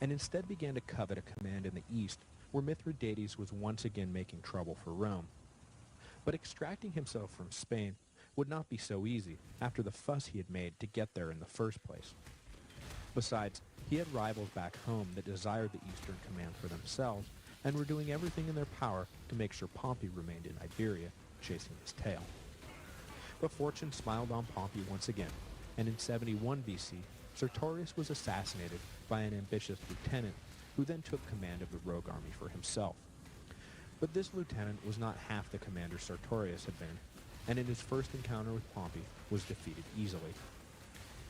and instead began to covet a command in the east, where Mithridates was once again making trouble for Rome. But extracting himself from Spain would not be so easy after the fuss he had made to get there in the first place. Besides, he had rivals back home that desired the Eastern Command for themselves and were doing everything in their power to make sure Pompey remained in Iberia, chasing his tail. But fortune smiled on Pompey once again, and in 71 BC, Sertorius was assassinated by an ambitious lieutenant who then took command of the rogue army for himself. But this lieutenant was not half the commander Sertorius had been, and in his first encounter with Pompey was defeated easily.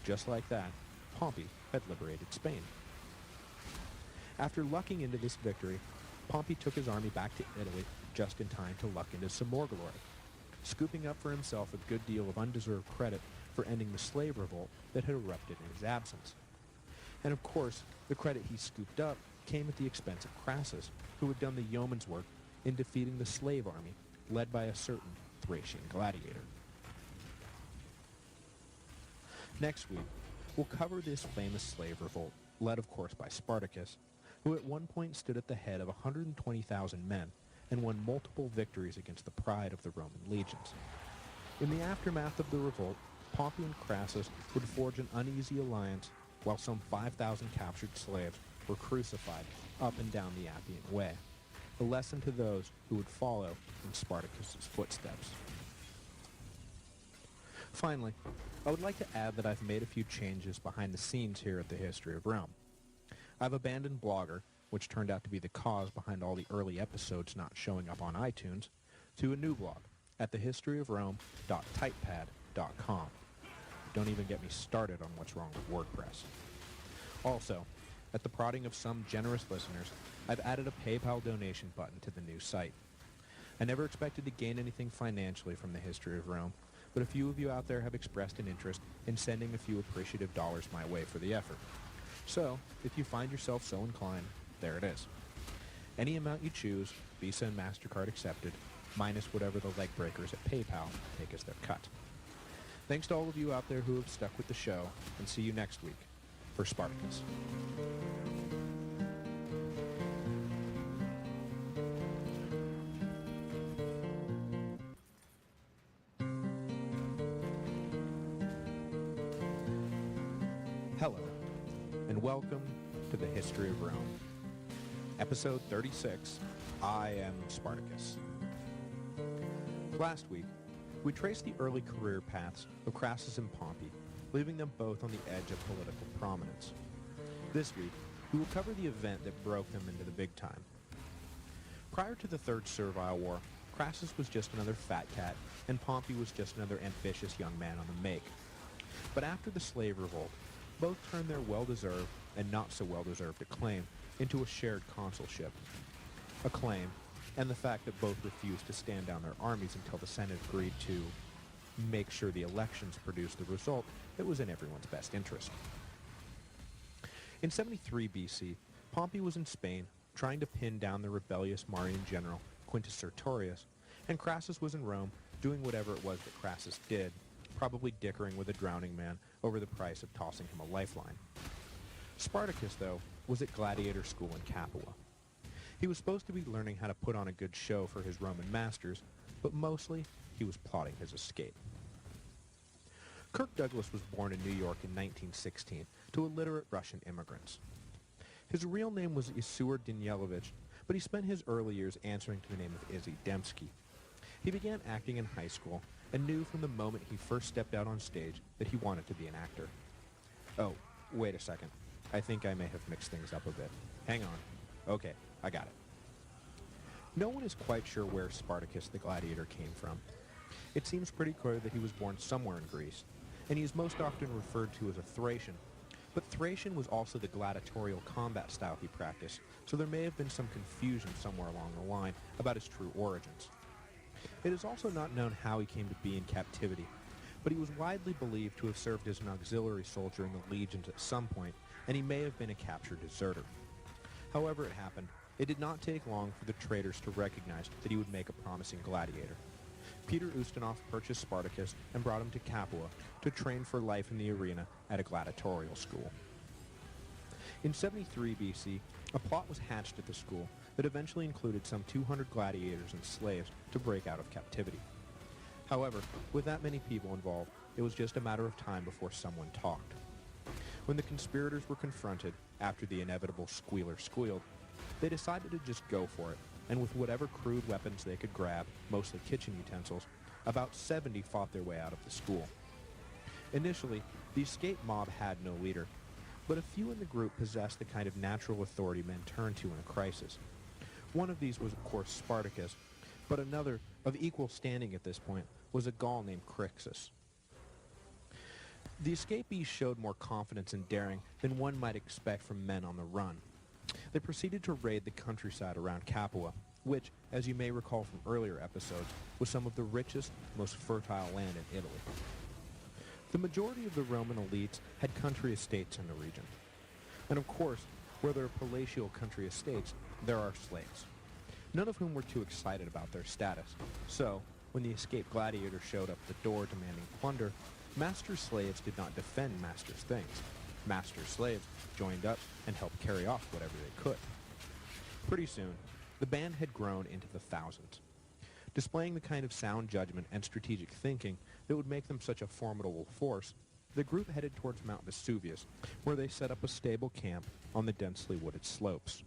Just like that, Pompey had liberated Spain. After lucking into this victory, Pompey took his army back to Italy just in time to luck into some more glory, scooping up for himself a good deal of undeserved credit for ending the slave revolt that had erupted in his absence. And of course, the credit he scooped up came at the expense of Crassus, who had done the yeoman's work in defeating the slave army led by a certain Thracian gladiator. Next week, we'll cover this famous slave revolt, led of course by Spartacus, who at one point stood at the head of 120,000 men and won multiple victories against the pride of the Roman legions. In the aftermath of the revolt, Pompey and Crassus would forge an uneasy alliance while some 5,000 captured slaves were crucified up and down the Appian Way, a lesson to those who would follow in Spartacus's footsteps. Finally, I would like to add that I've made a few changes behind the scenes here at the History of Rome. I've abandoned Blogger, which turned out to be the cause behind all the early episodes not showing up on iTunes, to a new blog at thehistoryofrome.typepad.com. Don't even get me started on what's wrong with WordPress. Also, at the prodding of some generous listeners, I've added a PayPal donation button to the new site. I never expected to gain anything financially from the History of Rome, but a few of you out there have expressed an interest in sending a few appreciative dollars my way for the effort. So, if you find yourself so inclined, there it is. Any amount you choose, Visa and MasterCard accepted, minus whatever the leg breakers at PayPal take as their cut. Thanks to all of you out there who have stuck with the show, and see you next week for Spartacus. Hello, and welcome to the History of Rome. Episode 36, I Am Spartacus. Last week, we traced the early career paths of Crassus and Pompey, leaving them both on the edge of political prominence. This week, we will cover the event that broke them into the big time. Prior to the Third Servile War, Crassus was just another fat cat, and Pompey was just another ambitious young man on the make. But after the slave revolt, both turned their well-deserved and not so well-deserved acclaim into a shared consulship. Acclaim, and the fact that both refused to stand down their armies until the Senate agreed to make sure the elections produced the result that was in everyone's best interest. In 73 BC, Pompey was in Spain trying to pin down the rebellious Marian general Quintus Sertorius, and Crassus was in Rome doing whatever it was that Crassus did, probably dickering with a drowning man over the price of tossing him a lifeline. Spartacus, though, was at gladiator school in Capua. He was supposed to be learning how to put on a good show for his Roman masters, but mostly he was plotting his escape. Kirk Douglas was born in New York in 1916 to illiterate Russian immigrants. His real name was Isur Danilowicz, but he spent his early years answering to the name of Izzy Dembski. He began acting in high school and knew from the moment he first stepped out on stage that he wanted to be an actor. Oh, wait a second. I think I may have mixed things up a bit. Hang on. Okay, I got it. No one is quite sure where Spartacus the gladiator came from. It seems pretty clear that he was born somewhere in Greece, and he is most often referred to as a Thracian. But Thracian was also the gladiatorial combat style he practiced, so there may have been some confusion somewhere along the line about his true origins. It is also not known how he came to be in captivity, but he was widely believed to have served as an auxiliary soldier in the legions at some point, and he may have been a captured deserter. However it happened, it did not take long for the traitors to recognize that he would make a promising gladiator. Peter Ustinov purchased Spartacus and brought him to Capua to train for life in the arena at a gladiatorial school. In 73 BC, a plot was hatched at the school that eventually included some 200 gladiators and slaves to break out of captivity. However, with that many people involved, it was just a matter of time before someone talked. When the conspirators were confronted after the inevitable squealer squealed, they decided to just go for it, and with whatever crude weapons they could grab, mostly kitchen utensils, about 70 fought their way out of the school. Initially, the escaped mob had no leader, but a few in the group possessed the kind of natural authority men turn to in a crisis. One of these was, of course, Spartacus, but another, of equal standing at this point, was a Gaul named Crixus. The escapees showed more confidence and daring than one might expect from men on the run. They proceeded to raid the countryside around Capua, which, as you may recall from earlier episodes, was some of the richest, most fertile land in Italy. The majority of the Roman elites had country estates in the region. And of course, where there are palatial country estates, there are slaves, none of whom were too excited about their status. So, when the escaped gladiators showed up at the door demanding plunder, master slaves did not defend master's things. Master slaves joined up and helped carry off whatever they could. Pretty soon, the band had grown into the thousands. Displaying the kind of sound judgment and strategic thinking that would make them such a formidable force, the group headed towards Mount Vesuvius, where they set up a stable camp on the densely wooded slopes.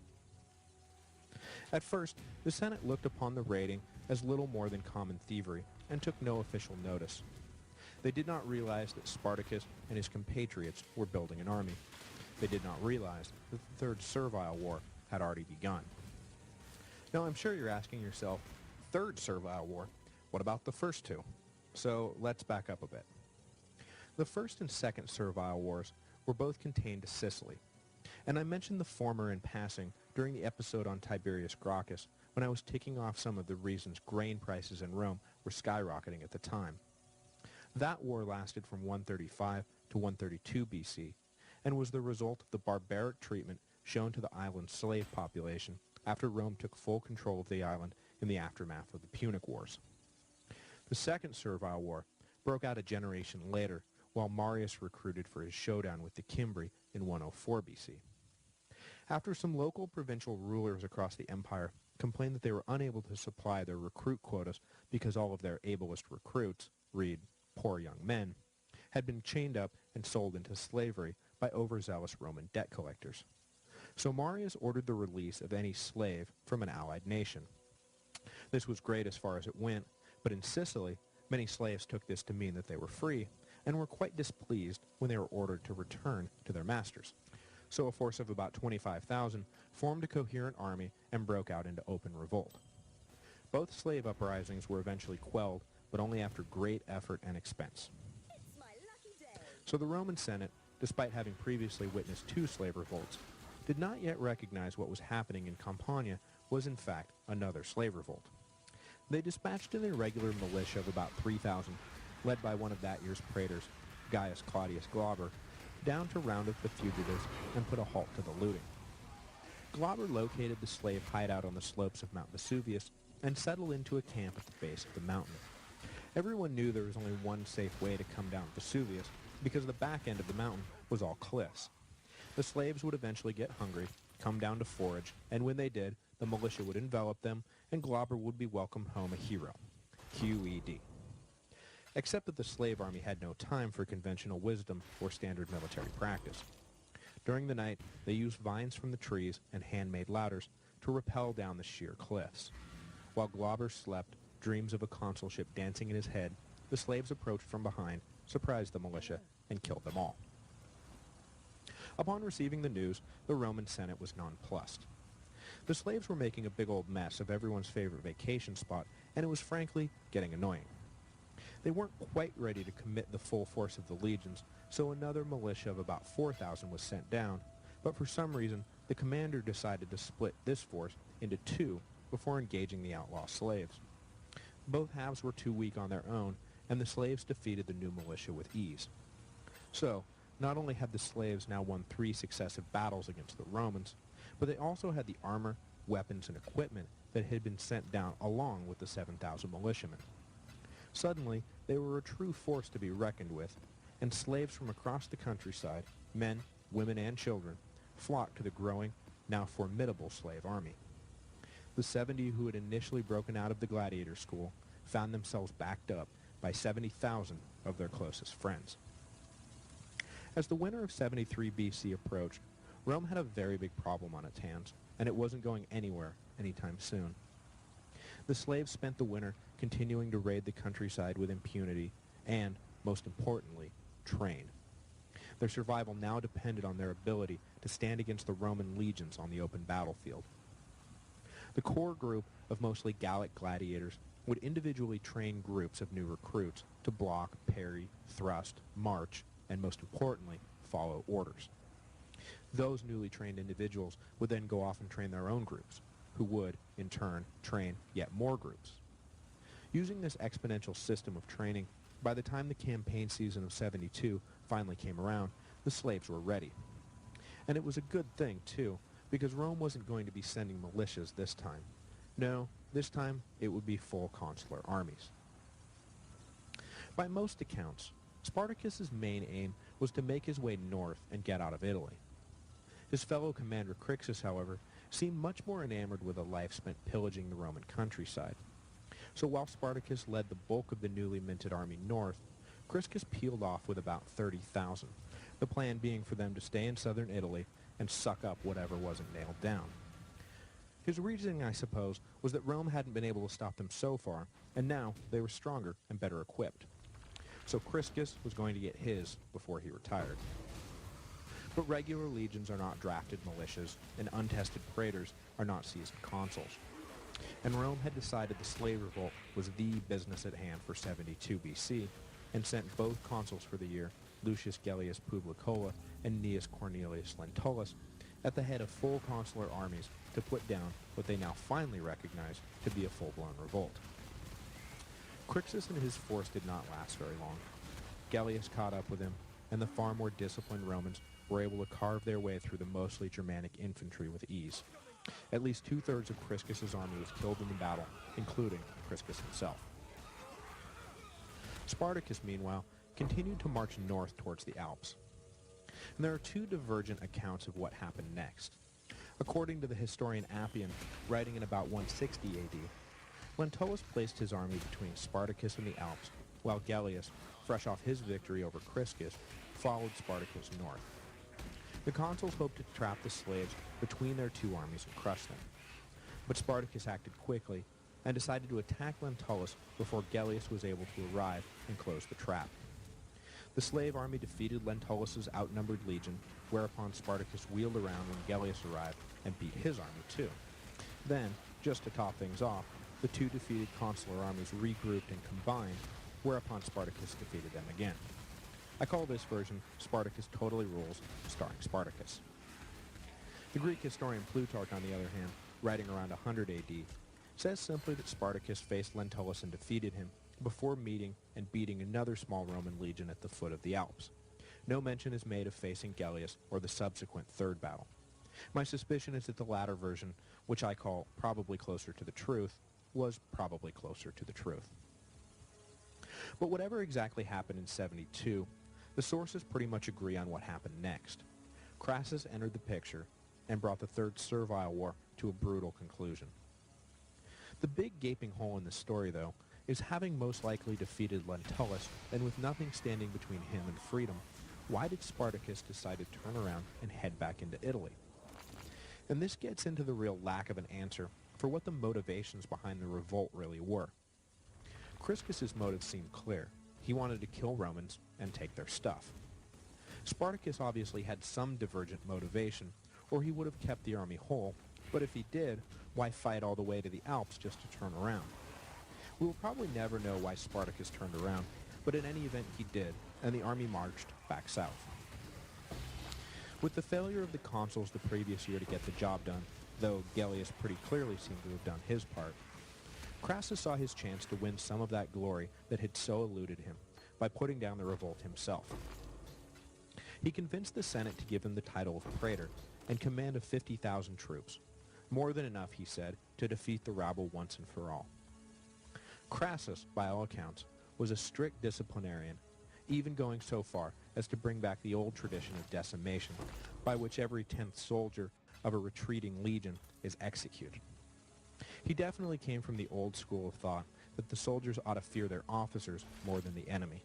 At first, the Senate looked upon the raiding as little more than common thievery and took no official notice. They did not realize that Spartacus and his compatriots were building an army. They did not realize that the Third Servile War had already begun. Now, I'm sure you're asking yourself, Third Servile War? What about the first two? So let's back up a bit. The First and Second Servile Wars were both contained to Sicily, and I mentioned the former in passing during the episode on Tiberius Gracchus when I was ticking off some of the reasons grain prices in Rome were skyrocketing at the time. That war lasted from 135 to 132 BC, and was the result of the barbaric treatment shown to the island's slave population after Rome took full control of the island in the aftermath of the Punic Wars. The Second Servile War broke out a generation later while Marius recruited for his showdown with the Cimbri in 104 BC. After some local provincial rulers across the empire complained that they were unable to supply their recruit quotas because all of their ablest recruits, read poor young men, had been chained up and sold into slavery by overzealous Roman debt collectors. So Marius ordered the release of any slave from an allied nation. This was great as far as it went, but in Sicily, many slaves took this to mean that they were free, and were quite displeased when they were ordered to return to their masters. So a force of about 25,000 formed a coherent army and broke out into open revolt. Both slave uprisings were eventually quelled, but only after great effort and expense. So the Roman Senate, despite having previously witnessed 2 slave revolts, did not yet recognize what was happening in Campania was in fact another slave revolt. They dispatched an irregular militia of about 3,000, led by one of that year's praetors, Gaius Claudius Glauber, down to round up the fugitives and put a halt to the looting. Glauber located the slave hideout on the slopes of Mount Vesuvius and settled into a camp at the base of the mountain. Everyone knew there was only one safe way to come down Vesuvius, because the back end of the mountain was all cliffs. The slaves would eventually get hungry, come down to forage, and when they did, the militia would envelop them, and Glauber would be welcomed home a hero. QED. Except that the slave army had no time for conventional wisdom or standard military practice. During the night, they used vines from the trees and handmade ladders to rappel down the sheer cliffs. While Glauber slept, dreams of a consulship dancing in his head, the slaves approached from behind, surprised the militia, and killed them all. Upon receiving the news, the Roman Senate was nonplussed. The slaves were making a big old mess of everyone's favorite vacation spot, and it was frankly getting annoying. They weren't quite ready to commit the full force of the legions, so another militia of about 4,000 was sent down, but for some reason, the commander decided to split this force into 2 before engaging the outlaw slaves. Both halves were too weak on their own, and the slaves defeated the new militia with ease. So, not only had the slaves now won 3 successive battles against the Romans, but they also had the armor, weapons, and equipment that had been sent down along with the 7,000 militiamen. Suddenly, they were a true force to be reckoned with, and slaves from across the countryside, men, women, and children, flocked to the growing, now formidable slave army. The 70 who had initially broken out of the gladiator school found themselves backed up by 70,000 of their closest friends. As the winter of 73 BC approached, Rome had a very big problem on its hands, and it wasn't going anywhere anytime soon. The slaves spent the winter continuing to raid the countryside with impunity and, most importantly, train. Their survival now depended on their ability to stand against the Roman legions on the open battlefield. The core group of mostly Gallic gladiators would individually train groups of new recruits to block, parry, thrust, march, and most importantly, follow orders. Those newly trained individuals would then go off and train their own groups, who would, in turn, train yet more groups. Using this exponential system of training, by the time the campaign season of 72 finally came around, the slaves were ready. And it was a good thing, too, because Rome wasn't going to be sending militias this time. No, this time it would be full consular armies. By most accounts, Spartacus's main aim was to make his way north and get out of Italy. His fellow commander Crixus, however, seemed much more enamored with a life spent pillaging the Roman countryside. So while Spartacus led the bulk of the newly minted army north, Crixus peeled off with about 30,000, the plan being for them to stay in southern Italy and suck up whatever wasn't nailed down. His reasoning, I suppose, was that Rome hadn't been able to stop them so far, and now they were stronger and better equipped. So Crixus was going to get his before he retired. But regular legions are not drafted militias, and untested praetors are not seasoned consuls. And Rome had decided the slave revolt was the business at hand for 72 BC, and sent both consuls for the year, Lucius Gellius Publicola and Gnaeus Cornelius Lentulus, at the head of full consular armies to put down what they now finally recognized to be a full-blown revolt. Crixus and his force did not last very long. Gellius caught up with him, and the far more disciplined Romans were able to carve their way through the mostly Germanic infantry with ease. At least two-thirds of Crixus's army was killed in the battle, including Crixus himself. Spartacus, meanwhile, continued to march north towards the Alps. And there are two divergent accounts of what happened next. According to the historian Appian, writing in about 160 AD, Lentulus placed his army between Spartacus and the Alps, while Gellius, fresh off his victory over Crixus, followed Spartacus north. The consuls hoped to trap the slaves between their two armies and crush them. But Spartacus acted quickly and decided to attack Lentulus before Gellius was able to arrive and close the trap. The slave army defeated Lentulus's outnumbered legion, whereupon Spartacus wheeled around when Gellius arrived and beat his army too. Then, just to top things off, the two defeated consular armies regrouped and combined, whereupon Spartacus defeated them again. I call this version Spartacus Totally Rules, starring Spartacus. The Greek historian Plutarch, on the other hand, writing around 100 AD, says simply that Spartacus faced Lentulus and defeated him before meeting and beating another small Roman legion at the foot of the Alps. No mention is made of facing Gellius or the subsequent third battle. My suspicion is that the latter version, which I call probably closer to the truth, was probably closer to the truth. But whatever exactly happened in 72, the sources pretty much agree on what happened next. Crassus entered the picture and brought the Third Servile War to a brutal conclusion. The big gaping hole in the story, though, is having most likely defeated Lentulus, and with nothing standing between him and freedom, why did Spartacus decide to turn around and head back into Italy? And this gets into the real lack of an answer for what the motivations behind the revolt really were. Crixus's motives seemed clear. He wanted to kill Romans and take their stuff. Spartacus obviously had some divergent motivation, or he would have kept the army whole, but if he did, why fight all the way to the Alps just to turn around? We will probably never know why Spartacus turned around, but in any event he did, and the army marched back south. With the failure of the consuls the previous year to get the job done, though Gellius pretty clearly seemed to have done his part, Crassus saw his chance to win some of that glory that had so eluded him by putting down the revolt himself. He convinced the Senate to give him the title of praetor and command of 50,000 troops, more than enough, he said, to defeat the rabble once and for all. Crassus, by all accounts, was a strict disciplinarian, even going so far as to bring back the old tradition of decimation, by which every 10th soldier of a retreating legion is executed. He definitely came from the old school of thought that the soldiers ought to fear their officers more than the enemy.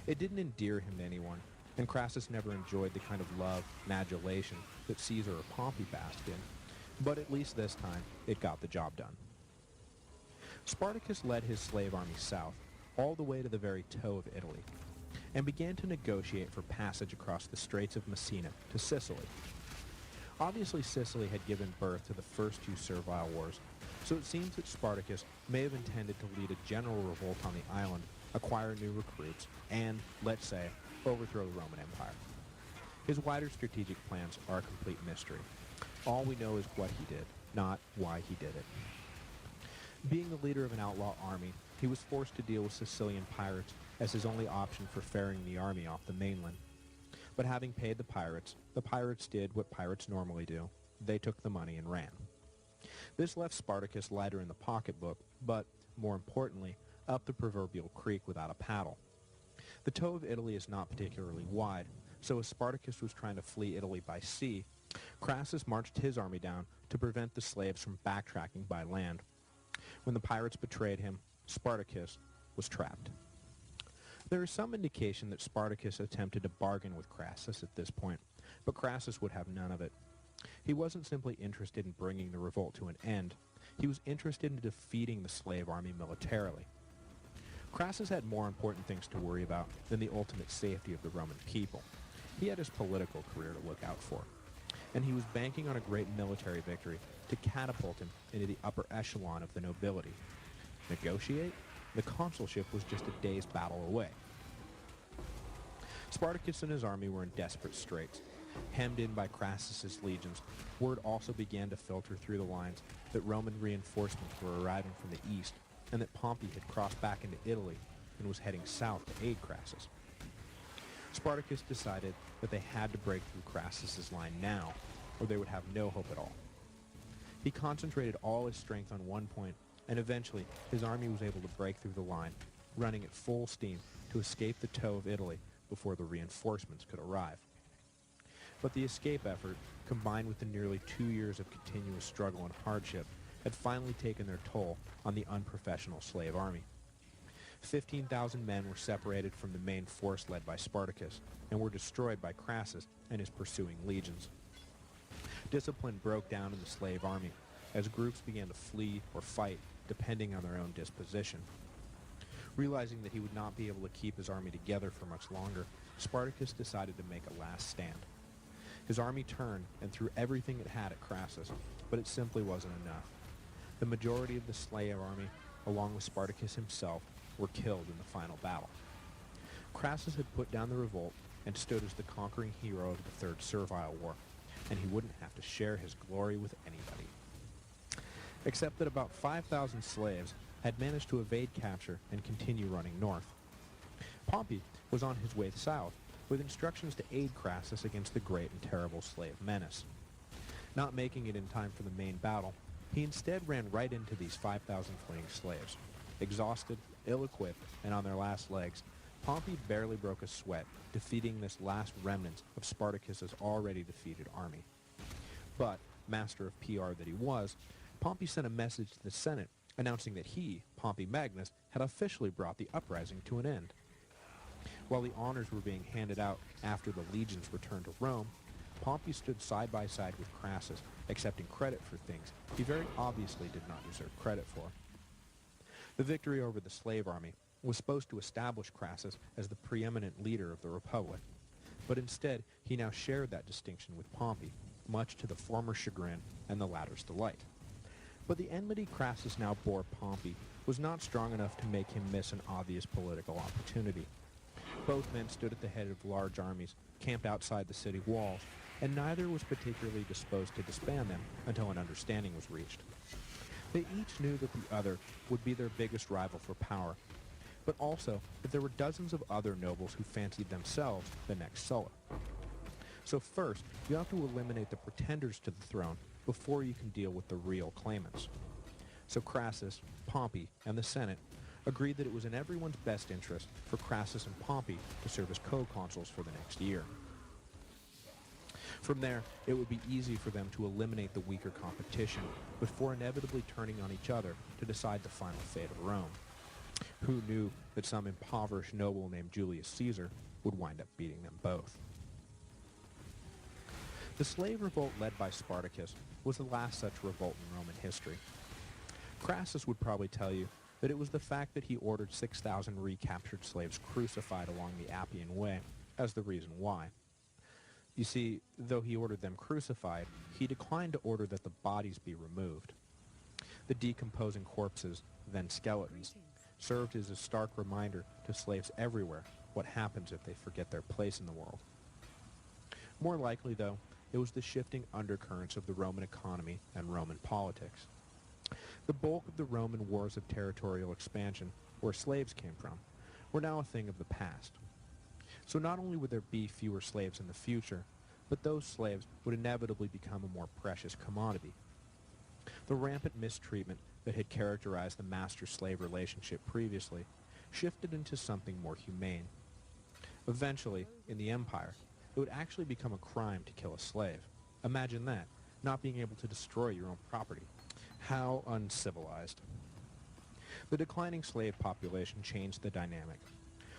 It didn't endear him to anyone, and Crassus never enjoyed the kind of love and adulation that Caesar or Pompey basked in, but at least this time it got the job done. Spartacus led his slave army south, all the way to the very toe of Italy, and began to negotiate for passage across the Straits of Messina to Sicily. Obviously, Sicily had given birth to the first two servile wars, so it seems that Spartacus may have intended to lead a general revolt on the island, acquire new recruits, and, let's say, overthrow the Roman Empire. His wider strategic plans are a complete mystery. All we know is what he did, not why he did it. Being the leader of an outlaw army, he was forced to deal with Sicilian pirates as his only option for ferrying the army off the mainland. But having paid the pirates did what pirates normally do. They took the money and ran. This left Spartacus lighter in the pocketbook, but, more importantly, up the proverbial creek without a paddle. The toe of Italy is not particularly wide, so as Spartacus was trying to flee Italy by sea, Crassus marched his army down to prevent the slaves from backtracking by land. When the pirates betrayed him, Spartacus was trapped. There is some indication that Spartacus attempted to bargain with Crassus at this point, but Crassus would have none of it. He wasn't simply interested in bringing the revolt to an end. He was interested in defeating the slave army militarily. Crassus had more important things to worry about than the ultimate safety of the Roman people. He had his political career to look out for, and he was banking on a great military victory to catapult him into the upper echelon of the nobility. Negotiate? The consulship was just a day's battle away. Spartacus and his army were in desperate straits. Hemmed in by Crassus's legions, word also began to filter through the lines that Roman reinforcements were arriving from the east, and that Pompey had crossed back into Italy and was heading south to aid Crassus. Spartacus decided that they had to break through Crassus's line now, or they would have no hope at all. He concentrated all his strength on one point, and eventually his army was able to break through the line, running at full steam to escape the toe of Italy before the reinforcements could arrive. But the escape effort, combined with the nearly 2 years of continuous struggle and hardship, had finally taken their toll on the unprofessional slave army. 15,000 men were separated from the main force led by Spartacus, and were destroyed by Crassus and his pursuing legions. Discipline broke down in the slave army, as groups began to flee or fight, depending on their own disposition. Realizing that he would not be able to keep his army together for much longer, Spartacus decided to make a last stand. His army turned and threw everything it had at Crassus, but it simply wasn't enough. The majority of the slave army, along with Spartacus himself, were killed in the final battle. Crassus had put down the revolt and stood as the conquering hero of the Third Servile War, and he wouldn't have to share his glory with anybody. Except that about 5,000 slaves had managed to evade capture and continue running north. Pompey was on his way south, with instructions to aid Crassus against the great and terrible slave menace. Not making it in time for the main battle, he instead ran right into these 5,000 fleeing slaves. Exhausted, ill-equipped, and on their last legs, Pompey barely broke a sweat, defeating this last remnant of Spartacus's already defeated army. But, master of PR that he was, Pompey sent a message to the Senate announcing that he, Pompey Magnus, had officially brought the uprising to an end. While the honors were being handed out after the legions returned to Rome, Pompey stood side by side with Crassus, accepting credit for things he very obviously did not deserve credit for. The victory over the slave army was supposed to establish Crassus as the preeminent leader of the Republic, but instead he now shared that distinction with Pompey, much to the former's chagrin and the latter's delight. But the enmity Crassus now bore Pompey was not strong enough to make him miss an obvious political opportunity. Both men stood at the head of large armies, camped outside the city walls, and neither was particularly disposed to disband them until an understanding was reached. They each knew that the other would be their biggest rival for power, but also that there were dozens of other nobles who fancied themselves the next Sulla. So first, you have to eliminate the pretenders to the throne before you can deal with the real claimants. So Crassus, Pompey, and the Senate agreed that it was in everyone's best interest for Crassus and Pompey to serve as co-consuls for the next year. From there, it would be easy for them to eliminate the weaker competition, before inevitably turning on each other to decide the final fate of Rome. Who knew that some impoverished noble named Julius Caesar would wind up beating them both? The slave revolt led by Spartacus was the last such revolt in Roman history. Crassus would probably tell you that it was the fact that he ordered 6,000 recaptured slaves crucified along the Appian Way as the reason why. You see, though he ordered them crucified, he declined to order that the bodies be removed. The decomposing corpses, then skeletons, served as a stark reminder to slaves everywhere what happens if they forget their place in the world. More likely, though, it was the shifting undercurrents of the Roman economy and Roman politics. The bulk of the Roman wars of territorial expansion, where slaves came from, were now a thing of the past. So not only would there be fewer slaves in the future, but those slaves would inevitably become a more precious commodity. The rampant mistreatment that had characterized the master-slave relationship previously shifted into something more humane. Eventually, in the empire, it would actually become a crime to kill a slave. Imagine that, not being able to destroy your own property. How uncivilized. The declining slave population changed the dynamic.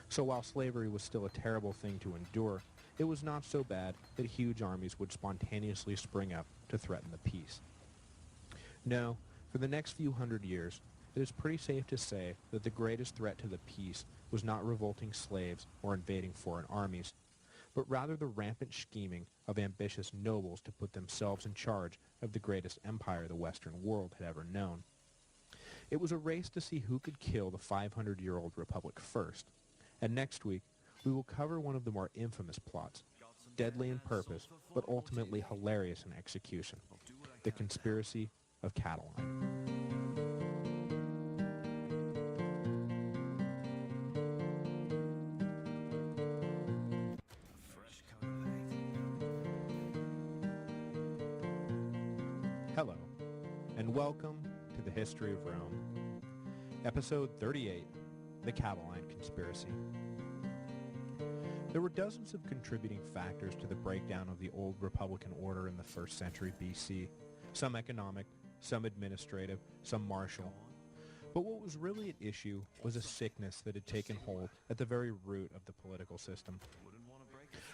So while slavery was still a terrible thing to endure, it was not so bad that huge armies would spontaneously spring up to threaten the peace. No, for the next few hundred years, it is pretty safe to say that the greatest threat to the peace was not revolting slaves or invading foreign armies, but rather the rampant scheming of ambitious nobles to put themselves in charge of the greatest empire the Western world had ever known. It was a race to see who could kill the 500-year-old republic first, and next week we will cover one of the more infamous plots, deadly in purpose but ultimately hilarious in execution, the conspiracy of Catiline. Hello, and welcome to the History of Rome, Episode 38, The Catiline Conspiracy. There were dozens of contributing factors to the breakdown of the old Republican order in the 1st century BC, some economic, some administrative, some martial. But what was really at issue was a sickness that had taken hold at the very root of the political system.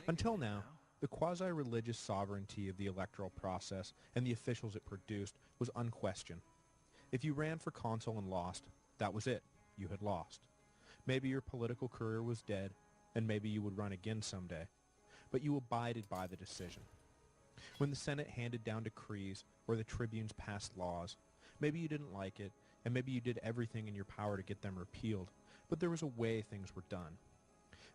Until now, the quasi-religious sovereignty of the electoral process and the officials it produced was unquestioned. If you ran for consul and lost, that was it. You had lost. Maybe your political career was dead, and maybe you would run again someday. But you abided by the decision. When the Senate handed down decrees or the tribunes passed laws, maybe you didn't like it, and maybe you did everything in your power to get them repealed, but there was a way things were done.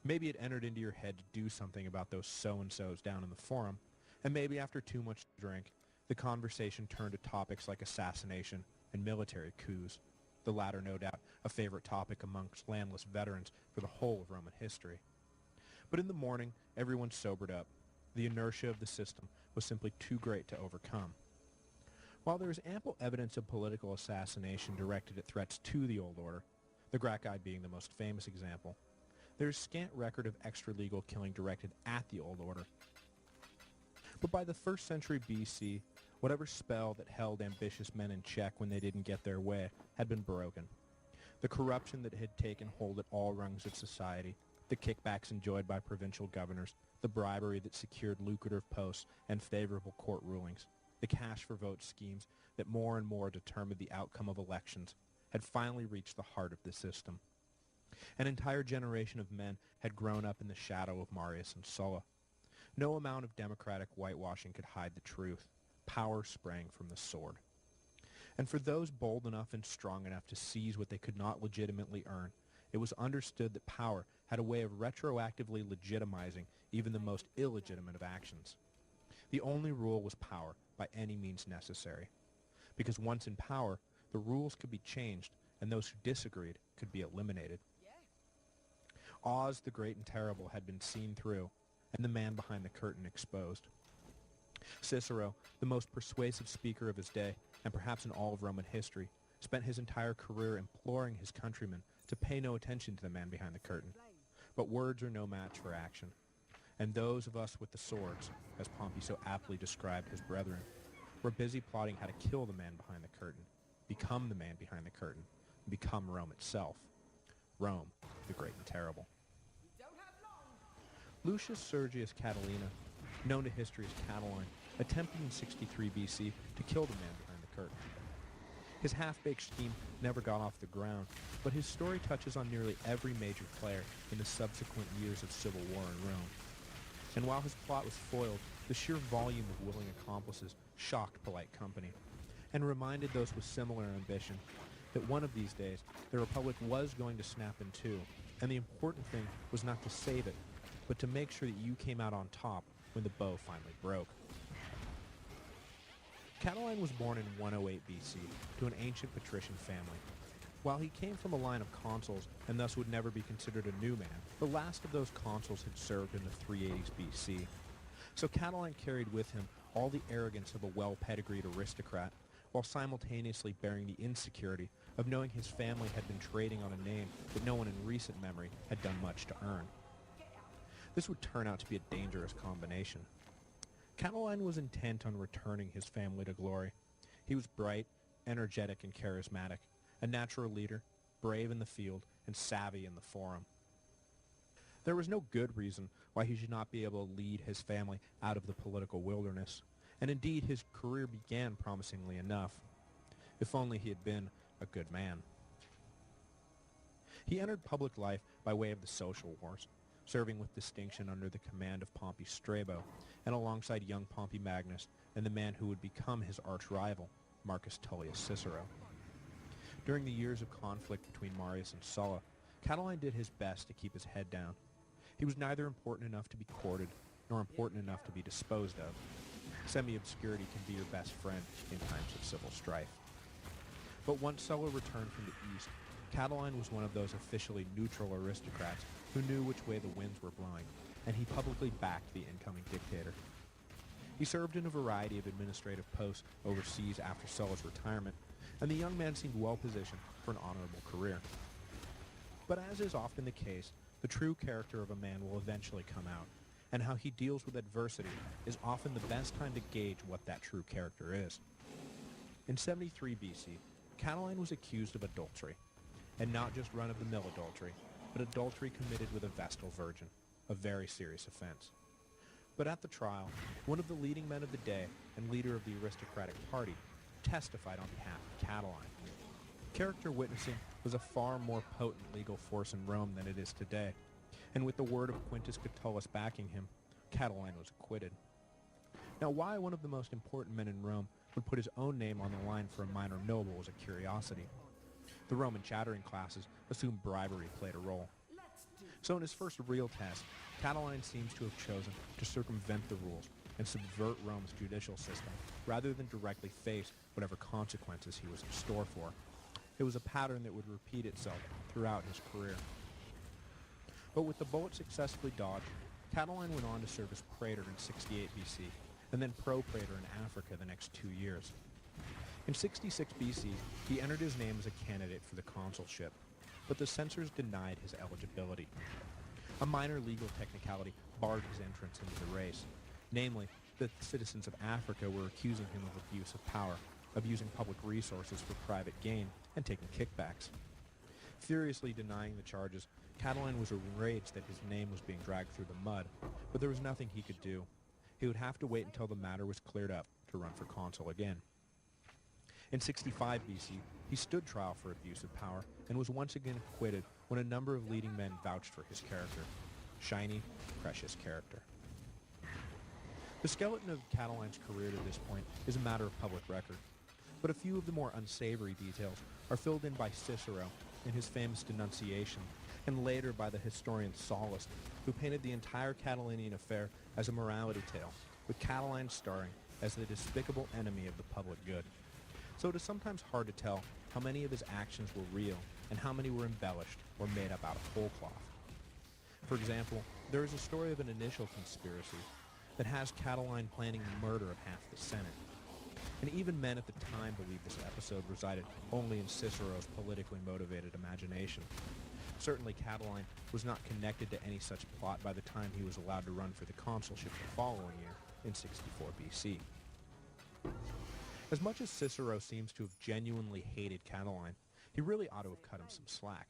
Maybe it entered into your head to do something about those so-and-sos down in the forum, and maybe after too much drink, the conversation turned to topics like assassination and military coups, the latter no doubt a favorite topic amongst landless veterans for the whole of Roman history. But in the morning, everyone sobered up. The inertia of the system was simply too great to overcome. While there is ample evidence of political assassination directed at threats to the old order, the Gracchi being the most famous example, there is scant record of extra-legal killing directed at the old order. But by the 1st century BC, whatever spell that held ambitious men in check when they didn't get their way had been broken. The corruption that had taken hold at all rungs of society, the kickbacks enjoyed by provincial governors, the bribery that secured lucrative posts and favorable court rulings, the cash-for-vote schemes that more and more determined the outcome of elections, had finally reached the heart of the system. An entire generation of men had grown up in the shadow of Marius and Sulla. No amount of democratic whitewashing could hide the truth. Power sprang from the sword. And for those bold enough and strong enough to seize what they could not legitimately earn, it was understood that power had a way of retroactively legitimizing even the most illegitimate of actions. The only rule was power by any means necessary. Because once in power, the rules could be changed, and those who disagreed could be eliminated. Oz the Great and Terrible had been seen through, and the man behind the curtain exposed. Cicero, the most persuasive speaker of his day, and perhaps in all of Roman history, spent his entire career imploring his countrymen to pay no attention to the man behind the curtain. But words are no match for action. and those of us with the swords, as Pompey so aptly described his brethren, were busy plotting how to kill the man behind the curtain, become the man behind the curtain, and become Rome itself. Rome, the great and terrible. Lucius Sergius Catilina, known to history as Catiline, attempted in 63 BC to kill the man behind the curtain. His half-baked scheme never got off the ground, but his story touches on nearly every major player in the subsequent years of civil war in Rome. And while his plot was foiled, the sheer volume of willing accomplices shocked polite company, and reminded those with similar ambition that one of these days the Republic was going to snap in two, and the important thing was not to save it, but to make sure that you came out on top when the bow finally broke. Catiline was born in 108 BC to an ancient patrician family. While he came from a line of consuls and thus would never be considered a new man, the last of those consuls had served in the 380s BC. So Catiline carried with him all the arrogance of a well-pedigreed aristocrat, while simultaneously bearing the insecurity of knowing his family had been trading on a name that no one in recent memory had done much to earn. This would turn out to be a dangerous combination. Catiline was intent on returning his family to glory. He was bright, energetic, and charismatic, a natural leader, brave in the field, and savvy in the forum. There was no good reason why he should not be able to lead his family out of the political wilderness, and indeed his career began promisingly enough. If only he had been a good man. He entered public life by way of the social wars, serving with distinction under the command of Pompey Strabo, and alongside young Pompey Magnus and the man who would become his arch-rival, Marcus Tullius Cicero. During the years of conflict between Marius and Sulla, Catiline did his best to keep his head down. He was neither important enough to be courted, nor important enough to be disposed of. Semi-obscurity can be your best friend in times of civil strife. But once Sulla returned from the east, Catiline was one of those officially neutral aristocrats who knew which way the winds were blowing, and he publicly backed the incoming dictator. He served in a variety of administrative posts overseas after Sulla's retirement, and the young man seemed well positioned for an honorable career. But as is often the case, the true character of a man will eventually come out, and how he deals with adversity is often the best time to gauge what that true character is. In 73 BC, Catiline was accused of adultery, and not just run-of-the-mill adultery, but adultery committed with a Vestal virgin, a very serious offense. But at the trial, one of the leading men of the day and leader of the aristocratic party testified on behalf of Catiline. Character witnessing was a far more potent legal force in Rome than it is today, and with the word of Quintus Catullus backing him, Catiline was acquitted. Now, why one of the most important men in Rome would put his own name on the line for a minor noble was a curiosity. The Roman chattering classes assumed bribery played a role. So in his first real test, Catiline seems to have chosen to circumvent the rules and subvert Rome's judicial system, rather than directly face whatever consequences he was in store for. It was a pattern that would repeat itself throughout his career. But with the bullet successfully dodged, Catiline went on to serve as praetor in 68 BC, and then pro-praetor in Africa the next 2 years. In 66 BC, he entered his name as a candidate for the consulship, but the censors denied his eligibility. A minor legal technicality barred his entrance into the race, namely that the citizens of Africa were accusing him of abuse of power, of using public resources for private gain, and taking kickbacks. Furiously denying the charges, Catiline was enraged that his name was being dragged through the mud, but there was nothing he could do. He would have to wait until the matter was cleared up to run for consul again. In 65 BC, he stood trial for abuse of power and was once again acquitted when a number of leading men vouched for his character. Shiny, precious character. The skeleton of Catiline's career to this point is a matter of public record, but a few of the more unsavory details are filled in by Cicero in his famous denunciation, and later by the historian Sallust, who painted the entire Catilinian affair as a morality tale, with Catiline starring as the despicable enemy of the public good. So it is sometimes hard to tell how many of his actions were real and how many were embellished or made up out of whole cloth. For example, there is a story of an initial conspiracy that has Catiline planning the murder of half the Senate. And even men at the time believed this episode resided only in Cicero's politically motivated imagination. Certainly Catiline was not connected to any such plot by the time he was allowed to run for the consulship the following year in 64 BC. As much as Cicero seems to have genuinely hated Catiline, he really ought to have cut him some slack.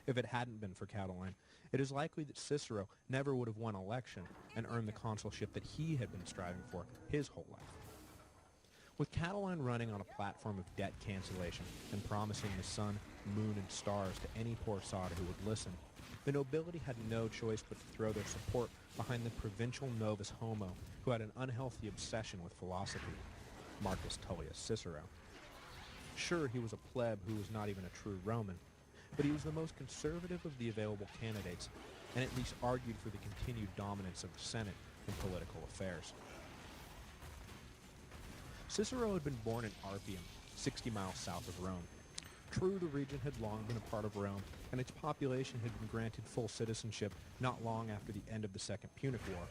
If it hadn't been for Catiline, it is likely that Cicero never would have won election and earned the consulship that he had been striving for his whole life. With Catiline running on a platform of debt cancellation and promising the sun, moon, and stars to any poor sod who would listen, the nobility had no choice but to throw their support behind the provincial novus homo who had an unhealthy obsession with philosophy, Marcus Tullius Cicero. Sure, he was a pleb who was not even a true Roman, but he was the most conservative of the available candidates, and at least argued for the continued dominance of the Senate in political affairs. Cicero had been born in Arpium, 60 miles south of Rome. True, the region had long been a part of Rome, and its population had been granted full citizenship not long after the end of the Second Punic War.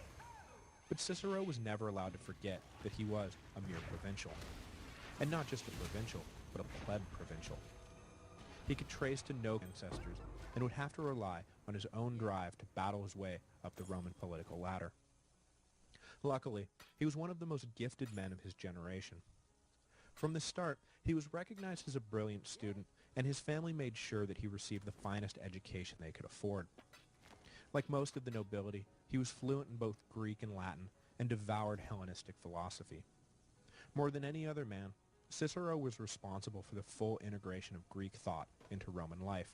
But Cicero was never allowed to forget that he was a mere provincial. And not just a provincial, but a pleb provincial. He could trace to no ancestors, and would have to rely on his own drive to battle his way up the Roman political ladder. Luckily, he was one of the most gifted men of his generation. From the start, he was recognized as a brilliant student, and his family made sure that he received the finest education they could afford. Like most of the nobility, he was fluent in both Greek and Latin, and devoured Hellenistic philosophy. More than any other man, Cicero was responsible for the full integration of Greek thought into Roman life,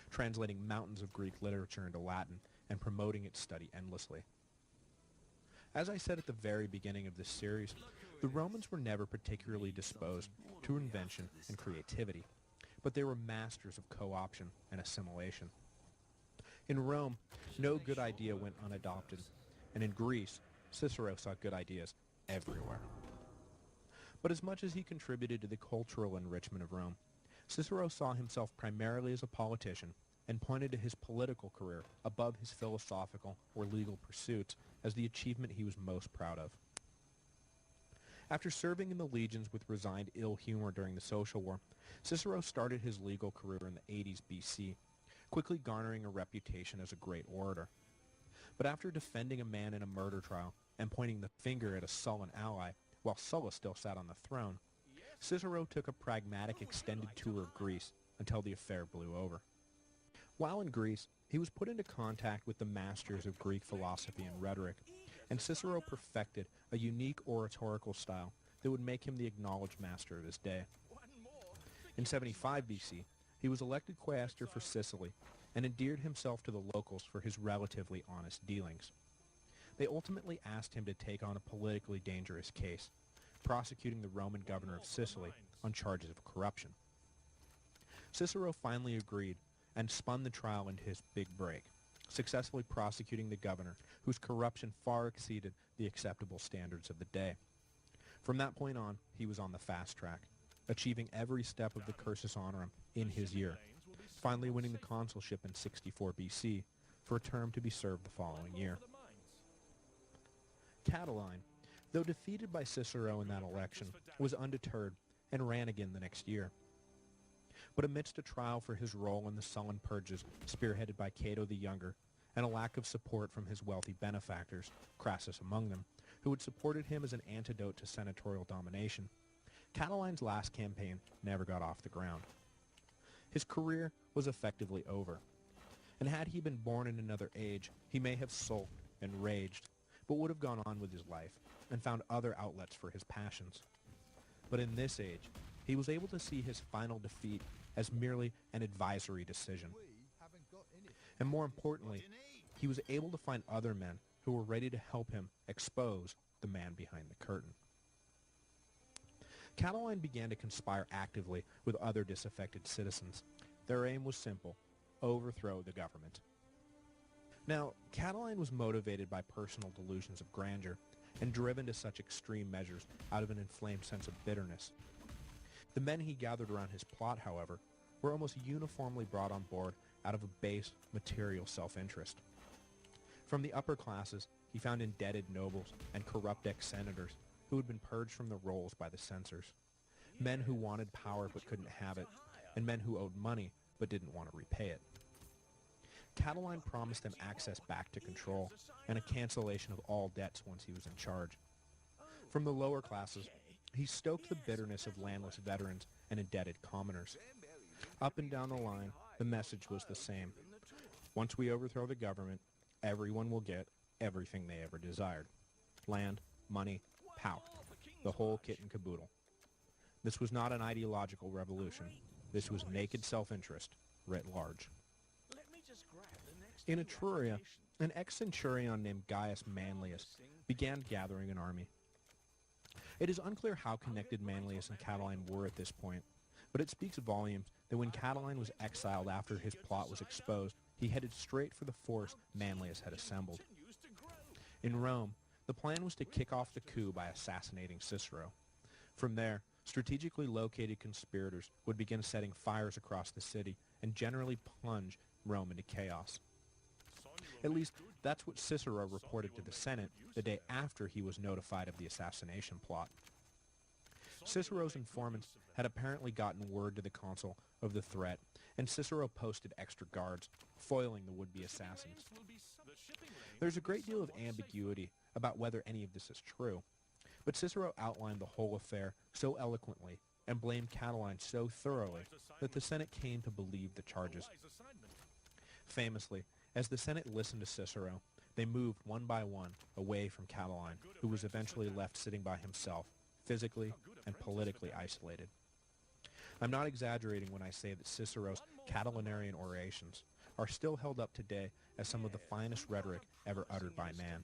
translating mountains of Greek literature into Latin and promoting its study endlessly. As I said at the very beginning of this series, the Romans were never particularly disposed to invention and creativity, but they were masters of co-option and assimilation. In Rome, no good idea went unadopted, and in Greece, Cicero saw good ideas everywhere. But as much as he contributed to the cultural enrichment of Rome, Cicero saw himself primarily as a politician and pointed to his political career above his philosophical or legal pursuits as the achievement he was most proud of. After serving in the legions with resigned ill humor during the Social War, Cicero started his legal career in the 80s BC, quickly garnering a reputation as a great orator. But after defending a man in a murder trial and pointing the finger at a sullen ally, while Sulla still sat on the throne, Cicero took a pragmatic extended tour of Greece until the affair blew over. While in Greece, he was put into contact with the masters of Greek philosophy and rhetoric, and Cicero perfected a unique oratorical style that would make him the acknowledged master of his day. In 75 BC, he was elected quaestor for Sicily and endeared himself to the locals for his relatively honest dealings. They ultimately asked him to take on a politically dangerous case, prosecuting the Roman governor of Sicily on charges of corruption. Cicero finally agreed and spun the trial into his big break, successfully prosecuting the governor, whose corruption far exceeded the acceptable standards of the day. From that point on, he was on the fast track, achieving every step of the cursus honorum in his year, finally winning the consulship in 64 BC for a term to be served the following year. Catiline, though defeated by Cicero in that election, was undeterred and ran again the next year. But amidst a trial for his role in the Sullan purges spearheaded by Cato the Younger, and a lack of support from his wealthy benefactors, Crassus among them, who had supported him as an antidote to senatorial domination, Catiline's last campaign never got off the ground. His career was effectively over, and had he been born in another age, he may have sulked and raged, but would have gone on with his life and found other outlets for his passions. But in this age, he was able to see his final defeat as merely an advisory decision. And more importantly, he was able to find other men who were ready to help him expose the man behind the curtain. Catiline began to conspire actively with other disaffected citizens. Their aim was simple: overthrow the government. Now, Catiline was motivated by personal delusions of grandeur and driven to such extreme measures out of an inflamed sense of bitterness. The men he gathered around his plot, however, were almost uniformly brought on board out of a base, material self-interest. From the upper classes, he found indebted nobles and corrupt ex-senators who had been purged from the rolls by the censors, men who wanted power but couldn't have it, and men who owed money but didn't want to repay it. Catiline promised them access back to control and a cancellation of all debts once he was in charge. From the lower classes, he stoked the bitterness of landless veterans and indebted commoners. Up and down the line, the message was the same. Once we overthrow the government, everyone will get everything they ever desired. Land, money, power. The whole kit and caboodle. This was not an ideological revolution. This was naked self-interest, writ large. In Etruria, an ex-centurion named Gaius Manlius began gathering an army. It is unclear how connected Manlius and Catiline were at this point, but it speaks volumes that when Catiline was exiled after his plot was exposed, he headed straight for the force Manlius had assembled. In Rome, the plan was to kick off the coup by assassinating Cicero. From there, strategically located conspirators would begin setting fires across the city and generally plunge Rome into chaos. At least, that's what Cicero reported to the Senate the day after he was notified of the assassination plot. Cicero's informants had apparently gotten word to the consul of the threat, and Cicero posted extra guards, foiling the would-be assassins. There's a great deal of ambiguity about whether any of this is true, but Cicero outlined the whole affair so eloquently and blamed Catiline so thoroughly that the Senate came to believe the charges. Famously, as the Senate listened to Cicero, they moved one by one away from Catiline, who was eventually left sitting by himself, physically and politically isolated. I'm not exaggerating when I say that Cicero's Catilinarian orations are still held up today as some of the finest rhetoric ever uttered by man.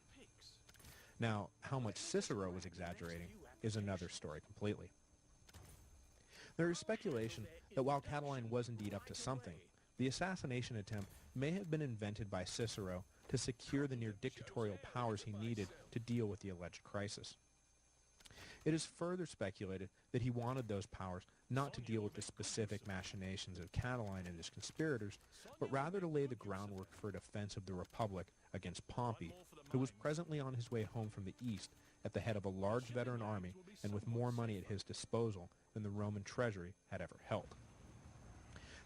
Now, how much Cicero was exaggerating is another story completely. There is speculation that while Catiline was indeed up to something, the assassination attempt may have been invented by Cicero to secure the near dictatorial powers he needed to deal with the alleged crisis. It is further speculated that he wanted those powers not to deal with the specific machinations of Catiline and his conspirators, but rather to lay the groundwork for a defense of the Republic against Pompey, who was presently on his way home from the east at the head of a large veteran army and with more money at his disposal than the Roman treasury had ever held.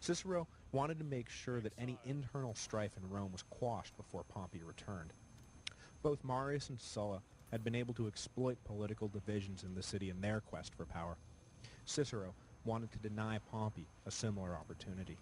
Cicero wanted to make sure that any internal strife in Rome was quashed before Pompey returned. Both Marius and Sulla had been able to exploit political divisions in the city in their quest for power. Cicero wanted to deny Pompey a similar opportunity.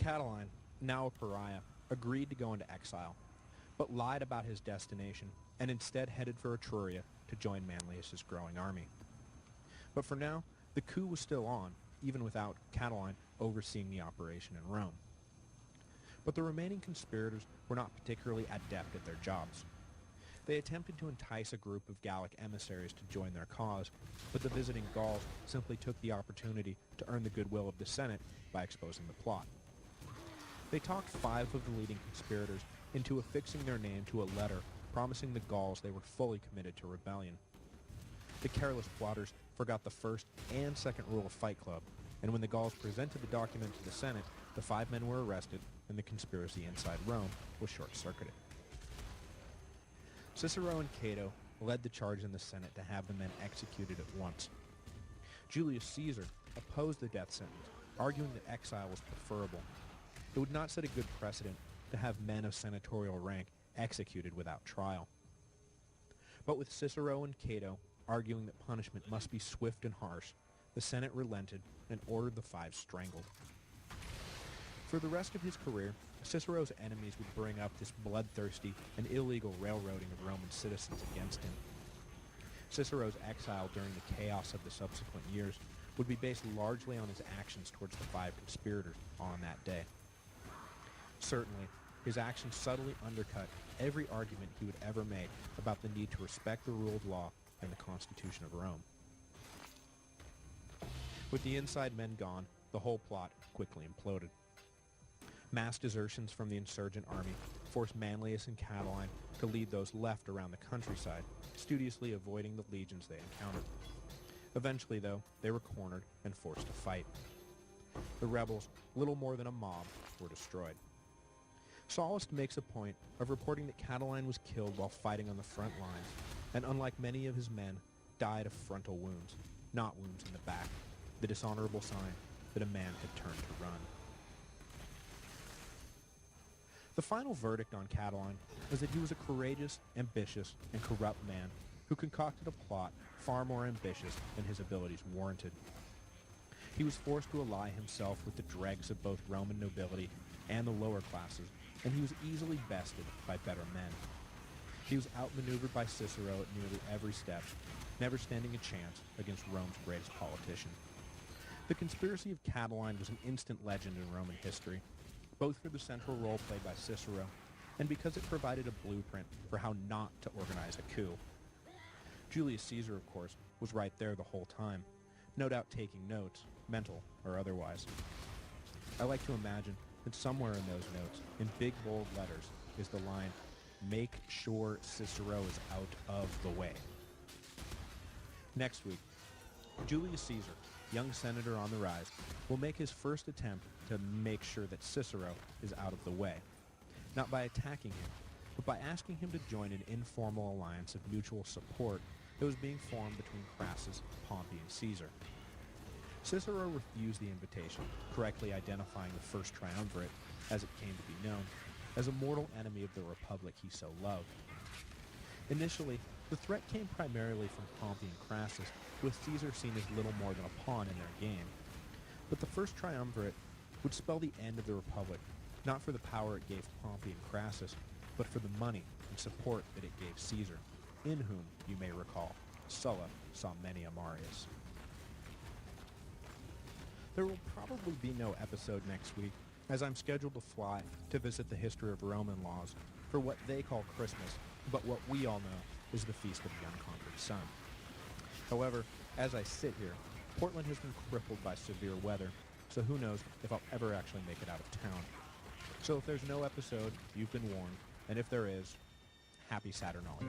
Catiline, now a pariah, agreed to go into exile, but lied about his destination and instead headed for Etruria to join Manlius's growing army. But for now, the coup was still on, even without Catiline overseeing the operation in Rome. But the remaining conspirators were not particularly adept at their jobs. They attempted to entice a group of Gallic emissaries to join their cause, but the visiting Gauls simply took the opportunity to earn the goodwill of the Senate by exposing the plot. They talked 5 of the leading conspirators into affixing their name to a letter promising the Gauls they were fully committed to rebellion. The careless plotters forgot the first and second rule of Fight Club, and when the Gauls presented the document to the Senate, the 5 men were arrested and the conspiracy inside Rome was short-circuited. Cicero and Cato led the charge in the Senate to have the men executed at once. Julius Caesar opposed the death sentence, arguing that exile was preferable. It would not set a good precedent to have men of senatorial rank executed without trial. But with Cicero and Cato arguing that punishment must be swift and harsh, the Senate relented and ordered the 5 strangled. For the rest of his career, Cicero's enemies would bring up this bloodthirsty and illegal railroading of Roman citizens against him. Cicero's exile during the chaos of the subsequent years would be based largely on his actions towards the 5 conspirators on that day. Certainly, his actions subtly undercut every argument he would ever make about the need to respect the rule of law and the Constitution of Rome. With the inside men gone, the whole plot quickly imploded. Mass desertions from the insurgent army forced Manlius and Catiline to lead those left around the countryside, studiously avoiding the legions they encountered. Eventually, though, they were cornered and forced to fight. The rebels, little more than a mob, were destroyed. Sallust makes a point of reporting that Catiline was killed while fighting on the front lines, and unlike many of his men, died of frontal wounds, not wounds in the back, the dishonorable sign that a man had turned to run. The final verdict on Catiline was that he was a courageous, ambitious, and corrupt man who concocted a plot far more ambitious than his abilities warranted. He was forced to ally himself with the dregs of both Roman nobility and the lower classes, and he was easily bested by better men. He was outmaneuvered by Cicero at nearly every step, never standing a chance against Rome's greatest politician. The conspiracy of Catiline was an instant legend in Roman history, both for the central role played by Cicero and because it provided a blueprint for how not to organize a coup. Julius Caesar, of course, was right there the whole time, no doubt taking notes, mental or otherwise. I like to imagine that somewhere in those notes, in big bold letters, is the line, "Make sure Cicero is out of the way." Next week, Julius Caesar, young senator on the rise, will make his first attempt to make sure that Cicero is out of the way, not by attacking him, but by asking him to join an informal alliance of mutual support that was being formed between Crassus, Pompey, and Caesar. Cicero refused the invitation, correctly identifying the first triumvirate, as it came to be known, as a mortal enemy of the Republic he so loved. Initially, the threat came primarily from Pompey and Crassus, with Caesar seen as little more than a pawn in their game. But the first triumvirate would spell the end of the Republic, not for the power it gave Pompey and Crassus, but for the money and support that it gave Caesar, in whom, you may recall, Sulla saw many a Marius. There will probably be no episode next week, as I'm scheduled to fly to visit the history of Roman laws for what they call Christmas, but what we all know is the Feast of the Unconquered Sun. However, as I sit here, Portland has been crippled by severe weather, so who knows if I'll ever actually make it out of town. So if there's no episode, you've been warned, and if there is, happy Saturnalia.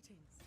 Greetings.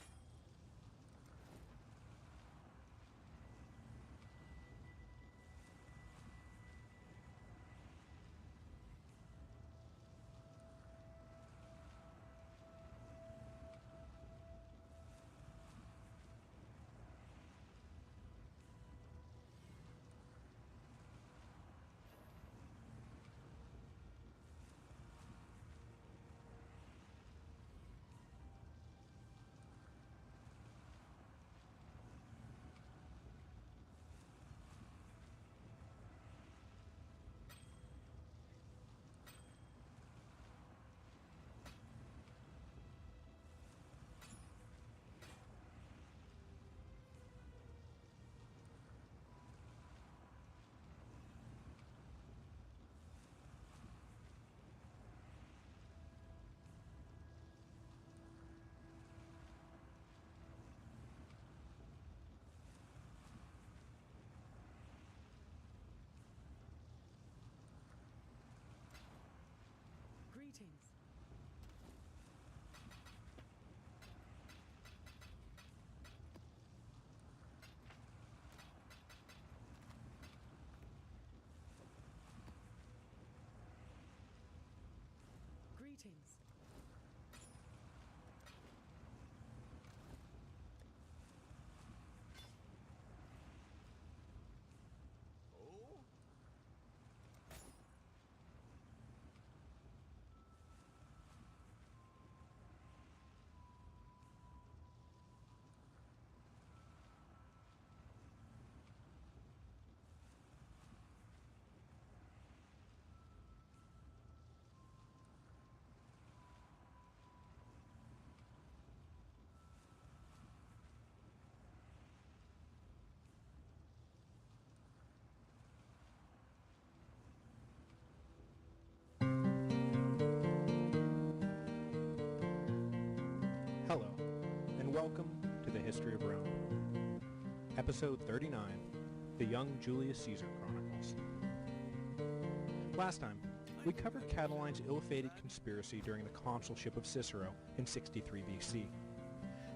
Greetings. Greetings. Hello, and welcome to the History of Rome. Episode 39, The Young Julius Caesar Chronicles. Last time, we covered Catiline's ill-fated conspiracy during the consulship of Cicero in 63 BC.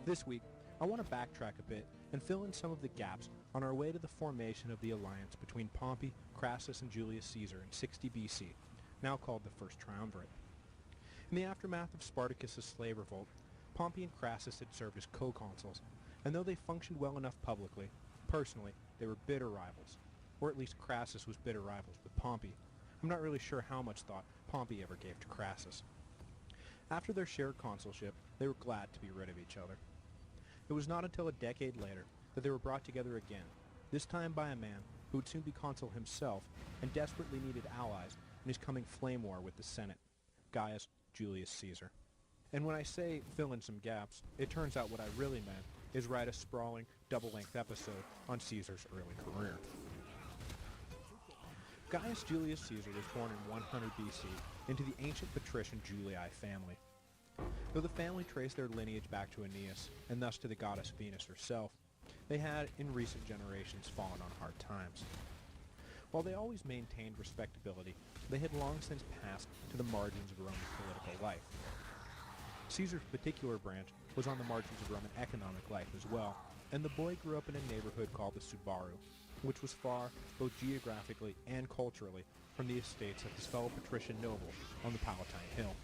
This week, I want to backtrack a bit and fill in some of the gaps on our way to the formation of the alliance between Pompey, Crassus, and Julius Caesar in 60 BC, now called the First Triumvirate. In the aftermath of Spartacus's slave revolt, Pompey and Crassus had served as co-consuls, and though they functioned well enough publicly, personally, they were bitter rivals. Or at least Crassus was bitter rivals with Pompey. I'm not really sure how much thought Pompey ever gave to Crassus. After their shared consulship, they were glad to be rid of each other. It was not until a decade later that they were brought together again, this time by a man who would soon be consul himself and desperately needed allies in his coming flame war with the Senate, Gaius Julius Caesar. And when I say fill in some gaps, it turns out what I really meant is write a sprawling, double-length episode on Caesar's early career. Gaius Julius Caesar was born in 100 BC into the ancient patrician Julii family. Though the family traced their lineage back to Aeneas, and thus to the goddess Venus herself, they had, in recent generations, fallen on hard times. While they always maintained respectability, they had long since passed to the margins of Roman political life. Caesar's particular branch was on the margins of Roman economic life as well, and the boy grew up in a neighborhood called the Subaru, which was far, both geographically and culturally, from the estates of his fellow patrician nobles on the Palatine Hill.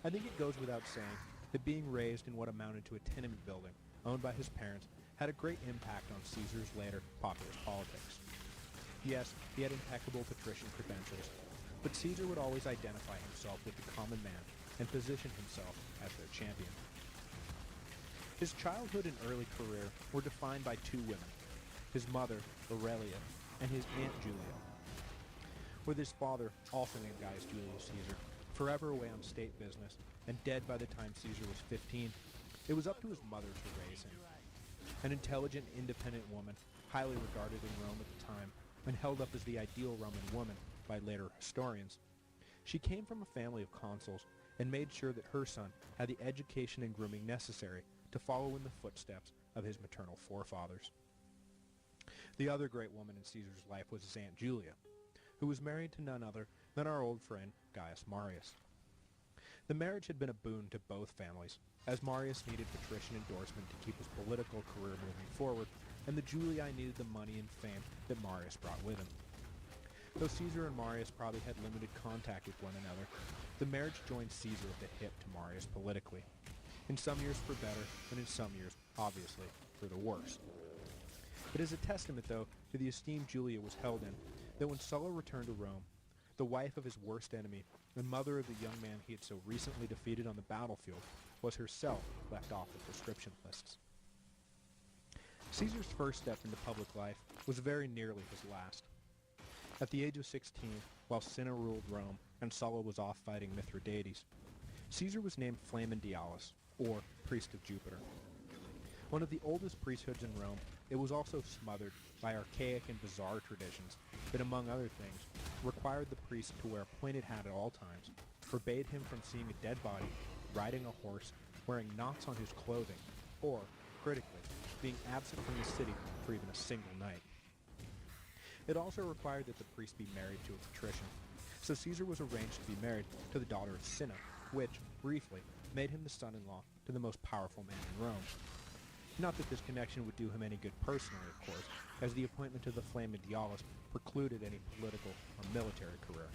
I think it goes without saying that being raised in what amounted to a tenement building owned by his parents had a great impact on Caesar's later populist politics. Yes, he had impeccable patrician credentials, but Caesar would always identify himself with the common man and position himself as their champion. His childhood and early career were defined by two women, his mother, Aurelia, and his aunt Julia. With his father, also named Gaius Julius Caesar, forever away on state business and dead by the time Caesar was 15, it was up to his mother to raise him. An intelligent, independent woman, highly regarded in Rome at the time, and held up as the ideal Roman woman by later historians. She came from a family of consuls and made sure that her son had the education and grooming necessary to follow in the footsteps of his maternal forefathers. The other great woman in Caesar's life was his Aunt Julia, who was married to none other than our old friend Gaius Marius. The marriage had been a boon to both families, as Marius needed patrician endorsement to keep his political career moving forward, and the Julii needed the money and fame that Marius brought with him. Though Caesar and Marius probably had limited contact with one another, the marriage joined Caesar at the hip to Marius politically. In some years for better, and in some years, obviously, for the worse. It is a testament, though, to the esteem Julia was held in, that when Sulla returned to Rome, the wife of his worst enemy, and mother of the young man he had so recently defeated on the battlefield, was herself left off the proscription lists. Caesar's first step into public life was very nearly his last. At the age of 16, while Cinna ruled Rome and Sulla was off fighting Mithridates, Caesar was named Flamen Dialis, or Priest of Jupiter. One of the oldest priesthoods in Rome, it was also smothered by archaic and bizarre traditions that, among other things, required the priest to wear a pointed hat at all times, forbade him from seeing a dead body, riding a horse, wearing knots on his clothing, or, critically, being absent from the city for even a single night. It also required that the priest be married to a patrician, so Caesar was arranged to be married to the daughter of Cinna, which, briefly, made him the son-in-law to the most powerful man in Rome. Not that this connection would do him any good personally, of course, as the appointment to the Flamen Dialis precluded any political or military career.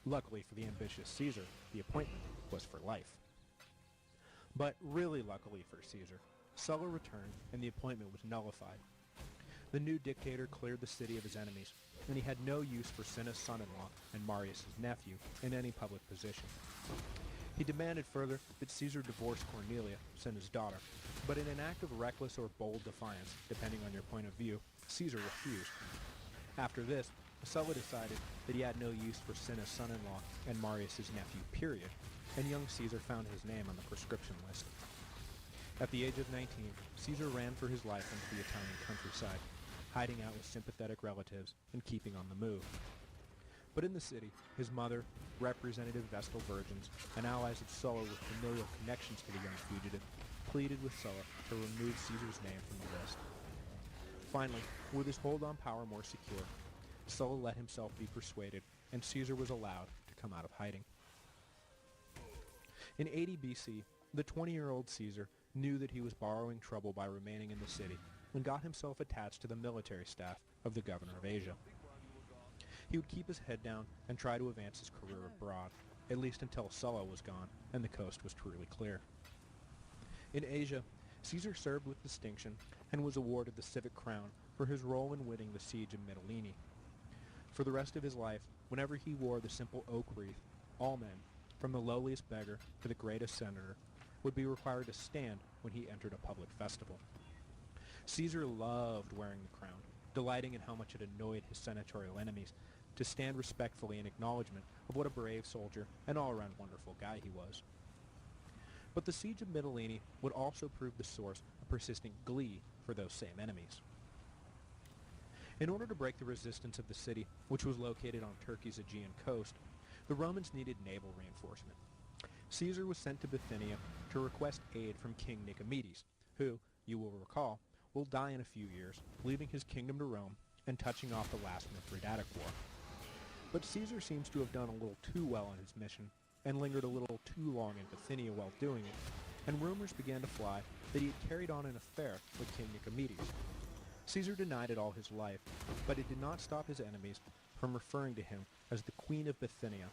Luckily for the ambitious Caesar, the appointment was for life. But really luckily for Caesar, Sulla returned and the appointment was nullified. The new dictator cleared the city of his enemies, and he had no use for Cinna's son-in-law and Marius' nephew in any public position. He demanded further that Caesar divorce Cornelia, Cinna's daughter, but in an act of reckless or bold defiance, depending on your point of view, Caesar refused. After this, Sulla decided that he had no use for Cinna's son-in-law and Marius' nephew, period, and young Caesar found his name on the proscription list. At the age of 19, Caesar ran for his life into the Italian countryside, hiding out with sympathetic relatives and keeping on the move. But in the city, his mother, Representative Vestal Virgins, and allies of Sulla with familial connections to the young fugitive, pleaded with Sulla to remove Caesar's name from the list. Finally, with his hold on power more secure, Sulla let himself be persuaded, and Caesar was allowed to come out of hiding. In 80 BC, the 20-year-old Caesar knew that he was borrowing trouble by remaining in the city, and got himself attached to the military staff of the governor of Asia. He would keep his head down and try to advance his career abroad, at least until Sulla was gone and the coast was truly clear. In Asia, Caesar served with distinction and was awarded the civic crown for his role in winning the siege of Mytilene. For the rest of his life, whenever he wore the simple oak wreath, all men, from the lowliest beggar to the greatest senator, would be required to stand when he entered a public festival. Caesar loved wearing the crown, delighting in how much it annoyed his senatorial enemies, to stand respectfully in acknowledgement of what a brave soldier and all-around wonderful guy he was. But the siege of Mytilene would also prove the source of persistent glee for those same enemies. In order to break the resistance of the city, which was located on Turkey's Aegean coast, the Romans needed naval reinforcement. Caesar was sent to Bithynia to request aid from King Nicomedes, who, you will recall, will die in a few years, leaving his kingdom to Rome and touching off the last Mithridatic War. But Caesar seems to have done a little too well on his mission, and lingered a little too long in Bithynia while doing it, and rumors began to fly that he had carried on an affair with King Nicomedes. Caesar denied it all his life, but it did not stop his enemies from referring to him as the Queen of Bithynia,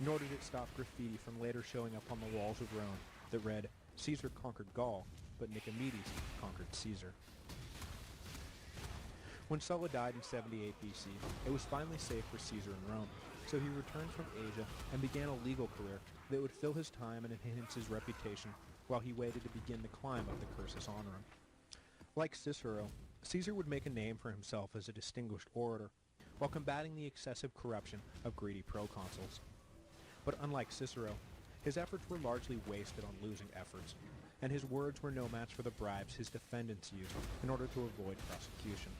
nor did it stop graffiti from later showing up on the walls of Rome that read, "Caesar conquered Gaul, but Nicomedes conquered Caesar." When Sulla died in 78 BC, it was finally safe for Caesar in Rome, so he returned from Asia and began a legal career that would fill his time and enhance his reputation while he waited to begin the climb up the cursus honorum. Like Cicero, Caesar would make a name for himself as a distinguished orator, while combating the excessive corruption of greedy proconsuls. But unlike Cicero, his efforts were largely wasted on losing efforts, and his words were no match for the bribes his defendants used in order to avoid prosecution.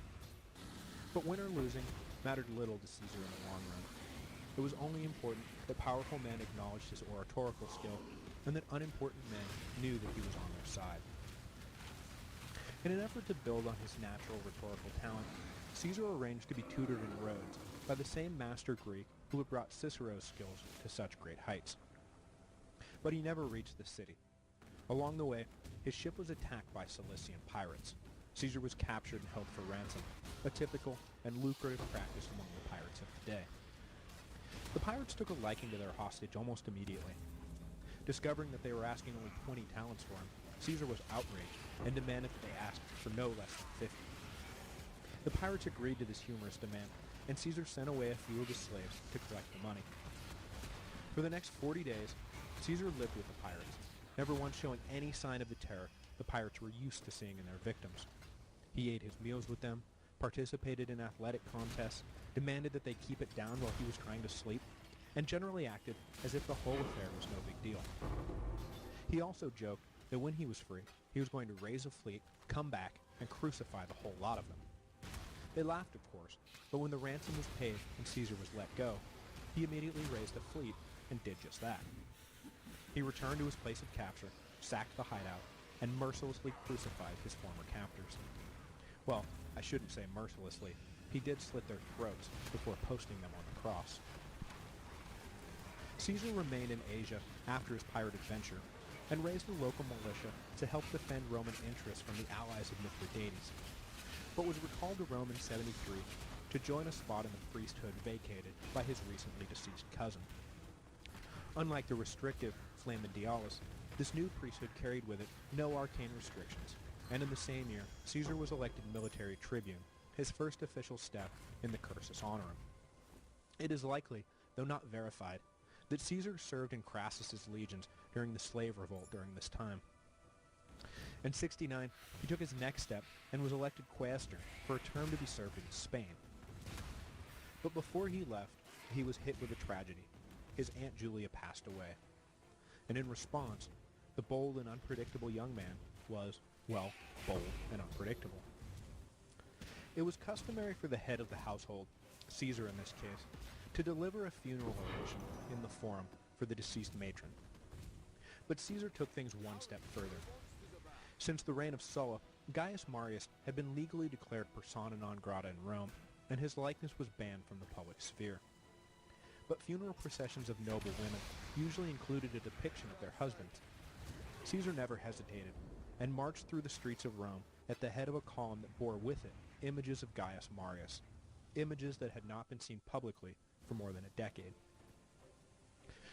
But win or losing mattered little to Caesar in the long run. It was only important that powerful men acknowledged his oratorical skill, and that unimportant men knew that he was on their side. In an effort to build on his natural rhetorical talent, Caesar arranged to be tutored in Rhodes by the same master Greek who had brought Cicero's skills to such great heights. but he never reached the city. Along the way, his ship was attacked by Cilician pirates. Caesar was captured and held for ransom, a typical and lucrative practice among the pirates of the day. The pirates took a liking to their hostage almost immediately. Discovering that they were asking only 20 talents for him, Caesar was outraged and demanded that they ask for no less than 50. The pirates agreed to this humorous demand, and Caesar sent away a few of his slaves to collect the money. For the next 40 days, Caesar lived with the pirates, never once showing any sign of the terror the pirates were used to seeing in their victims. He ate his meals with them, participated in athletic contests, demanded that they keep it down while he was trying to sleep, and generally acted as if the whole affair was no big deal. He also joked that when he was free, he was going to raise a fleet, come back, and crucify the whole lot of them. They laughed, of course, but when the ransom was paid and Caesar was let go, he immediately raised a fleet and did just that. He returned to his place of capture, sacked the hideout, and mercilessly crucified his former captors. Well, I shouldn't say mercilessly. He did slit their throats before posting them on the cross. Caesar remained in Asia after his pirate adventure and raised a local militia to help defend Roman interests from the allies of Mithridates, but was recalled to Rome in 73 to join a spot in the priesthood vacated by his recently deceased cousin. Unlike the restrictive Flamen Dialis, this new priesthood carried with it no arcane restrictions, and in the same year, Caesar was elected military tribune, his first official step in the cursus honorum. It is likely, though not verified, that Caesar served in Crassus's legions during the slave revolt during this time. In 69, he took his next step and was elected quaestor for a term to be served in Spain. But before he left, he was hit with a tragedy. His Aunt Julia passed away. And in response, the bold and unpredictable young man was, well, bold and unpredictable. It was customary for the head of the household, Caesar in this case, to deliver a funeral oration in the forum for the deceased matron. But Caesar took things one step further. Since the reign of Sulla, Gaius Marius had been legally declared persona non grata in Rome, and his likeness was banned from the public sphere. But funeral processions of noble women usually included a depiction of their husbands. Caesar never hesitated, and marched through the streets of Rome at the head of a column that bore with it images of Gaius Marius, images that had not been seen publicly for more than a decade.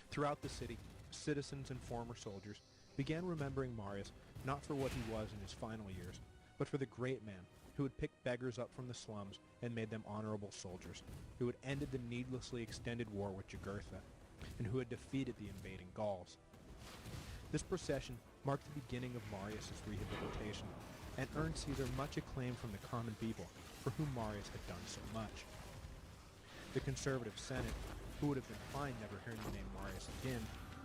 Throughout the city, citizens and former soldiers began remembering Marius not for what he was in his final years, but for the great man who had picked beggars up from the slums and made them honorable soldiers, who had ended the needlessly extended war with Jugurtha, and who had defeated the invading Gauls. This procession marked the beginning of Marius' rehabilitation, and earned Caesar much acclaim from the common people for whom Marius had done so much. The conservative Senate, who would have been fine never hearing the name Marius again,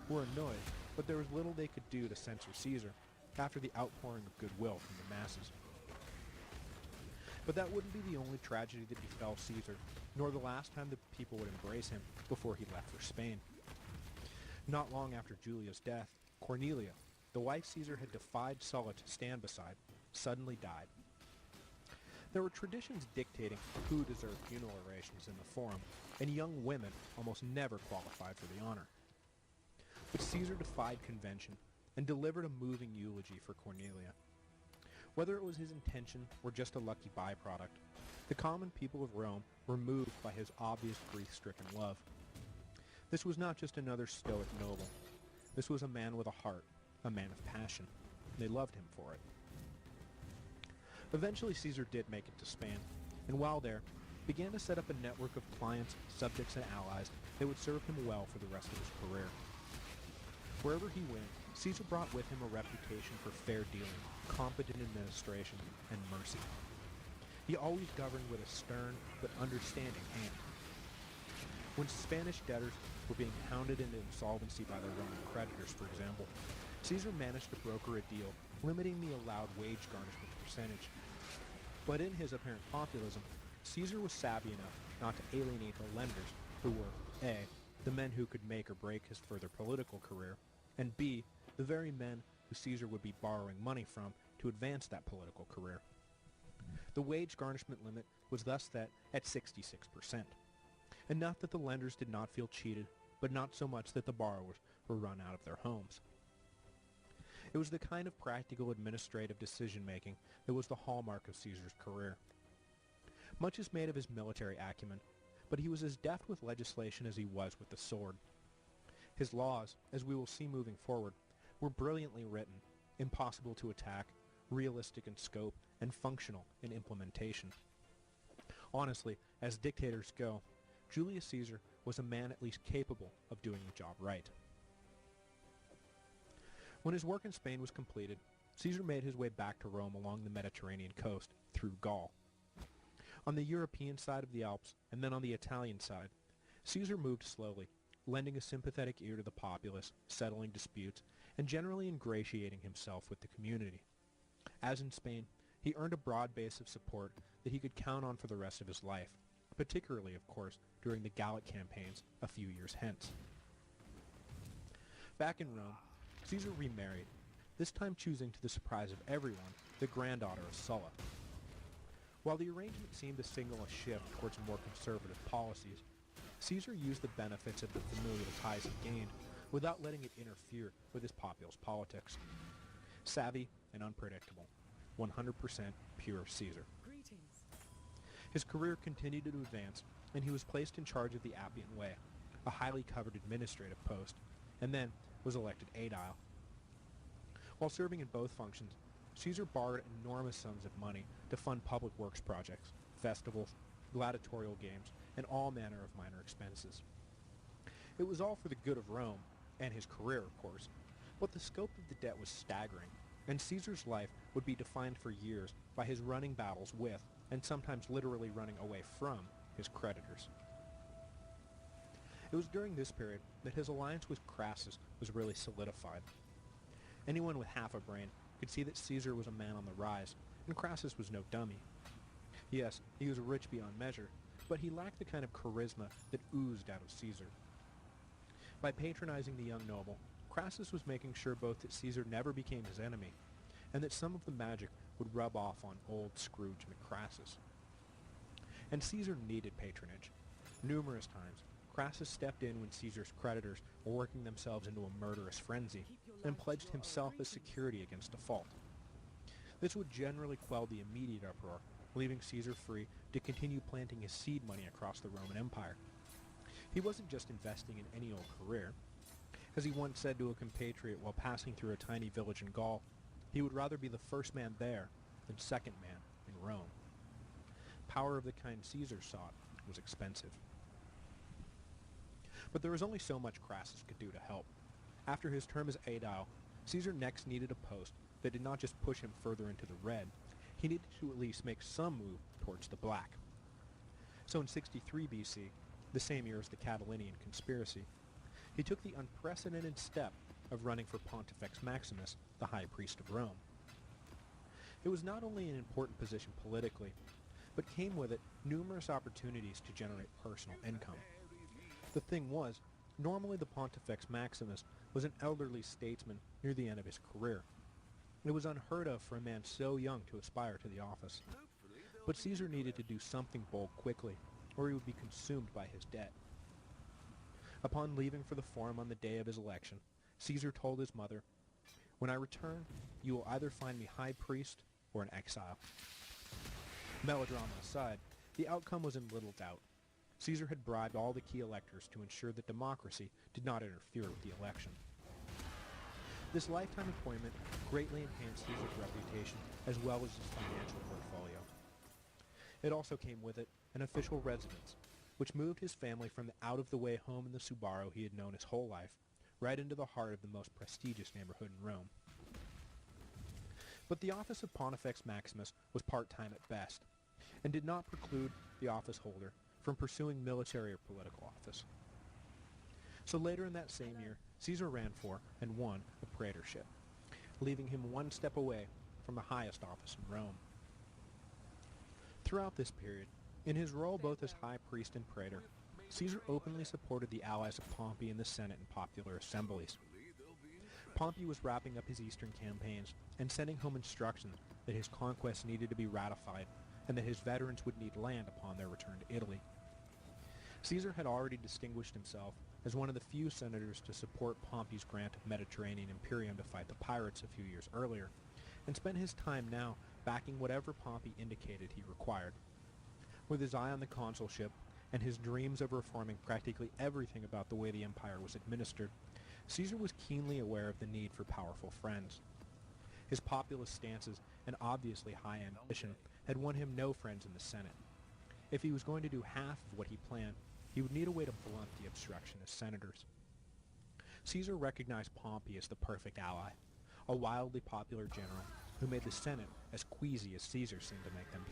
were annoyed, but there was little they could do to censor Caesar after the outpouring of goodwill from the masses. But that wouldn't be the only tragedy that befell Caesar, nor the last time the people would embrace him before he left for Spain. Not long after Julia's death, Cornelia, the wife Caesar had defied Sulla to stand beside, suddenly died. There were traditions dictating who deserved funeral orations in the forum, and young women almost never qualified for the honor. But Caesar defied convention and delivered a moving eulogy for Cornelia. Whether it was his intention or just a lucky byproduct, the common people of Rome were moved by his obvious grief-stricken love. This was not just another stoic noble. This was a man with a heart, a man of passion. They loved him for it. Eventually Caesar did make it to Spain, and while there, began to set up a network of clients, subjects, and allies that would serve him well for the rest of his career. Wherever he went, Caesar brought with him a reputation for fair dealing, competent administration, and mercy. He always governed with a stern but understanding hand. When Spanish debtors were being hounded into insolvency by their Roman creditors, for example, Caesar managed to broker a deal limiting the allowed wage garnishment percentage. But in his apparent populism, Caesar was savvy enough not to alienate the lenders who were A, the men who could make or break his further political career, and B, the very men who Caesar would be borrowing money from to advance that political career. The wage garnishment limit was thus set at 66%, enough that the lenders did not feel cheated, but not so much that the borrowers were run out of their homes. It was the kind of practical administrative decision-making that was the hallmark of Caesar's career. Much is made of his military acumen, but he was as deft with legislation as he was with the sword. His laws, as we will see moving forward, were brilliantly written, impossible to attack, realistic in scope, and functional in implementation. Honestly, as dictators go, Julius Caesar was a man at least capable of doing the job right. When his work in Spain was completed, Caesar made his way back to Rome along the Mediterranean coast through Gaul. On the European side of the Alps, and then on the Italian side, Caesar moved slowly, lending a sympathetic ear to the populace, settling disputes, and generally ingratiating himself with the community. As in Spain, he earned a broad base of support that he could count on for the rest of his life, particularly, of course, during the Gallic campaigns a few years hence. Back in Rome, Caesar remarried, this time choosing to the surprise of everyone, the granddaughter of Sulla. While the arrangement seemed to signal a shift towards more conservative policies, Caesar used the benefits of the familial ties he gained without letting it interfere with his populace politics. Savvy and unpredictable, 100% pure Caesar. Greetings. His career continued to advance, and he was placed in charge of the Appian Way, a highly covered administrative post, and then was elected aedile. While serving in both functions, Caesar borrowed enormous sums of money to fund public works projects, festivals, gladiatorial games, and all manner of minor expenses. It was all for the good of Rome, and his career, of course, but the scope of the debt was staggering, and Caesar's life would be defined for years by his running battles with, and sometimes literally running away from, his creditors. It was during this period that his alliance with Crassus was really solidified. Anyone with half a brain could see that Caesar was a man on the rise, and Crassus was no dummy. Yes, he was rich beyond measure, but he lacked the kind of charisma that oozed out of Caesar. By patronizing the young noble, Crassus was making sure both that Caesar never became his enemy, and that some of the magic would rub off on old Scrooge McCrassus. And Caesar needed patronage. Numerous times, Crassus stepped in when Caesar's creditors were working themselves into a murderous frenzy, and pledged himself as security against default. This would generally quell the immediate uproar, leaving Caesar free to continue planting his seed money across the Roman Empire. He wasn't just investing in any old career. As he once said to a compatriot while passing through a tiny village in Gaul, he would rather be the first man there than second man in Rome. Power of the kind Caesar sought was expensive. But there was only so much Crassus could do to help. After his term as aedile, Caesar next needed a post that did not just push him further into the red, he needed to at least make some move towards the black. So in 63 BC, the same year as the Catiline conspiracy, he took the unprecedented step of running for Pontifex Maximus, the high priest of Rome. It was not only an important position politically, but came with it numerous opportunities to generate personal income. The thing was, normally the Pontifex Maximus was an elderly statesman near the end of his career. It was unheard of for a man so young to aspire to the office. But Caesar needed to do something bold quickly, or he would be consumed by his debt. Upon leaving for the forum on the day of his election, Caesar told his mother, "When I return, you will either find me high priest or in exile." Melodrama aside, the outcome was in little doubt. Caesar had bribed all the key electors to ensure that democracy did not interfere with the election. This lifetime appointment greatly enhanced Caesar's reputation as well as his financial portfolio. It also came with it an official residence, which moved his family from the out-of-the-way home in the Subaro he had known his whole life, right into the heart of the most prestigious neighborhood in Rome. But the office of Pontifex Maximus was part-time at best, and did not preclude the office holder from pursuing military or political office. So later in that same year, Caesar ran for and won a praetorship, leaving him one step away from the highest office in Rome. Throughout this period, in his role both as high priest and praetor, Caesar openly supported the allies of Pompey in the Senate and popular assemblies. Pompey was wrapping up his eastern campaigns and sending home instructions that his conquests needed to be ratified and that his veterans would need land upon their return to Italy. Caesar had already distinguished himself as one of the few senators to support Pompey's grant of Mediterranean Imperium to fight the pirates a few years earlier, and spent his time now backing whatever Pompey indicated he required. With his eye on the consulship, and his dreams of reforming practically everything about the way the empire was administered, Caesar was keenly aware of the need for powerful friends. His populist stances and obviously high ambition had won him no friends in the Senate. If he was going to do half of what he planned, he would need a way to blunt the obstructionist senators. Caesar recognized Pompey as the perfect ally, a wildly popular general who made the Senate as queasy as Caesar seemed to make them.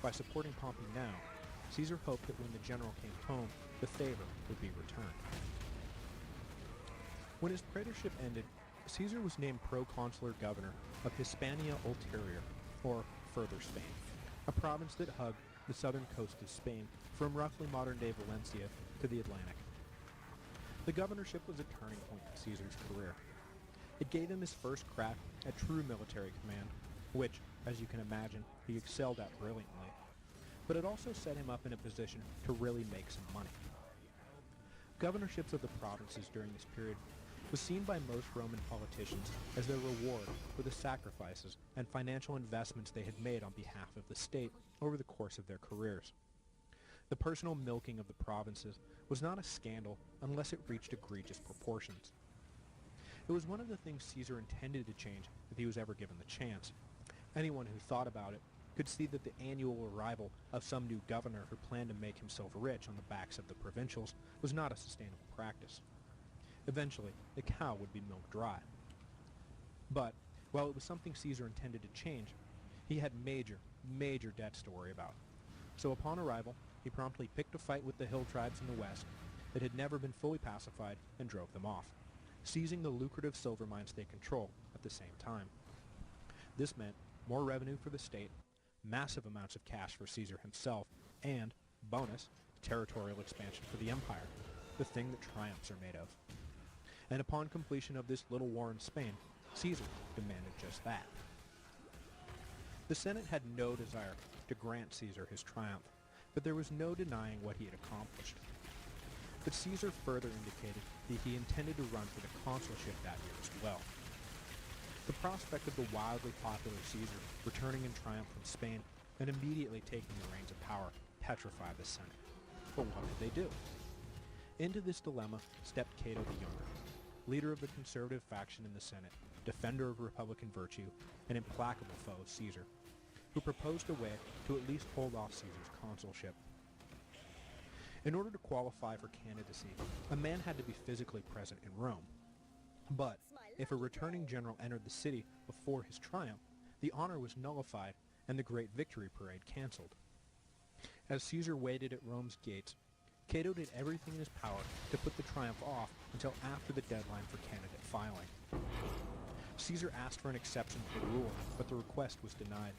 By supporting Pompey now, Caesar hoped that when the general came home, the favor would be returned. When his praetorship ended, Caesar was named proconsular governor of Hispania Ulterior, or Further Spain, a province that hugged the southern coast of Spain from roughly modern-day Valencia to the Atlantic. The governorship was a turning point in Caesar's career. It gave him his first crack at true military command, which, as you can imagine, he excelled at brilliantly. But it also set him up in a position to really make some money. Governorships of the provinces during this period was seen by most Roman politicians as their reward for the sacrifices and financial investments they had made on behalf of the state over the course of their careers. The personal milking of the provinces was not a scandal unless it reached egregious proportions. It was one of the things Caesar intended to change if he was ever given the chance. Anyone who thought about it could see that the annual arrival of some new governor who planned to make himself rich on the backs of the provincials was not a sustainable practice. Eventually, the cow would be milked dry. But, while it was something Caesar intended to change, he had major debts to worry about. So upon arrival, he promptly picked a fight with the hill tribes in the west that had never been fully pacified and drove them off, seizing the lucrative silver mines they control at the same time. This meant more revenue for the state, massive amounts of cash for Caesar himself, and, bonus, territorial expansion for the empire, the thing that triumphs are made of. And upon completion of this little war in Spain, Caesar demanded just that. The Senate had no desire to grant Caesar his triumph, but there was no denying what he had accomplished. But Caesar further indicated that he intended to run for the consulship that year as well. The prospect of the wildly popular Caesar returning in triumph from Spain and immediately taking the reins of power petrified the Senate. But what could they do? Into this dilemma stepped Cato the Younger, leader of the conservative faction in the Senate, defender of Republican virtue, an implacable foe of Caesar, who proposed a way to at least hold off Caesar's consulship. In order to qualify for candidacy, a man had to be physically present in Rome. But if a returning general entered the city before his triumph, the honor was nullified and the great victory parade canceled. As Caesar waited at Rome's gates, Cato did everything in his power to put the triumph off until after the deadline for candidate filing. Caesar asked for an exception to the rule, but the request was denied.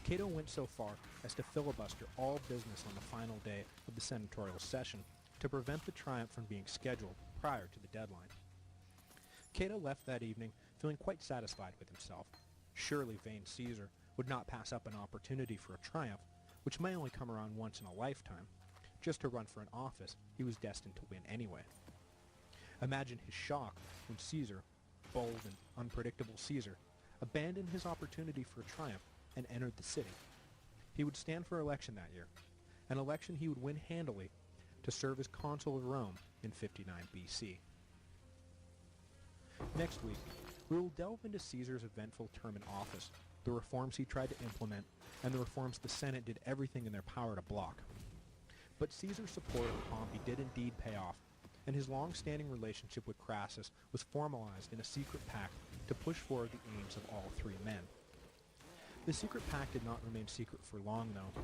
Cato went so far as to filibuster all business on the final day of the senatorial session to prevent the triumph from being scheduled prior to the deadline. Cato left that evening feeling quite satisfied with himself. Surely vain Caesar would not pass up an opportunity for a triumph, which may only come around once in a lifetime, just to run for an office he was destined to win anyway. Imagine his shock when Caesar, bold and unpredictable Caesar, abandoned his opportunity for a triumph and entered the city. He would stand for election that year, an election he would win handily to serve as consul of Rome in 59 BC. Next week, we will delve into Caesar's eventful term in office, the reforms he tried to implement, and the reforms the Senate did everything in their power to block. But Caesar's support of Pompey did indeed pay off, and his long-standing relationship with Crassus was formalized in a secret pact to push forward the aims of all three men. The secret pact did not remain secret for long, though,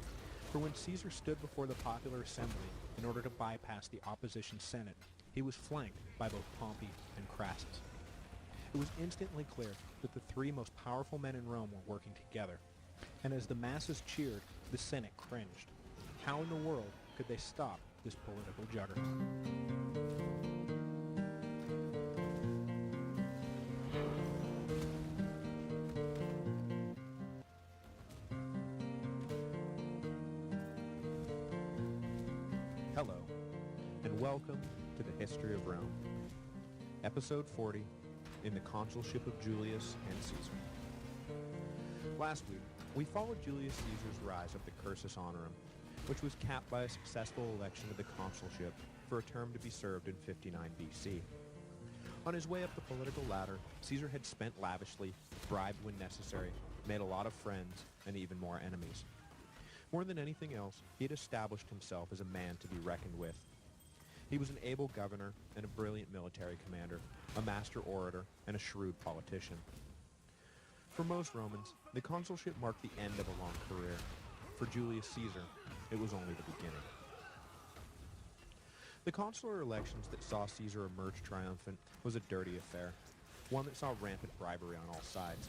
for when Caesar stood before the popular assembly in order to bypass the opposition Senate, he was flanked by both Pompey and Crassus. It was instantly clear that the three most powerful men in Rome were working together, and as the masses cheered, the Senate cringed. How in the world could they stop this political juggernaut? Hello, and welcome to the history of Rome. Episode 40, In the Consulship of Julius and Caesar. Last week, we followed Julius Caesar's rise up the cursus honorum, which was capped by a successful election to the consulship for a term to be served in 59 BC. On his way up the political ladder, Caesar had spent lavishly, bribed when necessary, made a lot of friends, and even more enemies. More than anything else, he had established himself as a man to be reckoned with. He was an able governor and a brilliant military commander, a master orator, and a shrewd politician. For most Romans, the consulship marked the end of a long career. For Julius Caesar, it was only the beginning. The consular elections that saw Caesar emerge triumphant was a dirty affair, one that saw rampant bribery on all sides.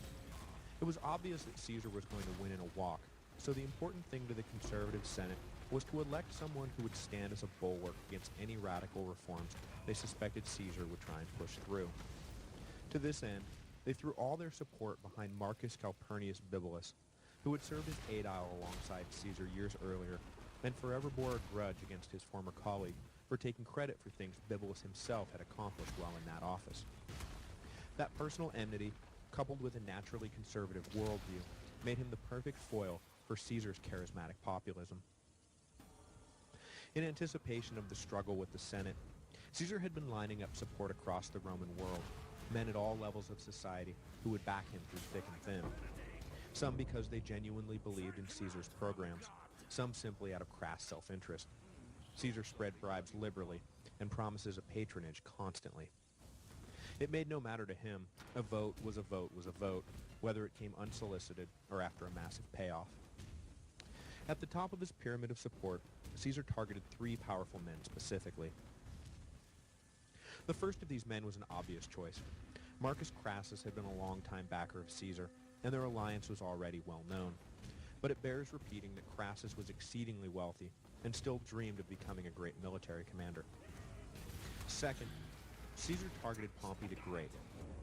It was obvious that Caesar was going to win in a walk, so the important thing to the conservative Senate was to elect someone who would stand as a bulwark against any radical reforms they suspected Caesar would try and push through. To this end, they threw all their support behind Marcus Calpurnius Bibulus, who had served as aedile alongside Caesar years earlier and forever bore a grudge against his former colleague for taking credit for things Bibulus himself had accomplished while in that office. That personal enmity, coupled with a naturally conservative worldview, made him the perfect foil for Caesar's charismatic populism. In anticipation of the struggle with the Senate, Caesar had been lining up support across the Roman world, men at all levels of society who would back him through thick and thin. Some because they genuinely believed in Caesar's programs, some simply out of crass self-interest. Caesar spread bribes liberally and promises of patronage constantly. It made no matter to him. A vote was a vote was a vote, whether it came unsolicited or after a massive payoff. At the top of his pyramid of support, Caesar targeted three powerful men specifically. The first of these men was an obvious choice. Marcus Crassus had been a longtime backer of Caesar, and their alliance was already well known. But it bears repeating that Crassus was exceedingly wealthy and still dreamed of becoming a great military commander. Second, Caesar targeted Pompey the Great,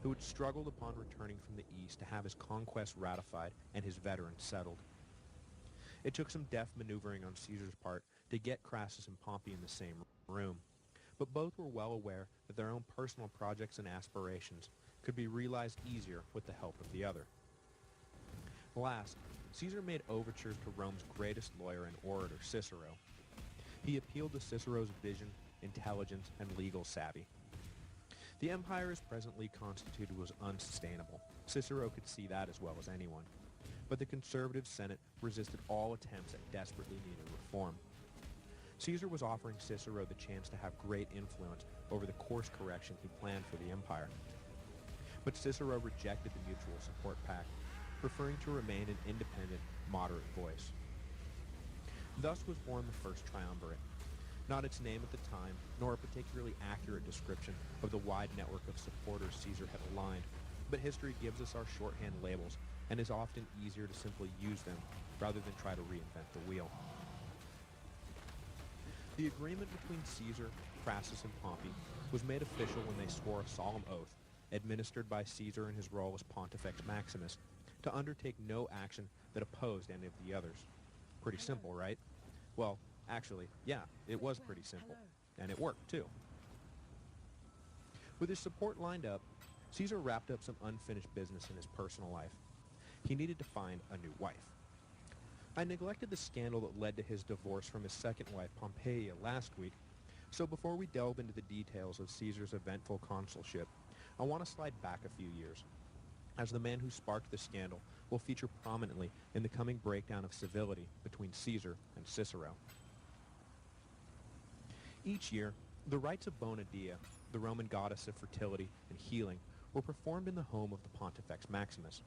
who had struggled upon returning from the east to have his conquest ratified and his veterans settled. It took some deft maneuvering on Caesar's part to get Crassus and Pompey in the same room, but both were well aware that their own personal projects and aspirations could be realized easier with the help of the other. Last, Caesar made overtures to Rome's greatest lawyer and orator, Cicero. He appealed to Cicero's vision, intelligence, and legal savvy. The empire as presently constituted was unsustainable. Cicero could see that as well as anyone. But the conservative Senate resisted all attempts at desperately needed reform. Caesar was offering Cicero the chance to have great influence over the course correction he planned for the empire. But Cicero rejected the mutual support pact, preferring to remain an independent, moderate voice. Thus was born the first triumvirate. Not its name at the time, nor a particularly accurate description of the wide network of supporters Caesar had aligned, but history gives us our shorthand labels, and is often easier to simply use them rather than try to reinvent the wheel. The agreement between Caesar, Crassus, and Pompey was made official when they swore a solemn oath, administered by Caesar in his role as Pontifex Maximus, to undertake no action that opposed any of the others. Pretty simple, right? Well, actually, yeah, it was pretty simple. And it worked, too. With his support lined up, Caesar wrapped up some unfinished business in his personal life. He needed to find a new wife. I neglected the scandal that led to his divorce from his second wife, Pompeia, last week, so before we delve into the details of Caesar's eventful consulship, I want to slide back a few years, as the man who sparked the scandal will feature prominently in the coming breakdown of civility between Caesar and Cicero. Each year, the rites of Bona Dea, the Roman goddess of fertility and healing, were performed in the home of the Pontifex Maximus.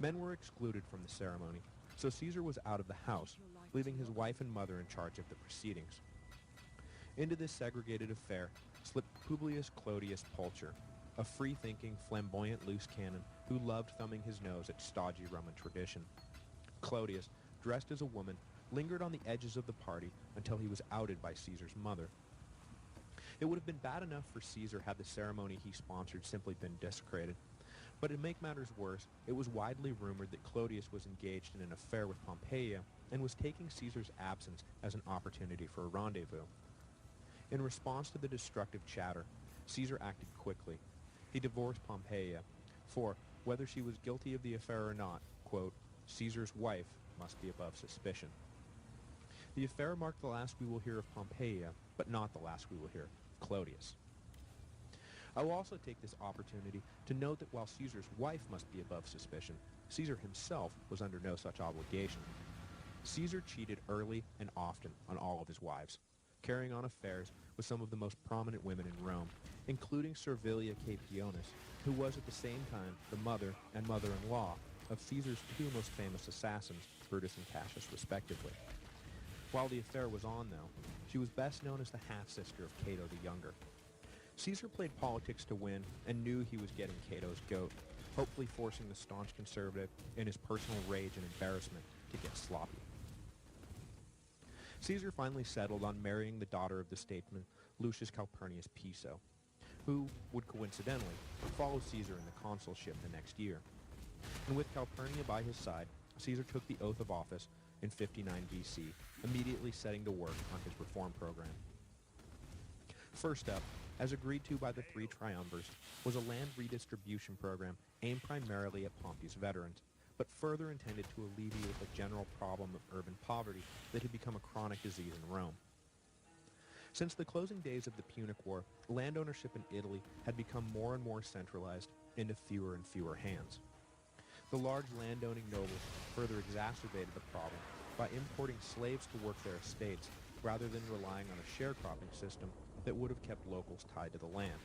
Men were excluded from the ceremony, so Caesar was out of the house, leaving his wife and mother in charge of the proceedings. Into this segregated affair slipped Publius Clodius Pulcher, a free-thinking, flamboyant loose cannon who loved thumbing his nose at stodgy Roman tradition. Clodius, dressed as a woman, lingered on the edges of the party until he was outed by Caesar's mother. It would have been bad enough for Caesar had the ceremony he sponsored simply been desecrated. But to make matters worse, it was widely rumored that Clodius was engaged in an affair with Pompeia and was taking Caesar's absence as an opportunity for a rendezvous. In response to the destructive chatter, Caesar acted quickly. He divorced Pompeia, for, whether she was guilty of the affair or not, quote, Caesar's wife must be above suspicion. The affair marked the last we will hear of Pompeia, but not the last we will hear of Clodius. I will also take this opportunity to note that while Caesar's wife must be above suspicion, Caesar himself was under no such obligation. Caesar cheated early and often on all of his wives, carrying on affairs with some of the most prominent women in Rome, including Servilia Caepionis, who was at the same time the mother and mother-in-law of Caesar's two most famous assassins, Brutus and Cassius, respectively. While the affair was on, though, she was best known as the half-sister of Cato the Younger. Caesar played politics to win and knew he was getting Cato's goat, hopefully forcing the staunch conservative, in his personal rage and embarrassment, to get sloppy. Caesar finally settled on marrying the daughter of the statesman Lucius Calpurnius Piso, who would coincidentally follow Caesar in the consulship the next year. And with Calpurnia by his side, Caesar took the oath of office in 59 BC, immediately setting to work on his reform program. First up, as agreed to by the three triumvirs, was a land redistribution program aimed primarily at Pompey's veterans, but further intended to alleviate the general problem of urban poverty that had become a chronic disease in Rome. Since the closing days of the Punic War, land ownership in Italy had become more and more centralized into fewer and fewer hands. The large landowning nobles further exacerbated the problem by importing slaves to work their estates rather than relying on a sharecropping system that would have kept locals tied to the land.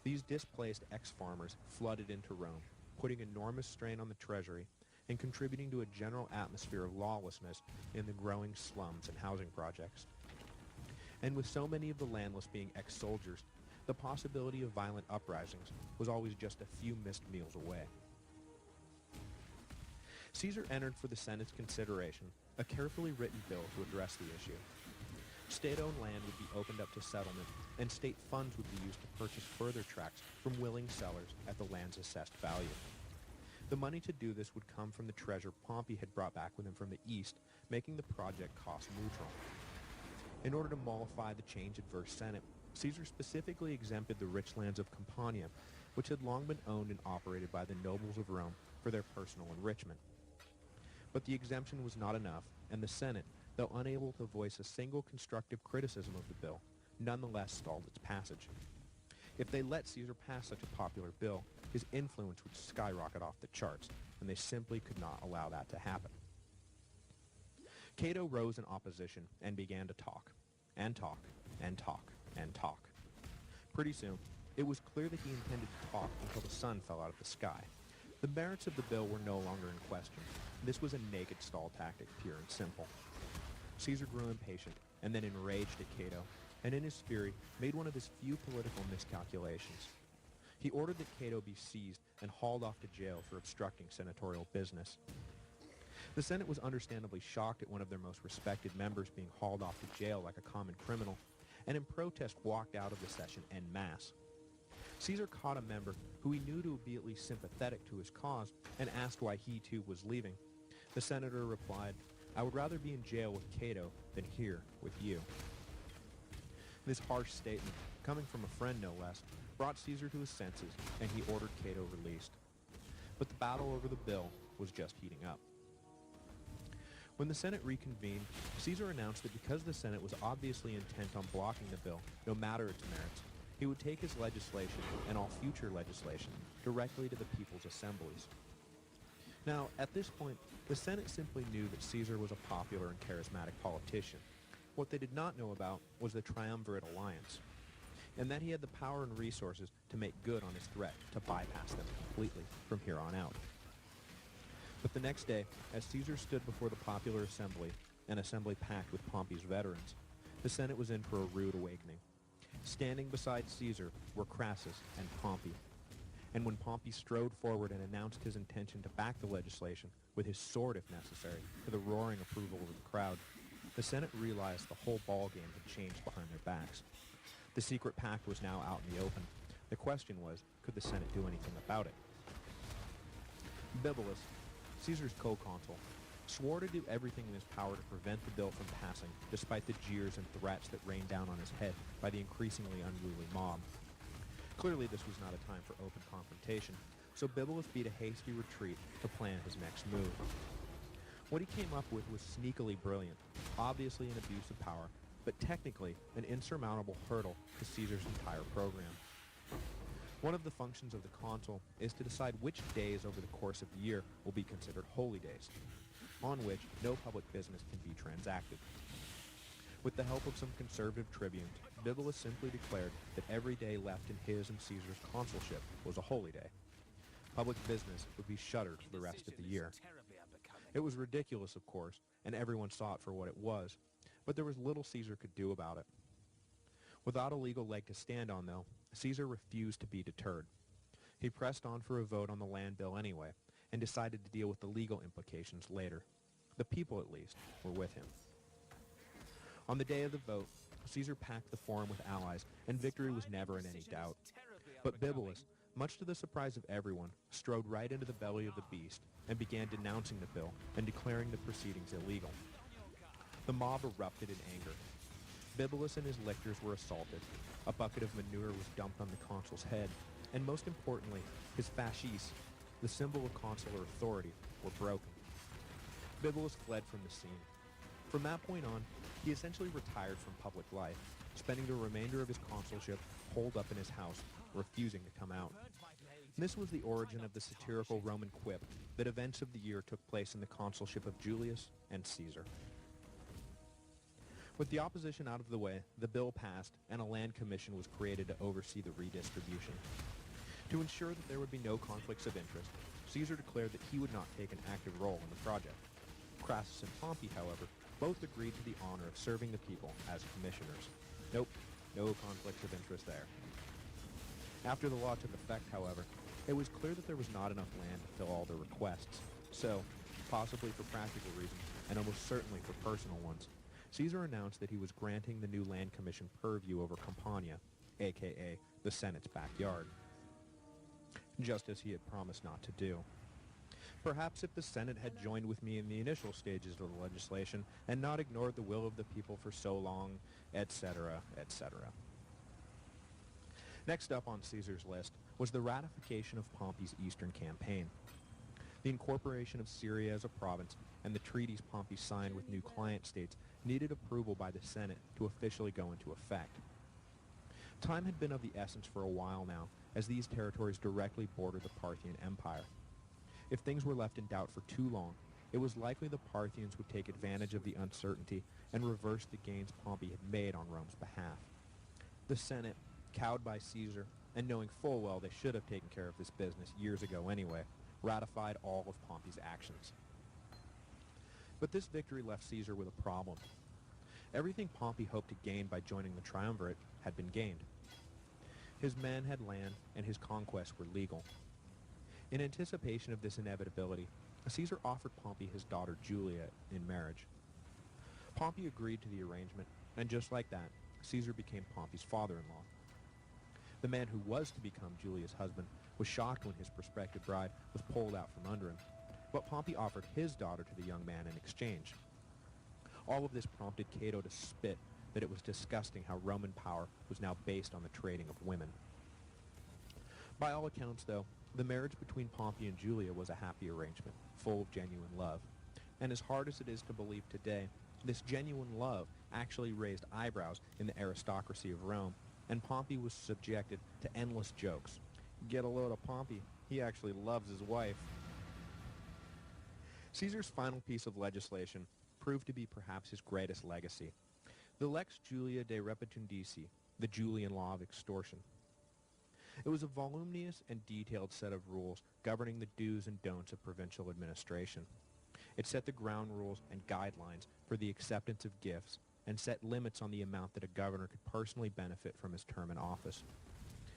These displaced ex-farmers flooded into Rome, putting enormous strain on the treasury and contributing to a general atmosphere of lawlessness in the growing slums and housing projects. And with so many of the landless being ex-soldiers, the possibility of violent uprisings was always just a few missed meals away. Caesar entered for the Senate's consideration a carefully written bill to address the issue. State-owned land would be opened up to settlement, and state funds would be used to purchase further tracts from willing sellers at the land's assessed value. The money to do this would come from the treasure Pompey had brought back with him from the east, making the project cost neutral. In order to mollify the change-adverse Senate, Caesar specifically exempted the rich lands of Campania, which had long been owned and operated by the nobles of Rome for their personal enrichment. But the exemption was not enough, and the Senate, though unable to voice a single constructive criticism of the bill, nonetheless stalled its passage. If they let Caesar pass such a popular bill, his influence would skyrocket off the charts, and they simply could not allow that to happen. Cato rose in opposition and began to talk, and talk, and talk, and talk. Pretty soon, it was clear that he intended to talk until the sun fell out of the sky. The merits of the bill were no longer in question. This was a naked stall tactic, pure and simple. Caesar grew impatient, and then enraged at Cato, and in his fury made one of his few political miscalculations. He ordered that Cato be seized and hauled off to jail for obstructing senatorial business. The Senate was understandably shocked at one of their most respected members being hauled off to jail like a common criminal, and in protest walked out of the session en masse. Caesar caught a member who he knew to be at least sympathetic to his cause and asked why he too was leaving. The senator replied, "I would rather be in jail with Cato than here with you." This harsh statement, coming from a friend no less, brought Caesar to his senses, and he ordered Cato released. But the battle over the bill was just heating up. When the Senate reconvened, Caesar announced that because the Senate was obviously intent on blocking the bill, no matter its merits, he would take his legislation, and all future legislation, directly to the people's assemblies. Now, at this point, the Senate simply knew that Caesar was a popular and charismatic politician. What they did not know about was the triumvirate alliance, and that he had the power and resources to make good on his threat to bypass them completely from here on out. But the next day, as Caesar stood before the popular assembly, an assembly packed with Pompey's veterans, the Senate was in for a rude awakening. Standing beside Caesar were Crassus and Pompey. And when Pompey strode forward and announced his intention to back the legislation, with his sword if necessary, to the roaring approval of the crowd, the Senate realized the whole ballgame had changed behind their backs. The secret pact was now out in the open. The question was, could the Senate do anything about it? Bibulus, Caesar's co-consul, swore to do everything in his power to prevent the bill from passing, despite the jeers and threats that rained down on his head by the increasingly unruly mob. Clearly this was not a time for open confrontation, so Bibulus beat a hasty retreat to plan his next move. What he came up with was sneakily brilliant, obviously an abuse of power, but technically an insurmountable hurdle to Caesar's entire program. One of the functions of the consul is to decide which days over the course of the year will be considered holy days, on which no public business can be transacted. With the help of some conservative tribunes, Bibulus simply declared that every day left in his and Caesar's consulship was a holy day. Public business would be shuttered for the rest of the year. It was ridiculous, of course, and everyone saw it for what it was, but there was little Caesar could do about it. Without a legal leg to stand on, though, Caesar refused to be deterred. He pressed on for a vote on the land bill anyway, and decided to deal with the legal implications later. The people, at least, were with him. On the day of the vote, Caesar packed the forum with allies, and victory was never in any doubt. But Bibulus, much to the surprise of everyone, strode right into the belly of the beast and began denouncing the bill and declaring the proceedings illegal. The mob erupted in anger. Bibulus and his lictors were assaulted. A bucket of manure was dumped on the consul's head, and most importantly, his fasces, the symbol of consular authority, were broken. Bibulus fled from the scene. From that point on, he essentially retired from public life, spending the remainder of his consulship holed up in his house, refusing to come out. This was the origin of the satirical Roman quip that events of the year took place in the consulship of Julius and Caesar. With the opposition out of the way, the bill passed, and a land commission was created to oversee the redistribution. To ensure that there would be no conflicts of interest, Caesar declared that he would not take an active role in the project. Crassus and Pompey, however, both agreed to the honor of serving the people as commissioners. Nope, no conflicts of interest there. After the law took effect, however, it was clear that there was not enough land to fill all the requests. So, possibly for practical reasons, and almost certainly for personal ones, Caesar announced that he was granting the new land commission purview over Campania, aka the Senate's backyard, just as he had promised not to do. Perhaps if the Senate had joined with me in the initial stages of the legislation and not ignored the will of the people for so long, etc., etc. Next up on Caesar's list was the ratification of Pompey's eastern campaign. The incorporation of Syria as a province and the treaties Pompey signed with new client states needed approval by the Senate to officially go into effect. Time had been of the essence for a while now, as these territories directly bordered the Parthian Empire. If things were left in doubt for too long, it was likely the Parthians would take advantage of the uncertainty and reverse the gains Pompey had made on Rome's behalf. The Senate, cowed by Caesar, and knowing full well they should have taken care of this business years ago anyway, ratified all of Pompey's actions. But this victory left Caesar with a problem. Everything Pompey hoped to gain by joining the triumvirate had been gained. His men had land, and his conquests were legal. In anticipation of this inevitability, Caesar offered Pompey his daughter Julia in marriage. Pompey agreed to the arrangement, and just like that, Caesar became Pompey's father-in-law. The man who was to become Julia's husband was shocked when his prospective bride was pulled out from under him, but Pompey offered his daughter to the young man in exchange. All of this prompted Cato to spit that it was disgusting how Roman power was now based on the trading of women. By all accounts, though, the marriage between Pompey and Julia was a happy arrangement, full of genuine love. And as hard as it is to believe today, this genuine love actually raised eyebrows in the aristocracy of Rome, and Pompey was subjected to endless jokes. Get a load of Pompey, he actually loves his wife. Caesar's final piece of legislation proved to be perhaps his greatest legacy, the Lex Julia de Repetundici, the Julian Law of Extortion. It was a voluminous and detailed set of rules governing the do's and don'ts of provincial administration. It set the ground rules and guidelines for the acceptance of gifts and set limits on the amount that a governor could personally benefit from his term in office.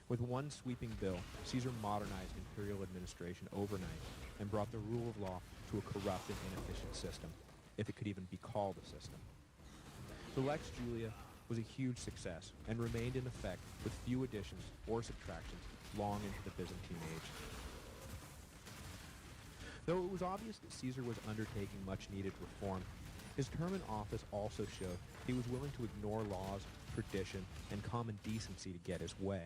With one sweeping bill, Caesar modernized imperial administration overnight and brought the rule of law to a corrupt and inefficient system, if it could even be called a system. The Lex Julia was a huge success and remained in effect with few additions or subtractions long into the Byzantine age. Though it was obvious that Caesar was undertaking much-needed reform, his term in office also showed he was willing to ignore laws, tradition, and common decency to get his way.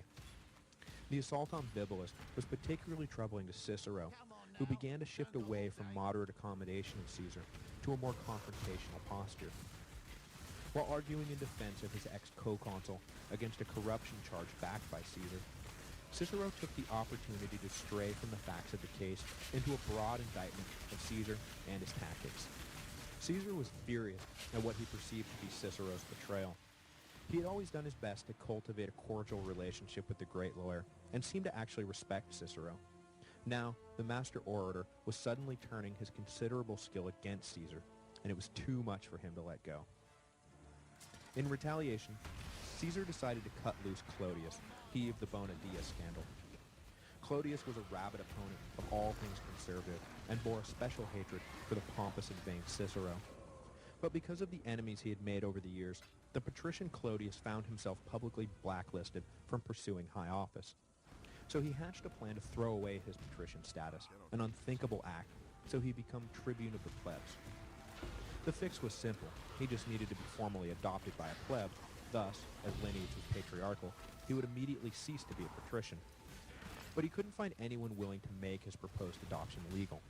The assault on Bibulus was particularly troubling to Cicero, who began to shift away from moderate accommodation of Caesar to a more confrontational posture. While arguing in defense of his ex-co-consul against a corruption charge backed by Caesar, Cicero took the opportunity to stray from the facts of the case into a broad indictment of Caesar and his tactics. Caesar was furious at what he perceived to be Cicero's betrayal. He had always done his best to cultivate a cordial relationship with the great lawyer and seemed to actually respect Cicero. Now, the master orator was suddenly turning his considerable skill against Caesar, and it was too much for him to let go. In retaliation, Caesar decided to cut loose Clodius, he of the Bona Dea scandal. Clodius was a rabid opponent of all things conservative and bore a special hatred for the pompous and vain Cicero. But because of the enemies he had made over the years, the patrician Clodius found himself publicly blacklisted from pursuing high office. So he hatched a plan to throw away his patrician status, an unthinkable act, so he become tribune of the plebs. The fix was simple. He just needed to be formally adopted by a pleb. Thus, as lineage was patriarchal, he would immediately cease to be a patrician. But he couldn't find anyone willing to make his proposed adoption legal.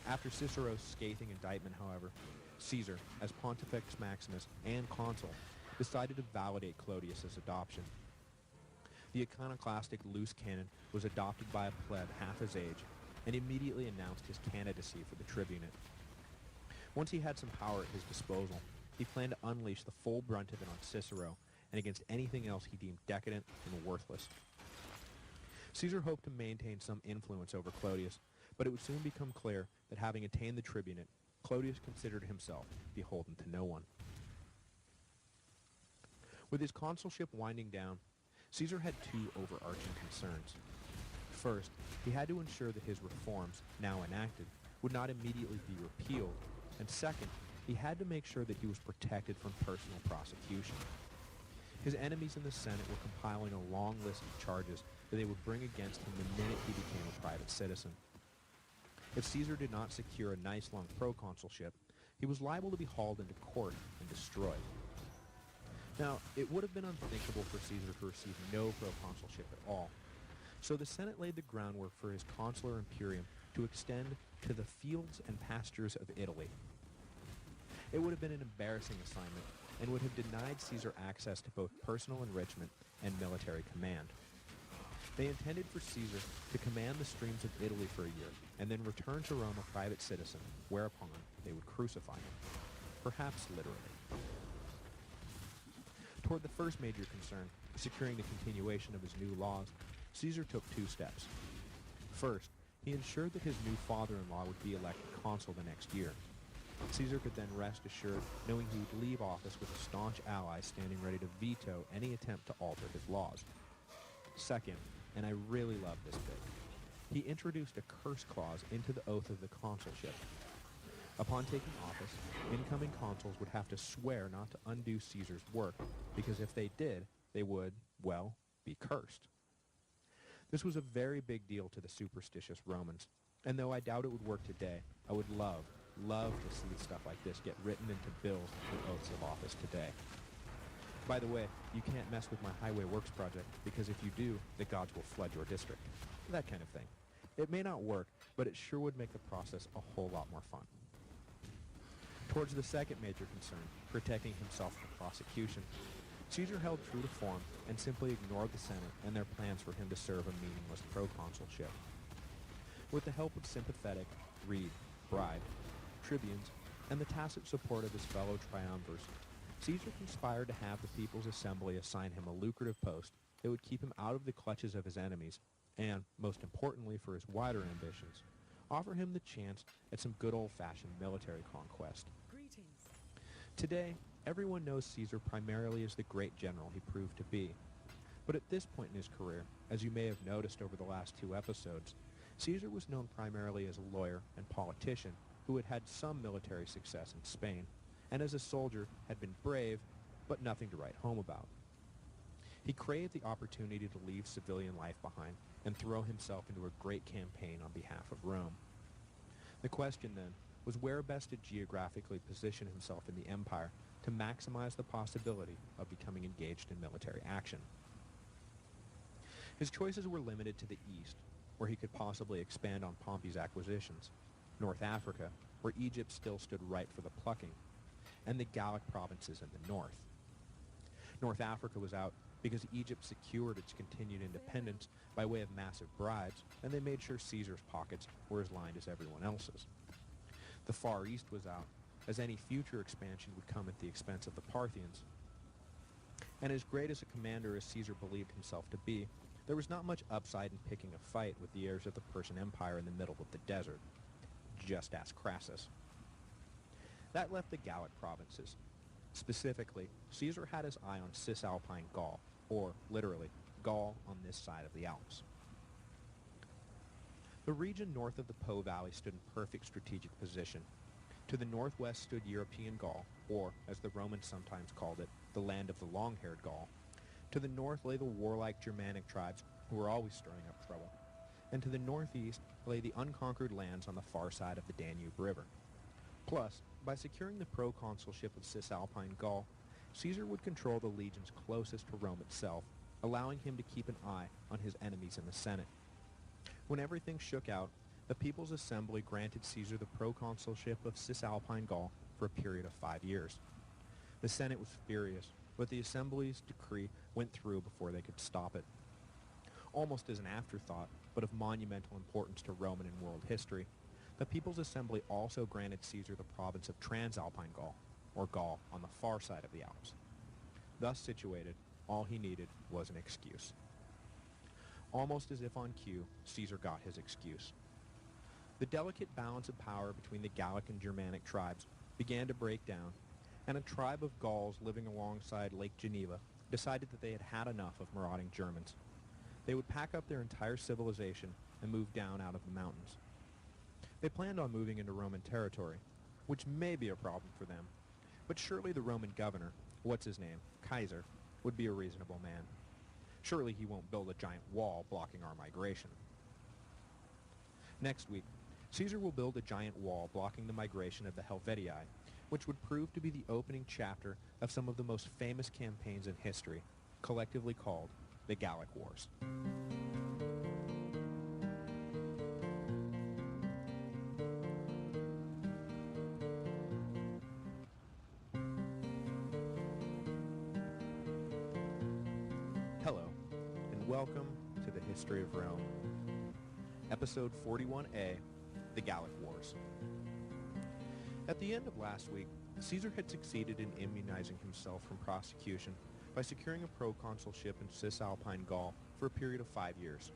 After Cicero's scathing indictment, however, Caesar, as Pontifex Maximus and consul, decided to validate Clodius's adoption. The iconoclastic loose cannon was adopted by a pleb half his age and immediately announced his candidacy for the tribunate. Once he had some power at his disposal, he planned to unleash the full brunt of it on Cicero and against anything else he deemed decadent and worthless. Caesar hoped to maintain some influence over Clodius, but it would soon become clear that having attained the tribunate, Clodius considered himself beholden to no one. With his consulship winding down, Caesar had two overarching concerns. First, he had to ensure that his reforms, now enacted, would not immediately be repealed, and second, he had to make sure that he was protected from personal prosecution. His enemies in the Senate were compiling a long list of charges that they would bring against him the minute he became a private citizen. If Caesar did not secure a nice long proconsulship, he was liable to be hauled into court and destroyed. Now, it would have been unthinkable for Caesar to receive no proconsulship at all, so the Senate laid the groundwork for his consular imperium to extend to the fields and pastures of Italy. It would have been an embarrassing assignment and would have denied Caesar access to both personal enrichment and military command. They intended for Caesar to command the streams of Italy for a year and then return to Rome a private citizen, whereupon they would crucify him, perhaps literally. Toward the first major concern, securing the continuation of his new laws, Caesar took two steps. First, he ensured that his new father-in-law would be elected consul the next year. Caesar could then rest assured knowing he would leave office with a staunch ally standing ready to veto any attempt to alter his laws. Second, and I really love this bit, he introduced a curse clause into the oath of the consulship. Upon taking office, incoming consuls would have to swear not to undo Caesar's work, because if they did, they would, well, be cursed. This was a very big deal to the superstitious Romans, and though I doubt it would work today, I would love to see stuff like this get written into bills and oaths of office today. By the way, you can't mess with my highway works project, because if you do, the gods will flood your district. That kind of thing. It may not work, but it sure would make the process a whole lot more fun. Towards the second major concern, protecting himself from prosecution, Caesar held true to form and simply ignored the Senate and their plans for him to serve a meaningless proconsulship. With the help of sympathetic, bribed, tribunes, and the tacit support of his fellow triumvirs, Caesar conspired to have the People's Assembly assign him a lucrative post that would keep him out of the clutches of his enemies and, most importantly for his wider ambitions, offer him the chance at some good old-fashioned military conquest. Greetings. Today, everyone knows Caesar primarily as the great general he proved to be. But at this point in his career, as you may have noticed over the last two episodes, Caesar was known primarily as a lawyer and politician who had had some military success in Spain, and as a soldier had been brave, but nothing to write home about. He craved the opportunity to leave civilian life behind and throw himself into a great campaign on behalf of Rome. The question, then, was where best to geographically position himself in the empire to maximize the possibility of becoming engaged in military action. His choices were limited to the east, where he could possibly expand on Pompey's acquisitions, North Africa, where Egypt still stood ripe for the plucking, and the Gallic provinces in the north. North Africa was out because Egypt secured its continued independence by way of massive bribes, and they made sure Caesar's pockets were as lined as everyone else's. The Far East was out, as any future expansion would come at the expense of the Parthians. And as great as a commander as Caesar believed himself to be, there was not much upside in picking a fight with the heirs of the Persian Empire in the middle of the desert. Just ask Crassus. That left the Gallic provinces. Specifically, Caesar had his eye on Cisalpine Gaul, or, literally, Gaul on this side of the Alps. The region north of the Po Valley stood in perfect strategic position. To the northwest stood European Gaul, or, as the Romans sometimes called it, the land of the long-haired Gaul. To the north lay the warlike Germanic tribes, who were always stirring up trouble. And to the northeast lay the unconquered lands on the far side of the Danube River. Plus, by securing the proconsulship of Cisalpine Gaul, Caesar would control the legions closest to Rome itself, allowing him to keep an eye on his enemies in the Senate. When everything shook out, the People's Assembly granted Caesar the proconsulship of Cisalpine Gaul for a period of 5 years. The Senate was furious, but the Assembly's decree went through before they could stop it. Almost as an afterthought, but of monumental importance to Roman and world history, the People's Assembly also granted Caesar the province of Transalpine Gaul, or Gaul on the far side of the Alps. Thus situated, all he needed was an excuse. Almost as if on cue, Caesar got his excuse. The delicate balance of power between the Gallic and Germanic tribes began to break down, and a tribe of Gauls living alongside Lake Geneva decided that they had had enough of marauding Germans. They would pack up their entire civilization and move down out of the mountains. They planned on moving into Roman territory, which may be a problem for them, but surely the Roman governor, what's his name, Kaiser, would be a reasonable man. Surely he won't build a giant wall blocking our migration. Next week, Caesar will build a giant wall blocking the migration of the Helvetii, which would prove to be the opening chapter of some of the most famous campaigns in history, collectively called the Gallic Wars. Hello, and welcome to the History of Rome. Episode 41A, the Gallic Wars. At the end of last week, Caesar had succeeded in immunizing himself from prosecution by securing a proconsulship in Cisalpine Gaul for a period of 5 years.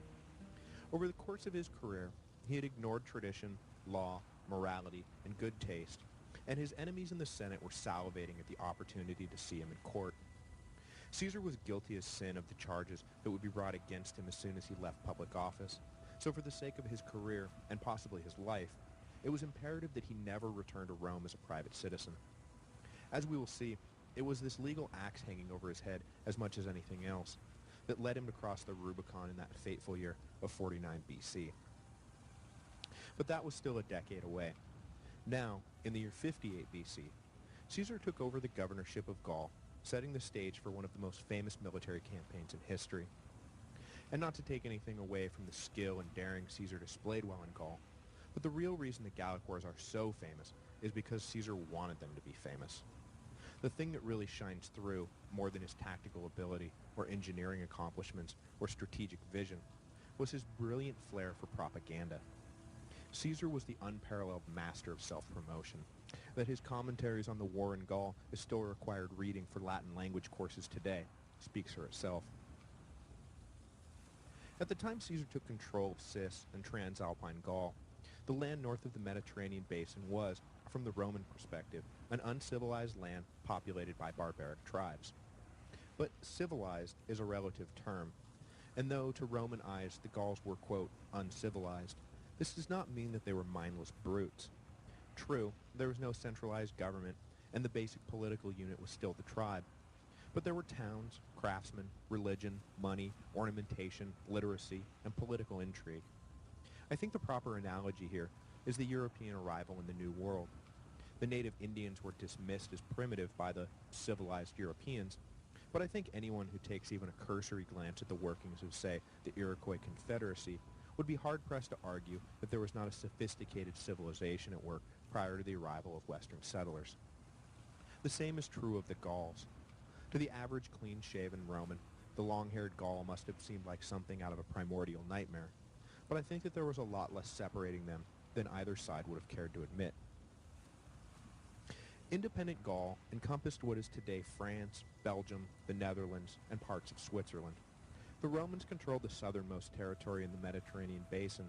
Over the course of his career, he had ignored tradition, law, morality, and good taste, and his enemies in the Senate were salivating at the opportunity to see him in court. Caesar was guilty as sin of the charges that would be brought against him as soon as he left public office, so for the sake of his career, and possibly his life, it was imperative that he never return to Rome as a private citizen. As we will see, it was this legal axe hanging over his head as much as anything else that led him to cross the Rubicon in that fateful year of 49 BC. But that was still a decade away. Now, in the year 58 BC, Caesar took over the governorship of Gaul, setting the stage for one of the most famous military campaigns in history. And not to take anything away from the skill and daring Caesar displayed while in Gaul, but the real reason the Gallic Wars are so famous is because Caesar wanted them to be famous. The thing that really shines through, more than his tactical ability, or engineering accomplishments, or strategic vision, was his brilliant flair for propaganda. Caesar was the unparalleled master of self-promotion. That his commentaries on the war in Gaul is still required reading for Latin language courses today speaks for itself. At the time Caesar took control of Cis and Transalpine Gaul, the land north of the Mediterranean basin was, from the Roman perspective, an uncivilized land populated by barbaric tribes. But civilized is a relative term, and though to Roman eyes the Gauls were, quote, uncivilized, this does not mean that they were mindless brutes. True, there was no centralized government, and the basic political unit was still the tribe. But there were towns, craftsmen, religion, money, ornamentation, literacy, and political intrigue. I think the proper analogy here is the European arrival in the New World. The native Indians were dismissed as primitive by the civilized Europeans, but I think anyone who takes even a cursory glance at the workings of, say, the Iroquois Confederacy would be hard-pressed to argue that there was not a sophisticated civilization at work prior to the arrival of Western settlers. The same is true of the Gauls. To the average clean-shaven Roman, the long-haired Gaul must have seemed like something out of a primordial nightmare, but I think that there was a lot less separating them than either side would have cared to admit. Independent Gaul encompassed what is today France, Belgium, the Netherlands, and parts of Switzerland. The Romans controlled the southernmost territory in the Mediterranean basin,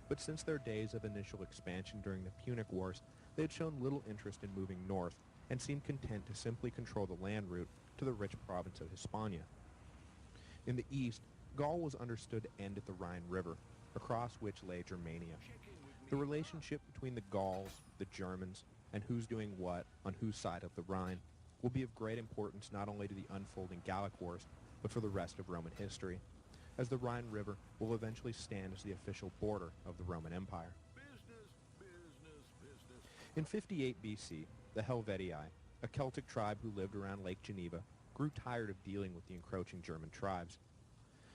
but since their days of initial expansion during the Punic Wars, they had shown little interest in moving north and seemed content to simply control the land route to the rich province of Hispania. In the east, Gaul was understood to end at the Rhine River, across which lay Germania. The relationship between the Gauls, the Germans, and who's doing what on whose side of the Rhine will be of great importance not only to the unfolding Gallic Wars, but for the rest of Roman history, as the Rhine River will eventually stand as the official border of the Roman Empire. In 58 BC, the Helvetii, a Celtic tribe who lived around Lake Geneva, grew tired of dealing with the encroaching German tribes.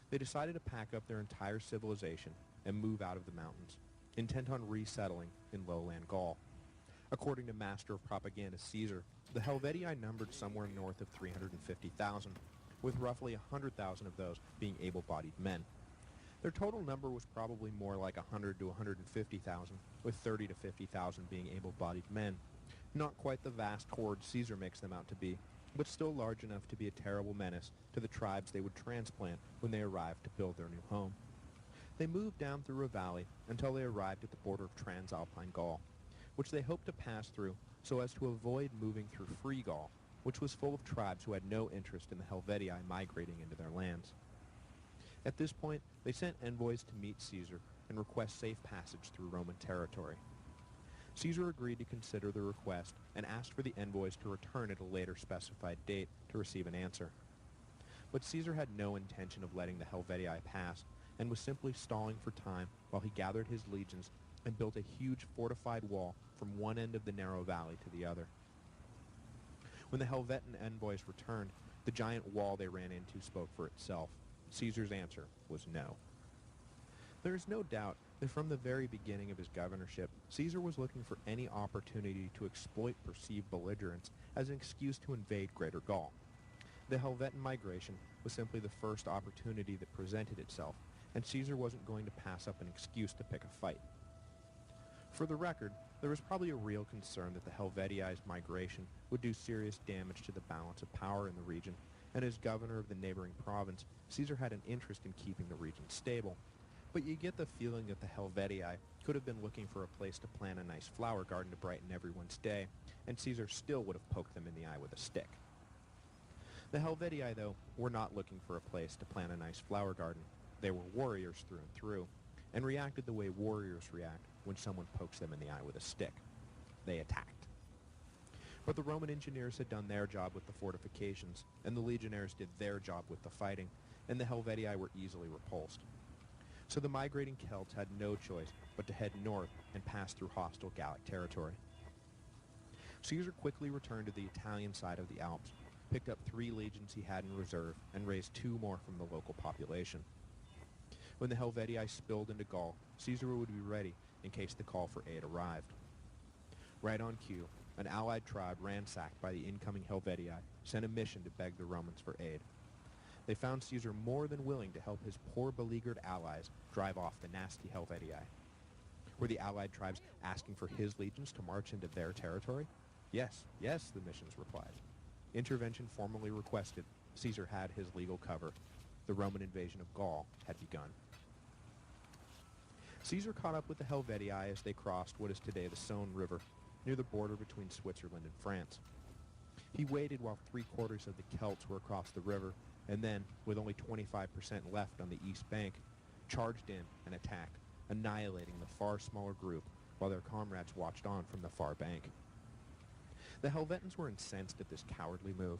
They decided to pack up their entire civilization and move out of the mountains, intent on resettling in lowland Gaul. According to Master of Propaganda Caesar, the Helvetii numbered somewhere north of 350,000, with roughly 100,000 of those being able-bodied men. Their total number was probably more like 100 to 150,000, with 30 to 50,000 being able-bodied men. Not quite the vast horde Caesar makes them out to be, but still large enough to be a terrible menace to the tribes they would transplant when they arrived to build their new home. They moved down through a valley until they arrived at the border of Transalpine Gaul, which they hoped to pass through so as to avoid moving through Free Gaul, which was full of tribes who had no interest in the Helvetii migrating into their lands. At this point, they sent envoys to meet Caesar and request safe passage through Roman territory. Caesar agreed to consider the request and asked for the envoys to return at a later specified date to receive an answer. But Caesar had no intention of letting the Helvetii pass and was simply stalling for time while he gathered his legions and built a huge fortified wall from one end of the narrow valley to the other. When the Helvetan envoys returned, the giant wall they ran into spoke for itself. Caesar's answer was no. There is no doubt that from the very beginning of his governorship, Caesar was looking for any opportunity to exploit perceived belligerence as an excuse to invade Greater Gaul. The Helvetan migration was simply the first opportunity that presented itself, and Caesar wasn't going to pass up an excuse to pick a fight. For the record, there was probably a real concern that the Helvetii's migration would do serious damage to the balance of power in the region, and as governor of the neighboring province, Caesar had an interest in keeping the region stable. But you get the feeling that the Helvetii could have been looking for a place to plant a nice flower garden to brighten everyone's day, and Caesar still would have poked them in the eye with a stick. The Helvetii, though, were not looking for a place to plant a nice flower garden. They were warriors through and through, and reacted the way warriors react when someone pokes them in the eye with a stick. They attacked. But the Roman engineers had done their job with the fortifications, and the legionnaires did their job with the fighting, and the Helvetii were easily repulsed. So the migrating Celts had no choice but to head north and pass through hostile Gallic territory. Caesar quickly returned to the Italian side of the Alps, picked up 3 legions he had in reserve, and raised 2 more from the local population. When the Helvetii spilled into Gaul, Caesar would be ready in case the call for aid arrived. Right on cue, an allied tribe ransacked by the incoming Helvetii sent a mission to beg the Romans for aid. They found Caesar more than willing to help his poor beleaguered allies drive off the nasty Helvetii. Were the allied tribes asking for his legions to march into their territory? Yes, the missions replied. Intervention formally requested. Caesar had his legal cover. The Roman invasion of Gaul had begun. Caesar caught up with the Helvetii as they crossed what is today the Saône River, near the border between Switzerland and France. He waited while 3/4 of the Celts were across the river, and then, with only 25% left on the east bank, charged in and attacked, annihilating the far smaller group while their comrades watched on from the far bank. The Helvetans were incensed at this cowardly move.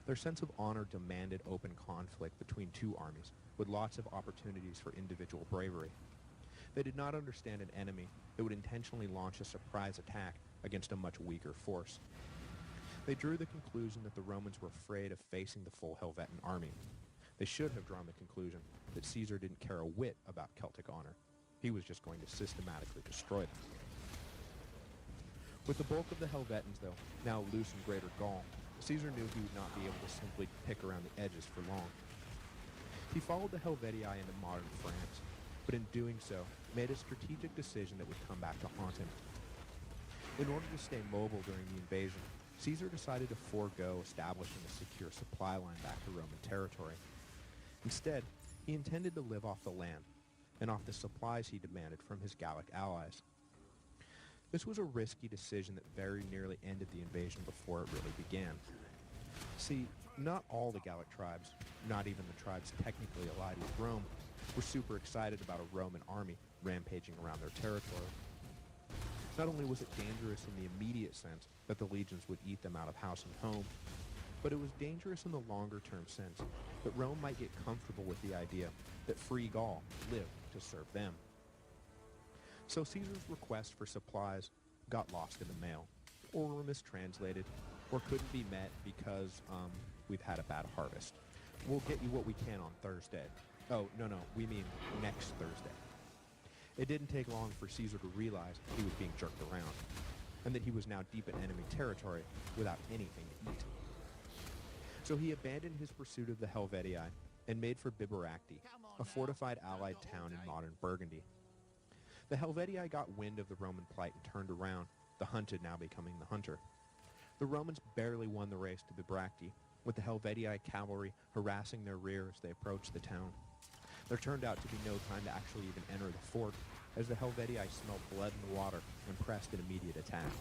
Their sense of honor demanded open conflict between 2 armies, with lots of opportunities for individual bravery. They did not understand an enemy that would intentionally launch a surprise attack against a much weaker force. They drew the conclusion that the Romans were afraid of facing the full Helvetic army. They should have drawn the conclusion that Caesar didn't care a whit about Celtic honor. He was just going to systematically destroy them. With the bulk of the Helvetans, though, now loose in Greater Gaul, Caesar knew he would not be able to simply pick around the edges for long. He followed the Helvetii into modern France, but in doing so, made a strategic decision that would come back to haunt him. In order to stay mobile during the invasion, Caesar decided to forego establishing a secure supply line back to Roman territory. Instead, he intended to live off the land, and off the supplies he demanded from his Gallic allies. This was a risky decision that very nearly ended the invasion before it really began. See, not all the Gallic tribes, not even the tribes technically allied with Rome, were super excited about a Roman army rampaging around their territory. Not only was it dangerous in the immediate sense that the legions would eat them out of house and home, but it was dangerous in the longer-term sense that Rome might get comfortable with the idea that free Gaul lived to serve them. So Caesar's requests for supplies got lost in the mail, or were mistranslated, or couldn't be met because we've had a bad harvest. We'll get you what we can on Thursday. Oh, no, we mean next Thursday. It didn't take long for Caesar to realize he was being jerked around, and that he was now deep in enemy territory without anything to eat. So he abandoned his pursuit of the Helvetii and made for Biberacte, a fortified allied town in modern Burgundy. The Helvetii got wind of the Roman plight and turned around, the hunted now becoming the hunter. The Romans barely won the race to Biberacte, with the Helvetii cavalry harassing their rear as they approached the town. There turned out to be no time to actually even enter the fort, as the Helvetii smelled blood in the water and pressed an immediate attack.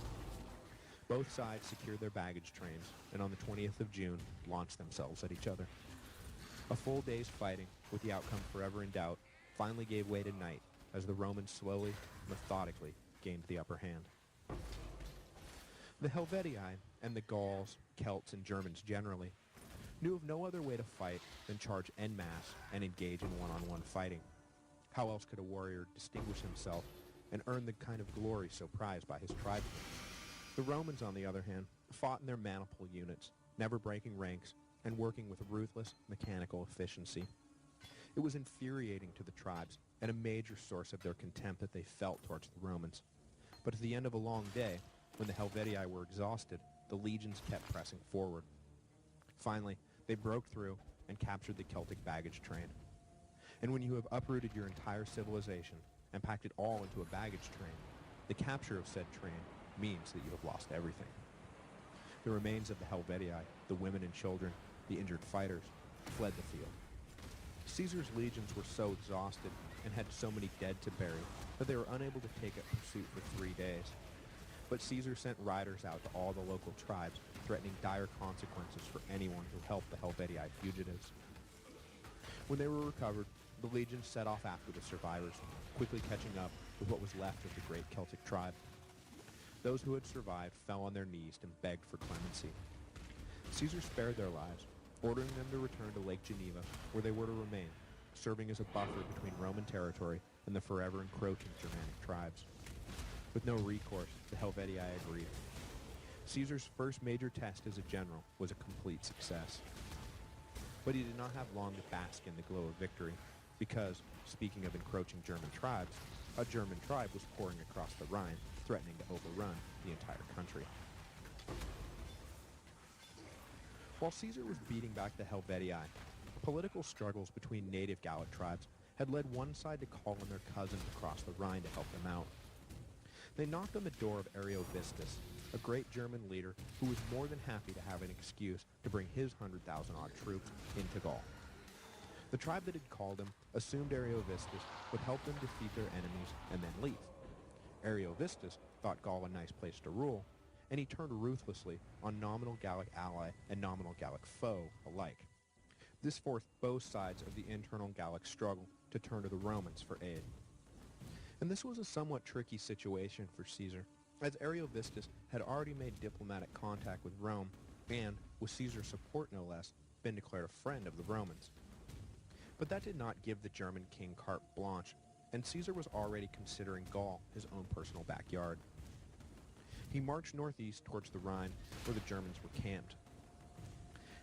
Both sides secured their baggage trains, and on the 20th of June, launched themselves at each other. A full day's fighting, with the outcome forever in doubt, finally gave way to night, as the Romans slowly, methodically, gained the upper hand. The Helvetii, and the Gauls, Celts, and Germans generally, knew of no other way to fight than charge en masse and engage in one-on-one fighting. How else could a warrior distinguish himself and earn the kind of glory so prized by his tribesmen? The Romans, on the other hand, fought in their maniple units, never breaking ranks, and working with ruthless, mechanical efficiency. It was infuriating to the tribes, and a major source of their contempt that they felt towards the Romans. But at the end of a long day, when the Helvetii were exhausted, the legions kept pressing forward. Finally, they broke through and captured the Celtic baggage train. And when you have uprooted your entire civilization and packed it all into a baggage train, the capture of said train means that you have lost everything. The remains of the Helvetii, the women and children, the injured fighters, fled the field. Caesar's legions were so exhausted and had so many dead to bury that they were unable to take up pursuit for 3 days. But Caesar sent riders out to all the local tribes, threatening dire consequences for anyone who helped the Helvetii fugitives. When they were recovered, the legions set off after the survivors, quickly catching up with what was left of the great Celtic tribe. Those who had survived fell on their knees and begged for clemency. Caesar spared their lives, ordering them to return to Lake Geneva, where they were to remain, serving as a buffer between Roman territory and the forever encroaching Germanic tribes. With no recourse, the Helvetii agreed. Caesar's first major test as a general was a complete success. But he did not have long to bask in the glow of victory, because, speaking of encroaching German tribes, a German tribe was pouring across the Rhine, threatening to overrun the entire country. While Caesar was beating back the Helvetii, political struggles between native Gallic tribes had led one side to call on their cousins across the Rhine to help them out. They knocked on the door of Ariovistus, a great German leader who was more than happy to have an excuse to bring his 100,000-odd troops into Gaul. The tribe that had called him assumed Ariovistus would help them defeat their enemies and then leave. Ariovistus thought Gaul a nice place to rule, and he turned ruthlessly on nominal Gallic ally and nominal Gallic foe alike. This forced both sides of the internal Gallic struggle to turn to the Romans for aid. And this was a somewhat tricky situation for Caesar, as Ariovistus had already made diplomatic contact with Rome and, with Caesar's support no less, been declared a friend of the Romans. But that did not give the German king carte blanche, and Caesar was already considering Gaul his own personal backyard. He marched northeast towards the Rhine, where the Germans were camped.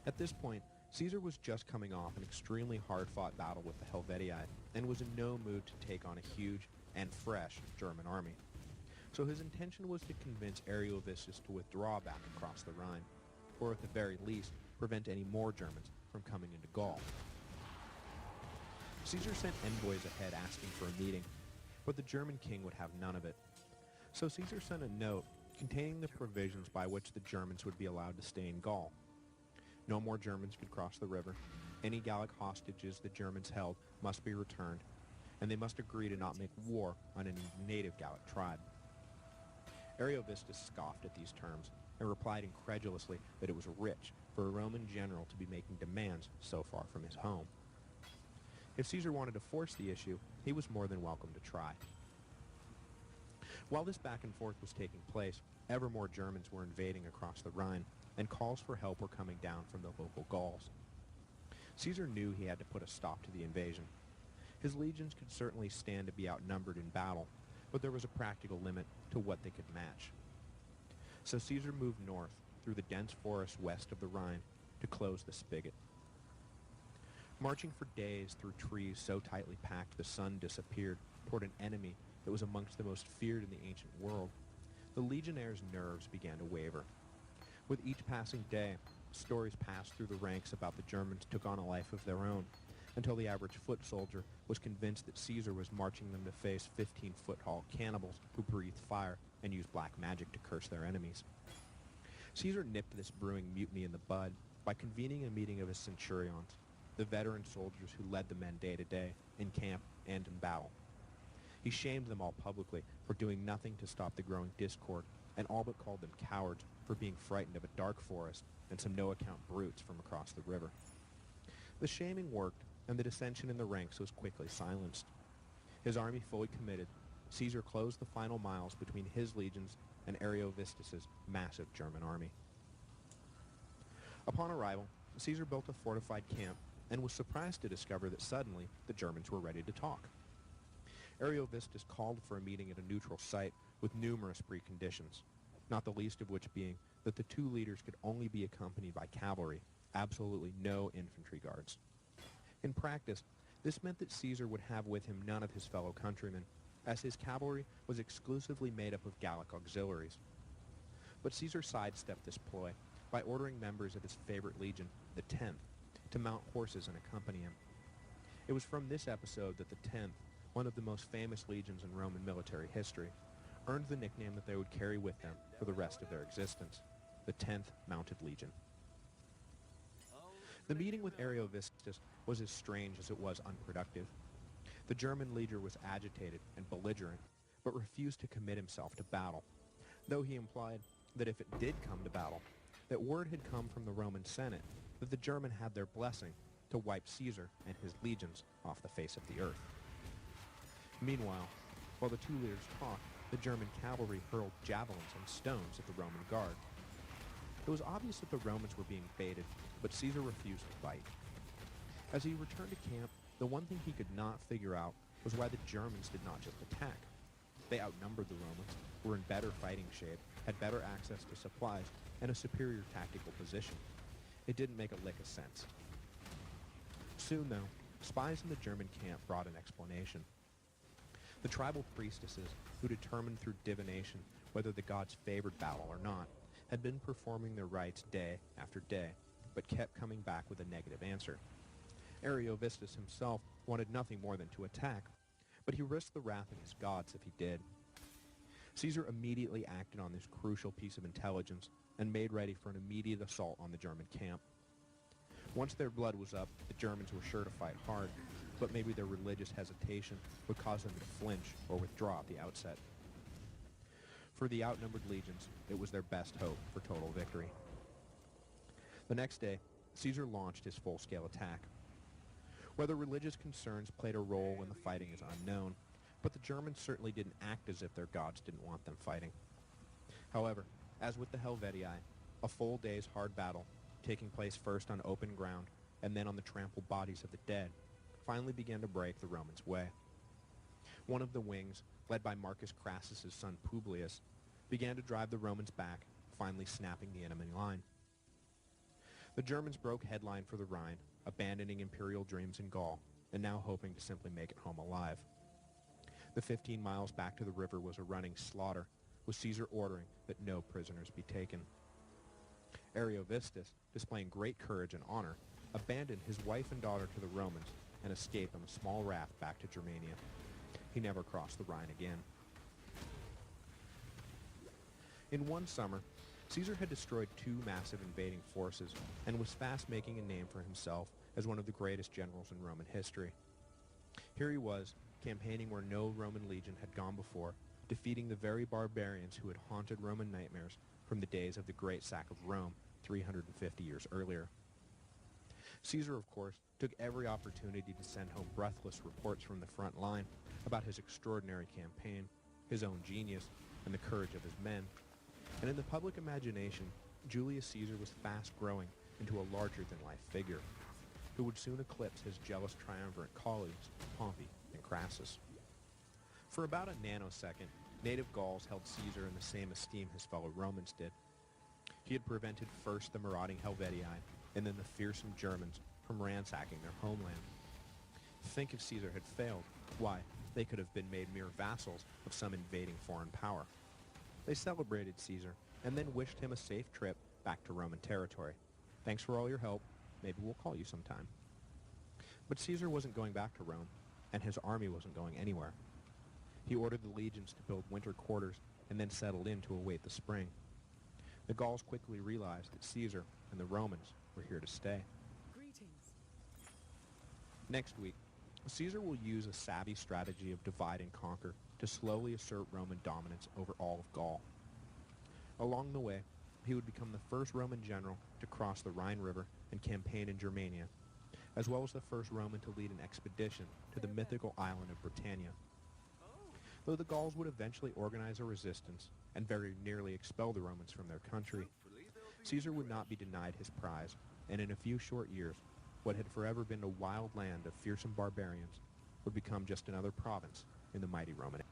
At this point, Caesar was just coming off an extremely hard-fought battle with the Helvetii, and was in no mood to take on a huge and fresh German army. So his intention was to convince Ariovistus to withdraw back across the Rhine, or at the very least, prevent any more Germans from coming into Gaul. Caesar sent envoys ahead asking for a meeting, but the German king would have none of it. So Caesar sent a note containing the provisions by which the Germans would be allowed to stay in Gaul. No more Germans could cross the river. Any Gallic hostages the Germans held must be returned, and they must agree to not make war on any native Gallic tribe. Ariovistus scoffed at these terms and replied incredulously that it was rich for a Roman general to be making demands so far from his home. If Caesar wanted to force the issue, he was more than welcome to try. While this back and forth was taking place, ever more Germans were invading across the Rhine, and calls for help were coming down from the local Gauls. Caesar knew he had to put a stop to the invasion. His legions could certainly stand to be outnumbered in battle, but there was a practical limit to what they could match. So Caesar moved north through the dense forest west of the Rhine to close the spigot. Marching for days through trees so tightly packed the sun disappeared toward an enemy that was amongst the most feared in the ancient world, the legionnaires' nerves began to waver. With each passing day, stories passed through the ranks about the Germans took on a life of their own, until the average foot soldier was convinced that Caesar was marching them to face 15-foot-tall cannibals who breathed fire and used black magic to curse their enemies. Caesar nipped this brewing mutiny in the bud by convening a meeting of his centurions, the veteran soldiers who led the men day to day, in camp and in battle. He shamed them all publicly for doing nothing to stop the growing discord, and all but called them cowards for being frightened of a dark forest and some no-account brutes from across the river. The shaming worked, and the dissension in the ranks was quickly silenced. His army fully committed, Caesar closed the final miles between his legions and Ariovistus's massive German army. Upon arrival, Caesar built a fortified camp and was surprised to discover that suddenly the Germans were ready to talk. Ariovistus called for a meeting at a neutral site with numerous preconditions, not the least of which being that the two leaders could only be accompanied by cavalry, absolutely no infantry guards. In practice, this meant that Caesar would have with him none of his fellow countrymen, as his cavalry was exclusively made up of Gallic auxiliaries. But Caesar sidestepped this ploy by ordering members of his favorite legion, the 10th, to mount horses and accompany him. It was from this episode that the 10th, one of the most famous legions in Roman military history, earned the nickname that they would carry with them for the rest of their existence, the 10th Mounted Legion. The meeting with Ariovistus was as strange as it was unproductive. The German leader was agitated and belligerent, but refused to commit himself to battle, though he implied that if it did come to battle, that word had come from the Roman Senate that the German had their blessing to wipe Caesar and his legions off the face of the earth. Meanwhile, while the two leaders talked, the German cavalry hurled javelins and stones at the Roman guard. It was obvious that the Romans were being baited, but Caesar refused to fight. As he returned to camp, the one thing he could not figure out was why the Germans did not just attack. They outnumbered the Romans, were in better fighting shape, had better access to supplies, and a superior tactical position. It didn't make a lick of sense. Soon, though, spies in the German camp brought an explanation. The tribal priestesses, who determined through divination whether the gods favored battle or not, had been performing their rites day after day, but kept coming back with a negative answer. Ariovistus himself wanted nothing more than to attack, but he risked the wrath of his gods if he did. Caesar immediately acted on this crucial piece of intelligence and made ready for an immediate assault on the German camp. Once their blood was up, the Germans were sure to fight hard, but maybe their religious hesitation would cause them to flinch or withdraw at the outset. For the outnumbered legions, it was their best hope for total victory. The next day, Caesar launched his full-scale attack. Whether religious concerns played a role in the fighting is unknown, but the Germans certainly didn't act as if their gods didn't want them fighting. However, as with the Helvetii, a full day's hard battle, taking place first on open ground and then on the trampled bodies of the dead, finally began to break the Romans' way. One of the wings, led by Marcus Crassus's son Publius, began to drive the Romans back, finally snapping the enemy line. The Germans broke headline for the Rhine, abandoning imperial dreams in Gaul, and now hoping to simply make it home alive. The 15 miles back to the river was a running slaughter, with Caesar ordering that no prisoners be taken. Ariovistus, displaying great courage and honor, abandoned his wife and daughter to the Romans and escaped on a small raft back to Germania. He never crossed the Rhine again. In one summer, Caesar had destroyed 2 massive invading forces and was fast making a name for himself as one of the greatest generals in Roman history. Here he was, campaigning where no Roman legion had gone before, defeating the very barbarians who had haunted Roman nightmares from the days of the Great Sack of Rome 350 years earlier. Caesar, of course, took every opportunity to send home breathless reports from the front line about his extraordinary campaign, his own genius, and the courage of his men. And in the public imagination, Julius Caesar was fast growing into a larger-than-life figure, who would soon eclipse his jealous triumvirate colleagues, Pompey and Crassus. For about a nanosecond, native Gauls held Caesar in the same esteem his fellow Romans did. He had prevented first the marauding Helvetii, and then the fearsome Germans from ransacking their homeland. Think if Caesar had failed, why, they could have been made mere vassals of some invading foreign power. They celebrated Caesar, and then wished him a safe trip back to Roman territory. Thanks for all your help. Maybe we'll call you sometime. But Caesar wasn't going back to Rome, and his army wasn't going anywhere. He ordered the legions to build winter quarters and then settled in to await the spring. The Gauls quickly realized that Caesar and the Romans were here to stay. Greetings. Next week, Caesar will use a savvy strategy of divide and conquer to slowly assert Roman dominance over all of Gaul. Along the way, he would become the first Roman general to cross the Rhine River and campaign in Germania, as well as the first Roman to lead an expedition to the mythical island of Britannia. Though the Gauls would eventually organize a resistance and very nearly expel the Romans from their country, Caesar would not be denied his prize, and in a few short years, what had forever been a wild land of fearsome barbarians would become just another province in the mighty Roman Empire.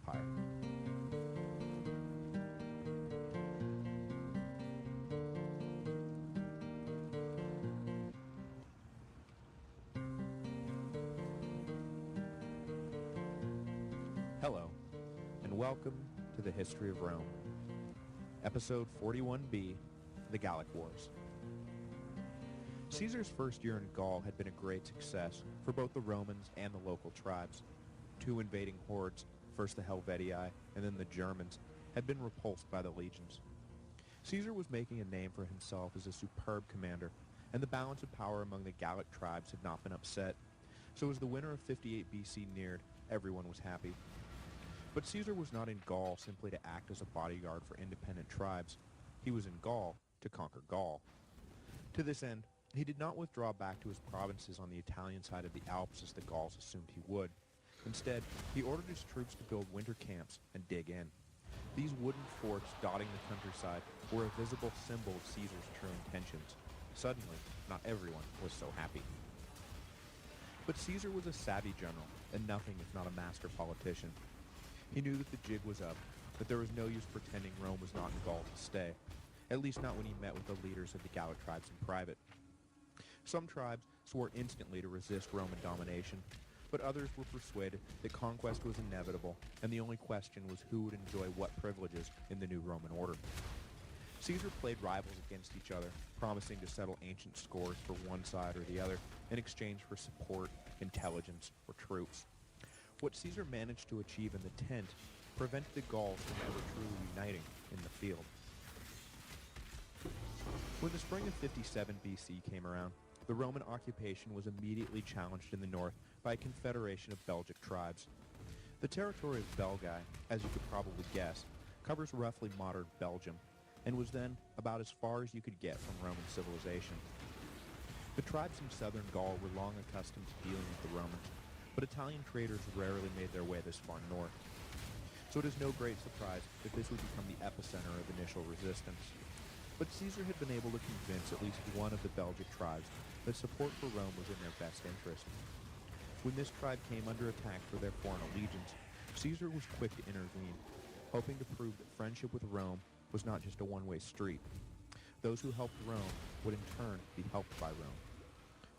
Empire. Hello, and welcome to the History of Rome. Episode 41b, The Gallic Wars. Caesar's first year in Gaul had been a great success for both the Romans and the local tribes. Two invading hordes, first the Helvetii and then the Germans, had been repulsed by the legions. Caesar was making a name for himself as a superb commander, and the balance of power among the Gallic tribes had not been upset. So as the winter of 58 BC neared, everyone was happy. But Caesar was not in Gaul simply to act as a bodyguard for independent tribes. He was in Gaul to conquer Gaul. To this end, he did not withdraw back to his provinces on the Italian side of the Alps as the Gauls assumed he would. Instead, he ordered his troops to build winter camps and dig in. These wooden forts dotting the countryside were a visible symbol of Caesar's true intentions. Suddenly, not everyone was so happy. But Caesar was a savvy general, and nothing if not a master politician. He knew that the jig was up, that there was no use pretending Rome was not in Gaul to stay, at least not when he met with the leaders of the Gallic tribes in private. Some tribes swore instantly to resist Roman domination, but others were persuaded that conquest was inevitable, and the only question was who would enjoy what privileges in the new Roman order. Caesar played rivals against each other, promising to settle ancient scores for one side or the other in exchange for support, intelligence, or troops. What Caesar managed to achieve in the tent prevented the Gauls from ever truly uniting in the field. When the spring of 57 BC came around, the Roman occupation was immediately challenged in the north by a confederation of Belgic tribes. The territory of Belgae, as you could probably guess, covers roughly modern Belgium, and was then about as far as you could get from Roman civilization. The tribes in southern Gaul were long accustomed to dealing with the Romans, but Italian traders rarely made their way this far north. So it is no great surprise that this would become the epicenter of initial resistance. But Caesar had been able to convince at least one of the Belgic tribes that support for Rome was in their best interest. When this tribe came under attack for their foreign allegiance, Caesar was quick to intervene, hoping to prove that friendship with Rome was not just a one-way street. Those who helped Rome would in turn be helped by Rome.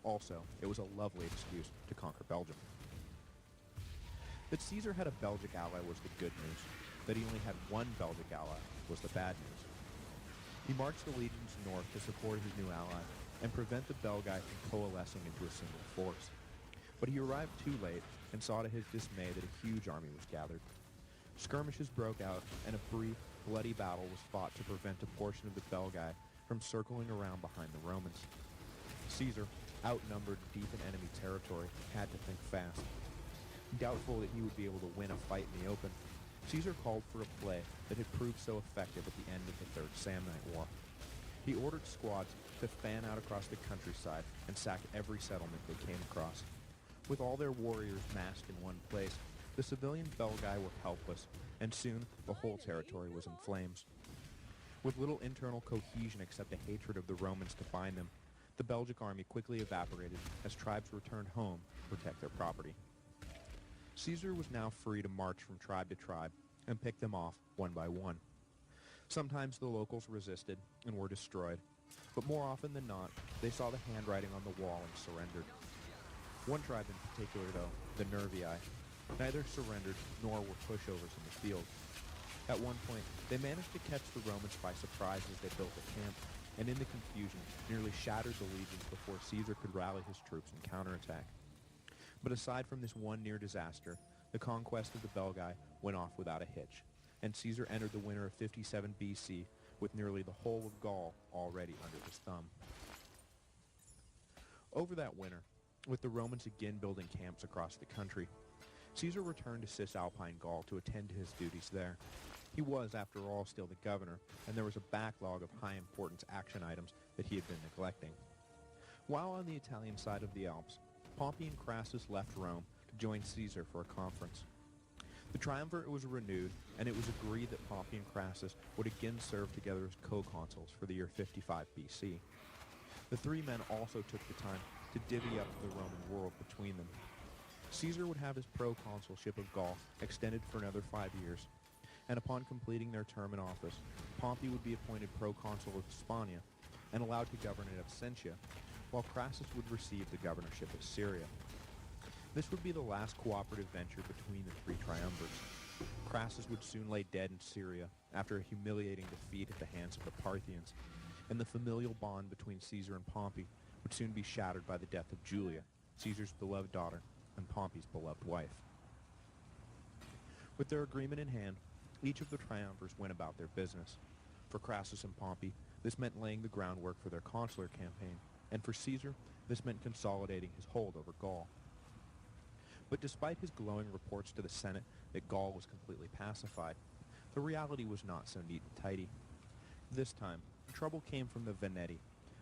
Also, it was a lovely excuse to conquer Belgium. That Caesar had a Belgic ally was the good news. That he only had one Belgic ally was the bad news. He marched the legions north to support his new ally and prevent the Belgae from coalescing into a single force. But he arrived too late and saw to his dismay that a huge army was gathered. Skirmishes broke out, and a brief, bloody battle was fought to prevent a portion of the Belgae from circling around behind the Romans. Caesar, outnumbered deep in enemy territory, had to think fast. Doubtful that he would be able to win a fight in the open, Caesar called for a play that had proved so effective at the end of the Third Samnite War. He ordered squads to fan out across the countryside and sack every settlement they came across. With all their warriors massed in one place, the civilian Belgae were helpless, and soon the whole territory was in flames. With little internal cohesion except a hatred of the Romans to bind them, the Belgic army quickly evaporated as tribes returned home to protect their property. Caesar was now free to march from tribe to tribe and pick them off one by one. Sometimes the locals resisted and were destroyed, but more often than not, they saw the handwriting on the wall and surrendered. One tribe in particular, though, the Nervii, neither surrendered nor were pushovers in the field. At one point, they managed to catch the Romans by surprise as they built a camp, and in the confusion, nearly shattered the legions before Caesar could rally his troops and counterattack. But aside from this one near disaster, the conquest of the Belgae went off without a hitch, and Caesar entered the winter of 57 BC with nearly the whole of Gaul already under his thumb. Over that winter, with the Romans again building camps across the country, Caesar returned to Cisalpine Gaul to attend to his duties there. He was, after all, still the governor, and there was a backlog of high-importance action items that he had been neglecting. While on the Italian side of the Alps, Pompey and Crassus left Rome to join Caesar for a conference. The triumvirate was renewed, and it was agreed that Pompey and Crassus would again serve together as co-consuls for the year 55 BC. The three men also took the time to divvy up the Roman world between them. Caesar would have his proconsulship of Gaul extended for another 5 years, and upon completing their term in office, Pompey would be appointed proconsul of Hispania and allowed to govern in absentia, while Crassus would receive the governorship of Syria. This would be the last cooperative venture between the three triumvirs. Crassus would soon lay dead in Syria after a humiliating defeat at the hands of the Parthians, and the familial bond between Caesar and Pompey would soon be shattered by the death of Julia, Caesar's beloved daughter and Pompey's beloved wife. With their agreement in hand, each of the triumvirs went about their business. For Crassus and Pompey, this meant laying the groundwork for their consular campaign, and for Caesar, this meant consolidating his hold over Gaul. But despite his glowing reports to the Senate that Gaul was completely pacified, the reality was not so neat and tidy. This time, trouble came from the Veneti,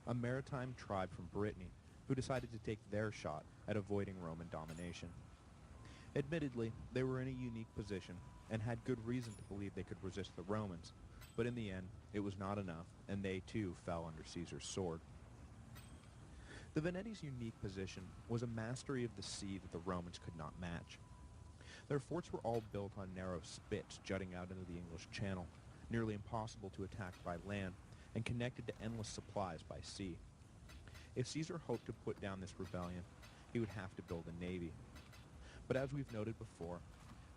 a maritime tribe from Brittany, who decided to take their shot at avoiding Roman domination. Admittedly, they were in a unique position and had good reason to believe they could resist the Romans, but in the end, it was not enough, and they too fell under Caesar's sword. The Veneti's unique position was a mastery of the sea that the Romans could not match. Their forts were all built on narrow spits jutting out into the English Channel, nearly impossible to attack by land, and connected to endless supplies by sea. If Caesar hoped to put down this rebellion, he would have to build a navy. But as we've noted before,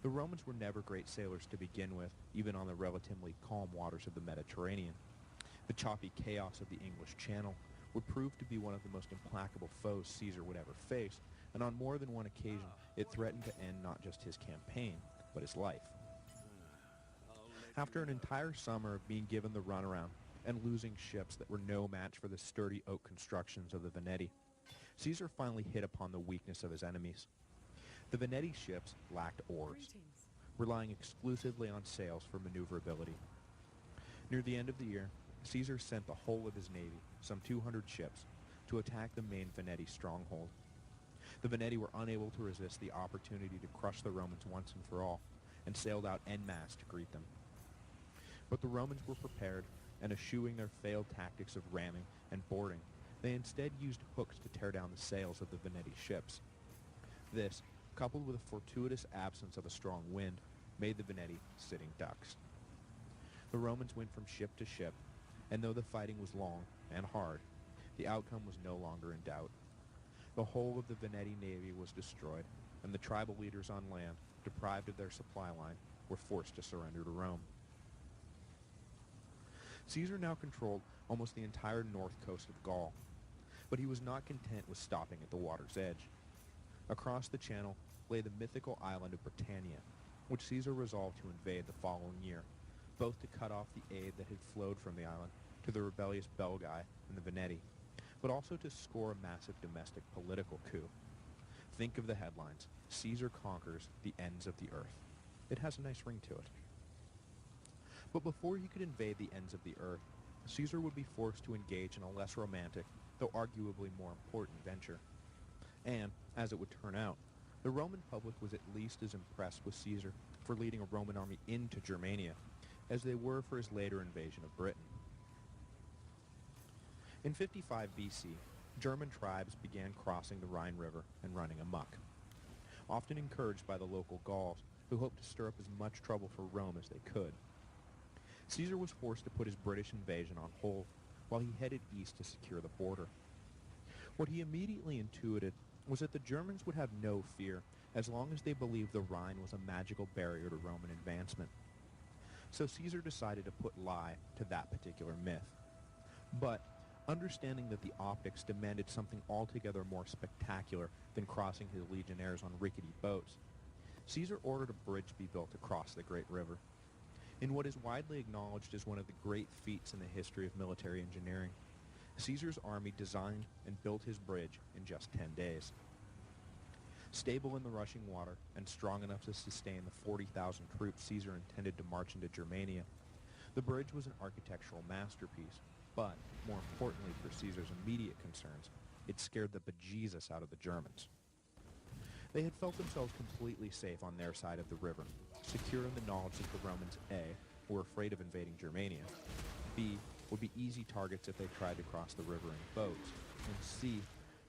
the Romans were never great sailors to begin with, even on the relatively calm waters of the Mediterranean. The choppy chaos of the English Channel would prove to be one of the most implacable foes Caesar would ever face, and on more than one occasion it threatened to end not just his campaign, but his life. After an entire summer of being given the runaround and losing ships that were no match for the sturdy oak constructions of the Veneti, Caesar finally hit upon the weakness of his enemies. The Veneti ships lacked oars, Greetings. relying exclusively on sails for maneuverability. Near the end of the year, Caesar sent the whole of his navy, some 200 ships, to attack the main Veneti stronghold. The Veneti were unable to resist the opportunity to crush the Romans once and for all, and sailed out en masse to greet them. But the Romans were prepared, and eschewing their failed tactics of ramming and boarding, they instead used hooks to tear down the sails of the Veneti ships. This, coupled with a fortuitous absence of a strong wind, made the Veneti sitting ducks. The Romans went from ship to ship, and though the fighting was long and hard, the outcome was no longer in doubt. The whole of the Veneti navy was destroyed, and the tribal leaders on land, deprived of their supply line, were forced to surrender to Rome. Caesar now controlled almost the entire north coast of Gaul, but he was not content with stopping at the water's edge. Across the channel lay the mythical island of Britannia, which Caesar resolved to invade the following year, both to cut off the aid that had flowed from the island to the rebellious Belgae and the Veneti, but also to score a massive domestic political coup. Think of the headlines: Caesar conquers the ends of the earth. It has a nice ring to it. But before he could invade the ends of the earth, Caesar would be forced to engage in a less romantic, though arguably more important venture. And, as it would turn out, the Roman public was at least as impressed with Caesar for leading a Roman army into Germania as they were for his later invasion of Britain. In 55 BC, German tribes began crossing the Rhine River and running amok, often encouraged by the local Gauls, who hoped to stir up as much trouble for Rome as they could. Caesar was forced to put his British invasion on hold while he headed east to secure the border. What he immediately intuited was that the Germans would have no fear as long as they believed the Rhine was a magical barrier to Roman advancement. So Caesar decided to put lie to that particular myth. But, understanding that the optics demanded something altogether more spectacular than crossing his legionnaires on rickety boats, Caesar ordered a bridge be built across the great river. In what is widely acknowledged as one of the great feats in the history of military engineering, Caesar's army designed and built his bridge in just 10 days. Stable in the rushing water and strong enough to sustain the 40,000 troops Caesar intended to march into Germania, the bridge was an architectural masterpiece, but, more importantly for Caesar's immediate concerns, it scared the bejesus out of the Germans. They had felt themselves completely safe on their side of the river, secure in the knowledge that the Romans, A, were afraid of invading Germania, B, would be easy targets if they tried to cross the river in boats, and C,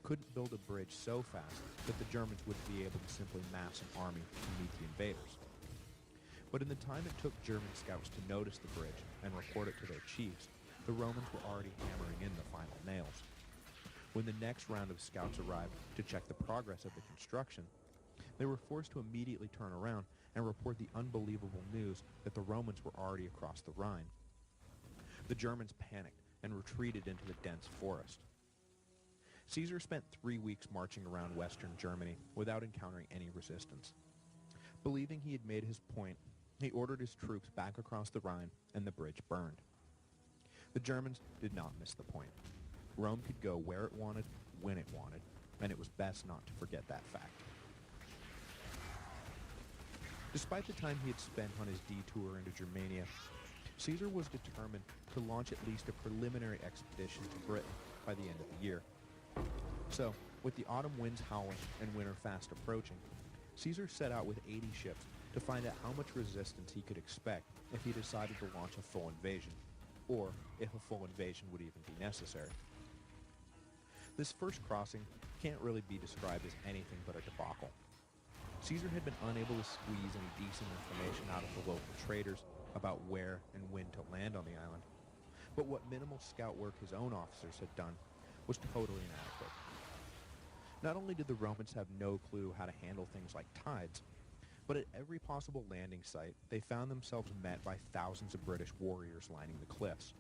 couldn't build a bridge so fast that the Germans wouldn't be able to simply mass an army to meet the invaders. But in the time it took German scouts to notice the bridge and report it to their chiefs, the Romans were already hammering in the final nails. When the next round of scouts arrived to check the progress of the construction, they were forced to immediately turn around and report the unbelievable news that the Romans were already across the Rhine. The Germans panicked and retreated into the dense forest. Caesar spent 3 weeks marching around western Germany without encountering any resistance. Believing he had made his point, he ordered his troops back across the Rhine, and the bridge burned. The Germans did not miss the point. Rome could go where it wanted, when it wanted, and it was best not to forget that fact. Despite the time he had spent on his detour into Germania, Caesar was determined to launch at least a preliminary expedition to Britain by the end of the year. So, with the autumn winds howling and winter fast approaching, Caesar set out with 80 ships to find out how much resistance he could expect if he decided to launch a full invasion, or if a full invasion would even be necessary. This first crossing can't really be described as anything but a debacle. Caesar had been unable to squeeze any decent information out of the local traders about where and when to land on the island, but what minimal scout work his own officers had done was totally inadequate. Not only did the Romans have no clue how to handle things like tides, but at every possible landing site, they found themselves met by thousands of British warriors lining the cliffs.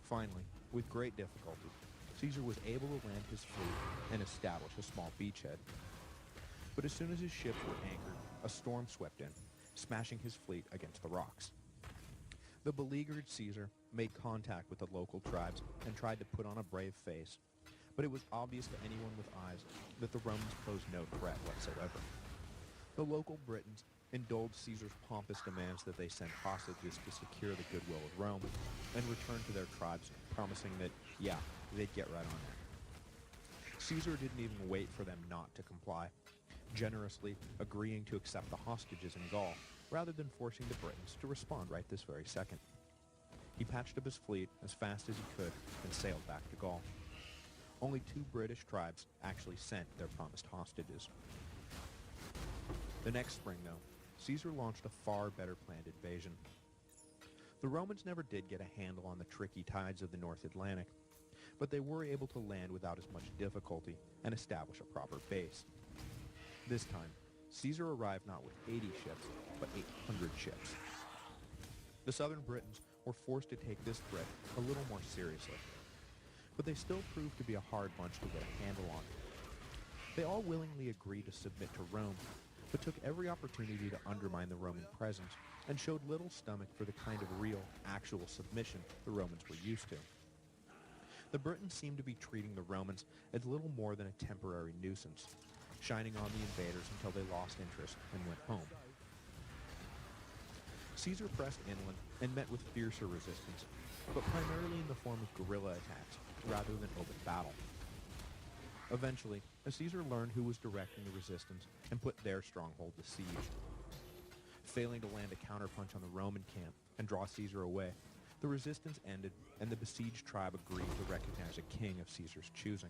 Finally, with great difficulty, Caesar was able to land his fleet and establish a small beachhead. But as soon as his ships were anchored, a storm swept in, smashing his fleet against the rocks. The beleaguered Caesar made contact with the local tribes and tried to put on a brave face, but it was obvious to anyone with eyes that the Romans posed no threat whatsoever. The local Britons indulged Caesar's pompous demands that they send hostages to secure the goodwill of Rome and return to their tribes, promising that, yeah, they'd get right on it. Caesar didn't even wait for them not to comply, generously agreeing to accept the hostages in Gaul, rather than forcing the Britons to respond right this very second. He patched up his fleet as fast as he could and sailed back to Gaul. Only 2 British tribes actually sent their promised hostages. The next spring, though, Caesar launched a far better planned invasion. The Romans never did get a handle on the tricky tides of the North Atlantic, but they were able to land without as much difficulty and establish a proper base. This time, Caesar arrived not with 80 ships, but 800 ships. The southern Britons were forced to take this threat a little more seriously, but they still proved to be a hard bunch to get a handle on. They all willingly agreed to submit to Rome, but took every opportunity to undermine the Roman presence and showed little stomach for the kind of real, actual submission the Romans were used to. The Britons seemed to be treating the Romans as little more than a temporary nuisance, shining on the invaders until they lost interest and went home. Caesar pressed inland and met with fiercer resistance, but primarily in the form of guerrilla attacks rather than open battle. Eventually, Caesar learned who was directing the resistance and put their stronghold to siege. Failing to land a counterpunch on the Roman camp and draw Caesar away, the resistance ended and the besieged tribe agreed to recognize a king of Caesar's choosing.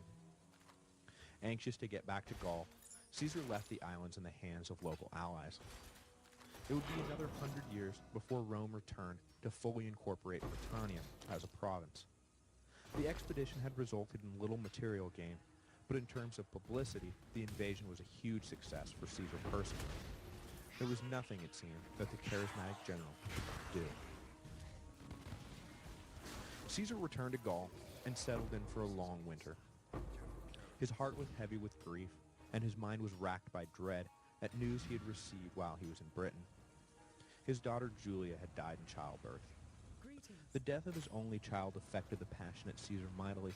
Anxious to get back to Gaul, Caesar left the islands in the hands of local allies. It would be another 100 years before Rome returned to fully incorporate Britannia as a province. The expedition had resulted in little material gain, but in terms of publicity, the invasion was a huge success for Caesar personally. There was nothing, it seemed, that the charismatic general could not do. Caesar returned to Gaul and settled in for a long winter. His heart was heavy with grief, and his mind was racked by dread at news he had received while he was in Britain. His daughter Julia had died in childbirth. Greetings. The death of his only child affected the passionate Caesar mightily,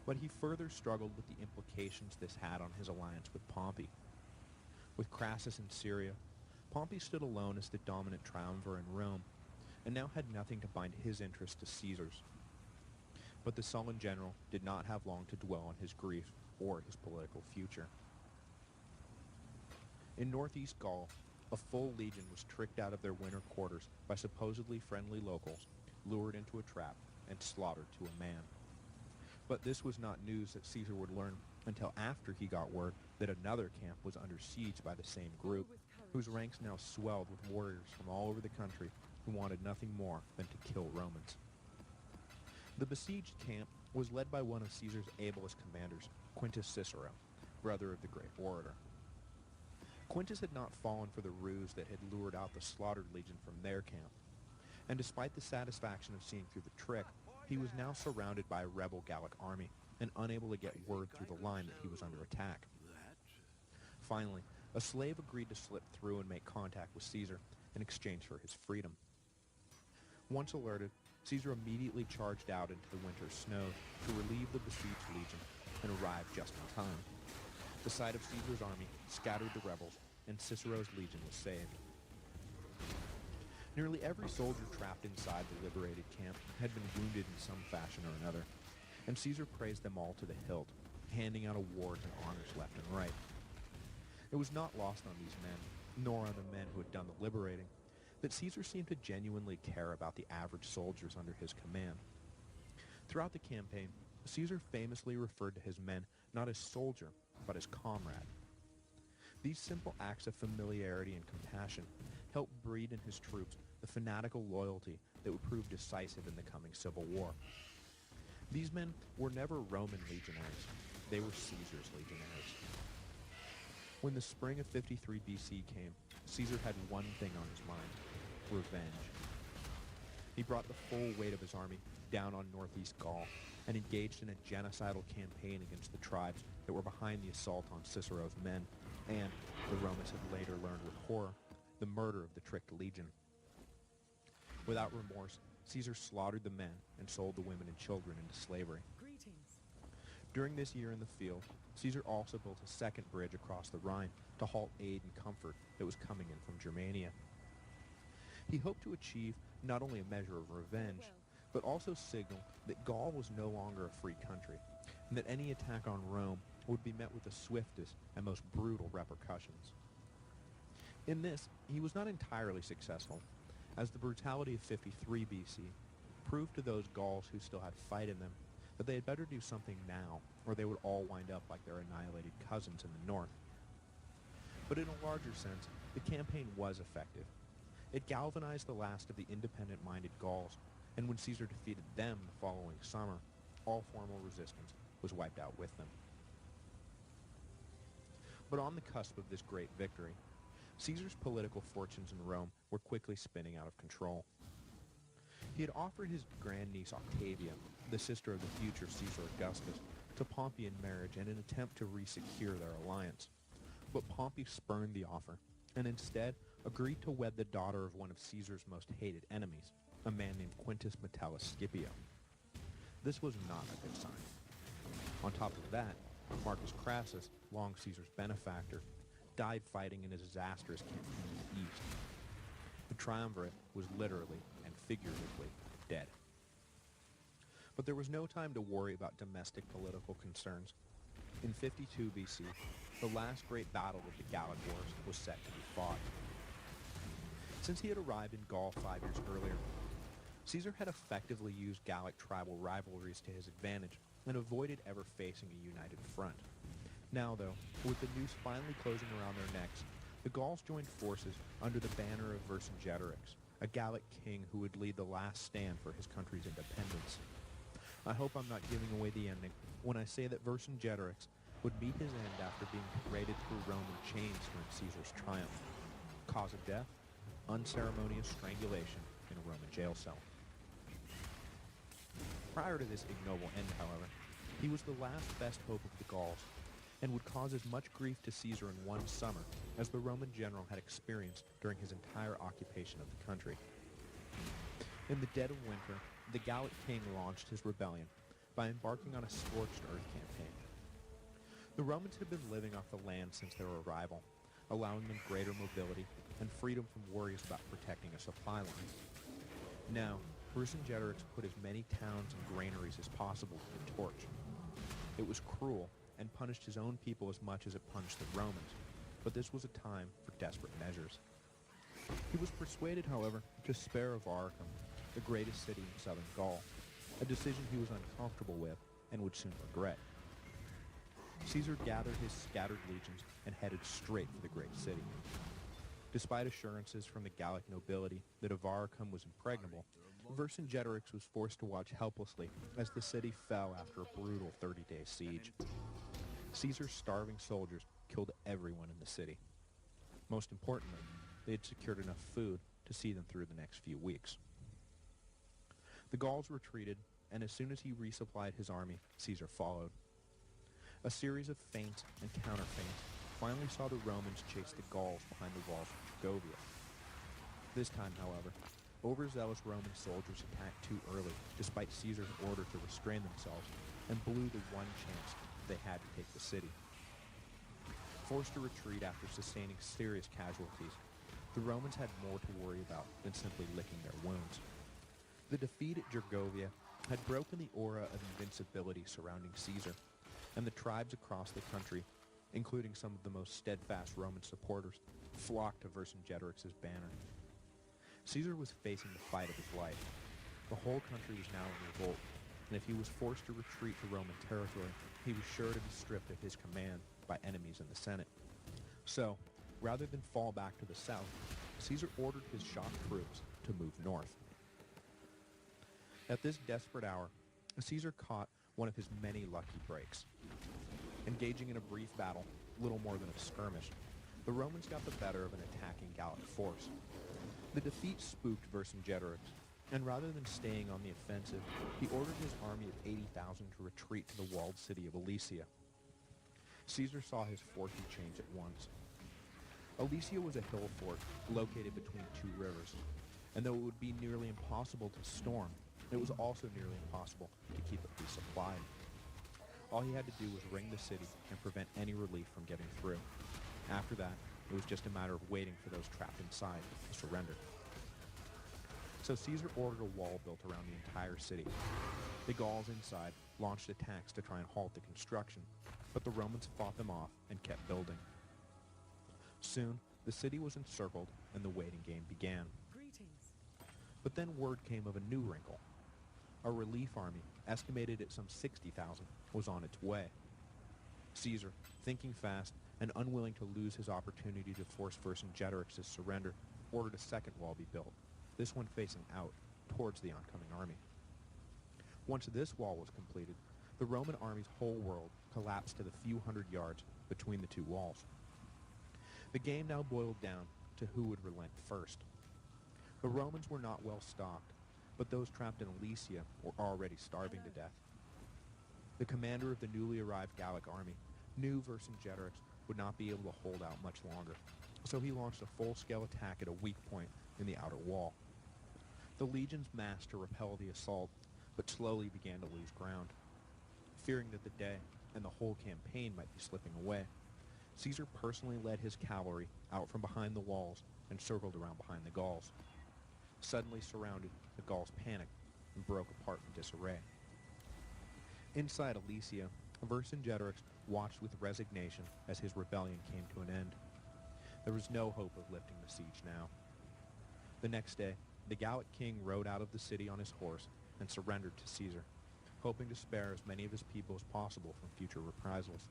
but he further struggled with the implications this had on his alliance with Pompey. With Crassus in Syria, Pompey stood alone as the dominant triumvir in Rome, and now had nothing to bind his interest to Caesar's. But the sullen general did not have long to dwell on his grief or his political future. In northeast Gaul, a full legion was tricked out of their winter quarters by supposedly friendly locals, lured into a trap, and slaughtered to a man. But this was not news that Caesar would learn until after he got word that another camp was under siege by the same group, whose ranks now swelled with warriors from all over the country who wanted nothing more than to kill Romans. The besieged camp was led by one of Caesar's ablest commanders, Quintus Cicero, brother of the great orator. Quintus had not fallen for the ruse that had lured out the slaughtered legion from their camp, and despite the satisfaction of seeing through the trick, he was now surrounded by a rebel Gallic army and unable to get word through the line that he was under attack. Finally, a slave agreed to slip through and make contact with Caesar in exchange for his freedom. Once alerted, Caesar immediately charged out into the winter snow to relieve the besieged legion and arrived just in time. The sight of Caesar's army scattered the rebels, and Cicero's legion was saved. Nearly every soldier trapped inside the liberated camp had been wounded in some fashion or another, and Caesar praised them all to the hilt, handing out awards and honors left and right. It was not lost on these men, nor on the men who had done the liberating, that Caesar seemed to genuinely care about the average soldiers under his command. Throughout the campaign, Caesar famously referred to his men not as soldier, but as comrade. These simple acts of familiarity and compassion helped breed in his troops the fanatical loyalty that would prove decisive in the coming civil war. These men were never Roman legionaries. They were Caesar's legionaries. When the spring of 53 BC came, Caesar had one thing on his mind: revenge. He brought the full weight of his army down on northeast Gaul and engaged in a genocidal campaign against the tribes that were behind the assault on Cicero's men and, the Romans had later learned with horror, the murder of the tricked legion. Without remorse, Caesar slaughtered the men and sold the women and children into slavery. Greetings. During this year in the field, Caesar also built a second bridge across the Rhine to halt aid and comfort that was coming in from Germania. He hoped to achieve not only a measure of revenge, but also signal that Gaul was no longer a free country, and that any attack on Rome would be met with the swiftest and most brutal repercussions. In this, he was not entirely successful, as the brutality of 53 BC proved to those Gauls who still had fight in them that they had better do something now, or they would all wind up like their annihilated cousins in the north. But in a larger sense, the campaign was effective. It galvanized the last of the independent-minded Gauls, and when Caesar defeated them the following summer, all formal resistance was wiped out with them. But on the cusp of this great victory, Caesar's political fortunes in Rome were quickly spinning out of control. He had offered his grandniece Octavia, the sister of the future Caesar Augustus, to Pompey in marriage in an attempt to re-secure their alliance. But Pompey spurned the offer, and instead agreed to wed the daughter of one of Caesar's most hated enemies, a man named Quintus Metellus Scipio. This was not a good sign. On top of that, Marcus Crassus, long Caesar's benefactor, died fighting in a disastrous campaign in the east. The triumvirate was literally and figuratively dead. But there was no time to worry about domestic political concerns. In 52 BC, the last great battle of the Gallic Wars was set to be fought. Since he had arrived in Gaul 5 years earlier, Caesar had effectively used Gallic tribal rivalries to his advantage and avoided ever facing a united front. Now, though, with the noose finally closing around their necks, the Gauls joined forces under the banner of Vercingetorix, a Gallic king who would lead the last stand for his country's independence. I hope I'm not giving away the ending when I say that Vercingetorix would meet his end after being paraded through Rome in chains during Caesar's triumph. Cause of death? Unceremonious strangulation in a Roman jail cell. Prior to this ignoble end, however, he was the last best hope of the Gauls, and would cause as much grief to Caesar in one summer as the Roman general had experienced during his entire occupation of the country. In the dead of winter, the Gallic king launched his rebellion by embarking on a scorched earth campaign. The Romans had been living off the land since their arrival, allowing them greater mobility and freedom from worries about protecting a supply line. Now, Vercingetorix put as many towns and granaries as possible to the torch. It was cruel, and punished his own people as much as it punished the Romans, but this was a time for desperate measures. He was persuaded, however, to spare Avaricum, the greatest city in southern Gaul, a decision he was uncomfortable with and would soon regret. Caesar gathered his scattered legions and headed straight for the great city. Despite assurances from the Gallic nobility that Avaricum was impregnable, Vercingetorix was forced to watch helplessly as the city fell after a brutal 30-day siege. Caesar's starving soldiers killed everyone in the city. Most importantly, they had secured enough food to see them through the next few weeks. The Gauls retreated, and as soon as he resupplied his army, Caesar followed. A series of feints and counterfeints finally saw the Romans chase the Gauls behind the walls of Gergovia. This time, however, overzealous Roman soldiers attacked too early, despite Caesar's order to restrain themselves, and blew the one chance they had to take the city. Forced to retreat after sustaining serious casualties, the Romans had more to worry about than simply licking their wounds. The defeat at Gergovia had broken the aura of invincibility surrounding Caesar, and the tribes across the country, including some of the most steadfast Roman supporters, flocked to Vercingetorix's banner. Caesar was facing the fight of his life. The whole country was now in revolt, and if he was forced to retreat to Roman territory, he was sure to be stripped of his command by enemies in the Senate. So, rather than fall back to the south, Caesar ordered his shock troops to move north. At this desperate hour, Caesar caught one of his many lucky breaks. Engaging in a brief battle, little more than a skirmish, the Romans got the better of an attacking Gallic force. The defeat spooked Vercingetorix, and rather than staying on the offensive, he ordered his army of 80,000 to retreat to the walled city of Alesia. Caesar saw his fortune change at once. Alesia was a hill fort located between two rivers, and though it would be nearly impossible to storm, it was also nearly impossible to keep it resupplied. All he had to do was ring the city and prevent any relief from getting through. After that, it was just a matter of waiting for those trapped inside to surrender. So Caesar ordered a wall built around the entire city. The Gauls inside launched attacks to try and halt the construction, but the Romans fought them off and kept building. Soon, the city was encircled and the waiting game began. Greetings. But then word came of a new wrinkle. A relief army, estimated at some 60,000, was on its way. Caesar, thinking fast and unwilling to lose his opportunity to force Vercingetorix's surrender, ordered a second wall be built, this one facing out, towards the oncoming army. Once this wall was completed, the Roman army's whole world collapsed to the few hundred yards between the two walls. The game now boiled down to who would relent first. The Romans were not well stocked, but those trapped in Alesia were already starving to death. The commander of the newly arrived Gallic army knew Vercingetorix would not be able to hold out much longer, so he launched a full-scale attack at a weak point in the outer wall. The legions massed to repel the assault, but slowly began to lose ground. Fearing that the day and the whole campaign might be slipping away, Caesar personally led his cavalry out from behind the walls and circled around behind the Gauls. Suddenly surrounded, the Gauls panicked and broke apart in disarray. Inside Alesia, Vercingetorix watched with resignation as his rebellion came to an end. There was no hope of lifting the siege now. The next day, the Gallic king rode out of the city on his horse and surrendered to Caesar, hoping to spare as many of his people as possible from future reprisals.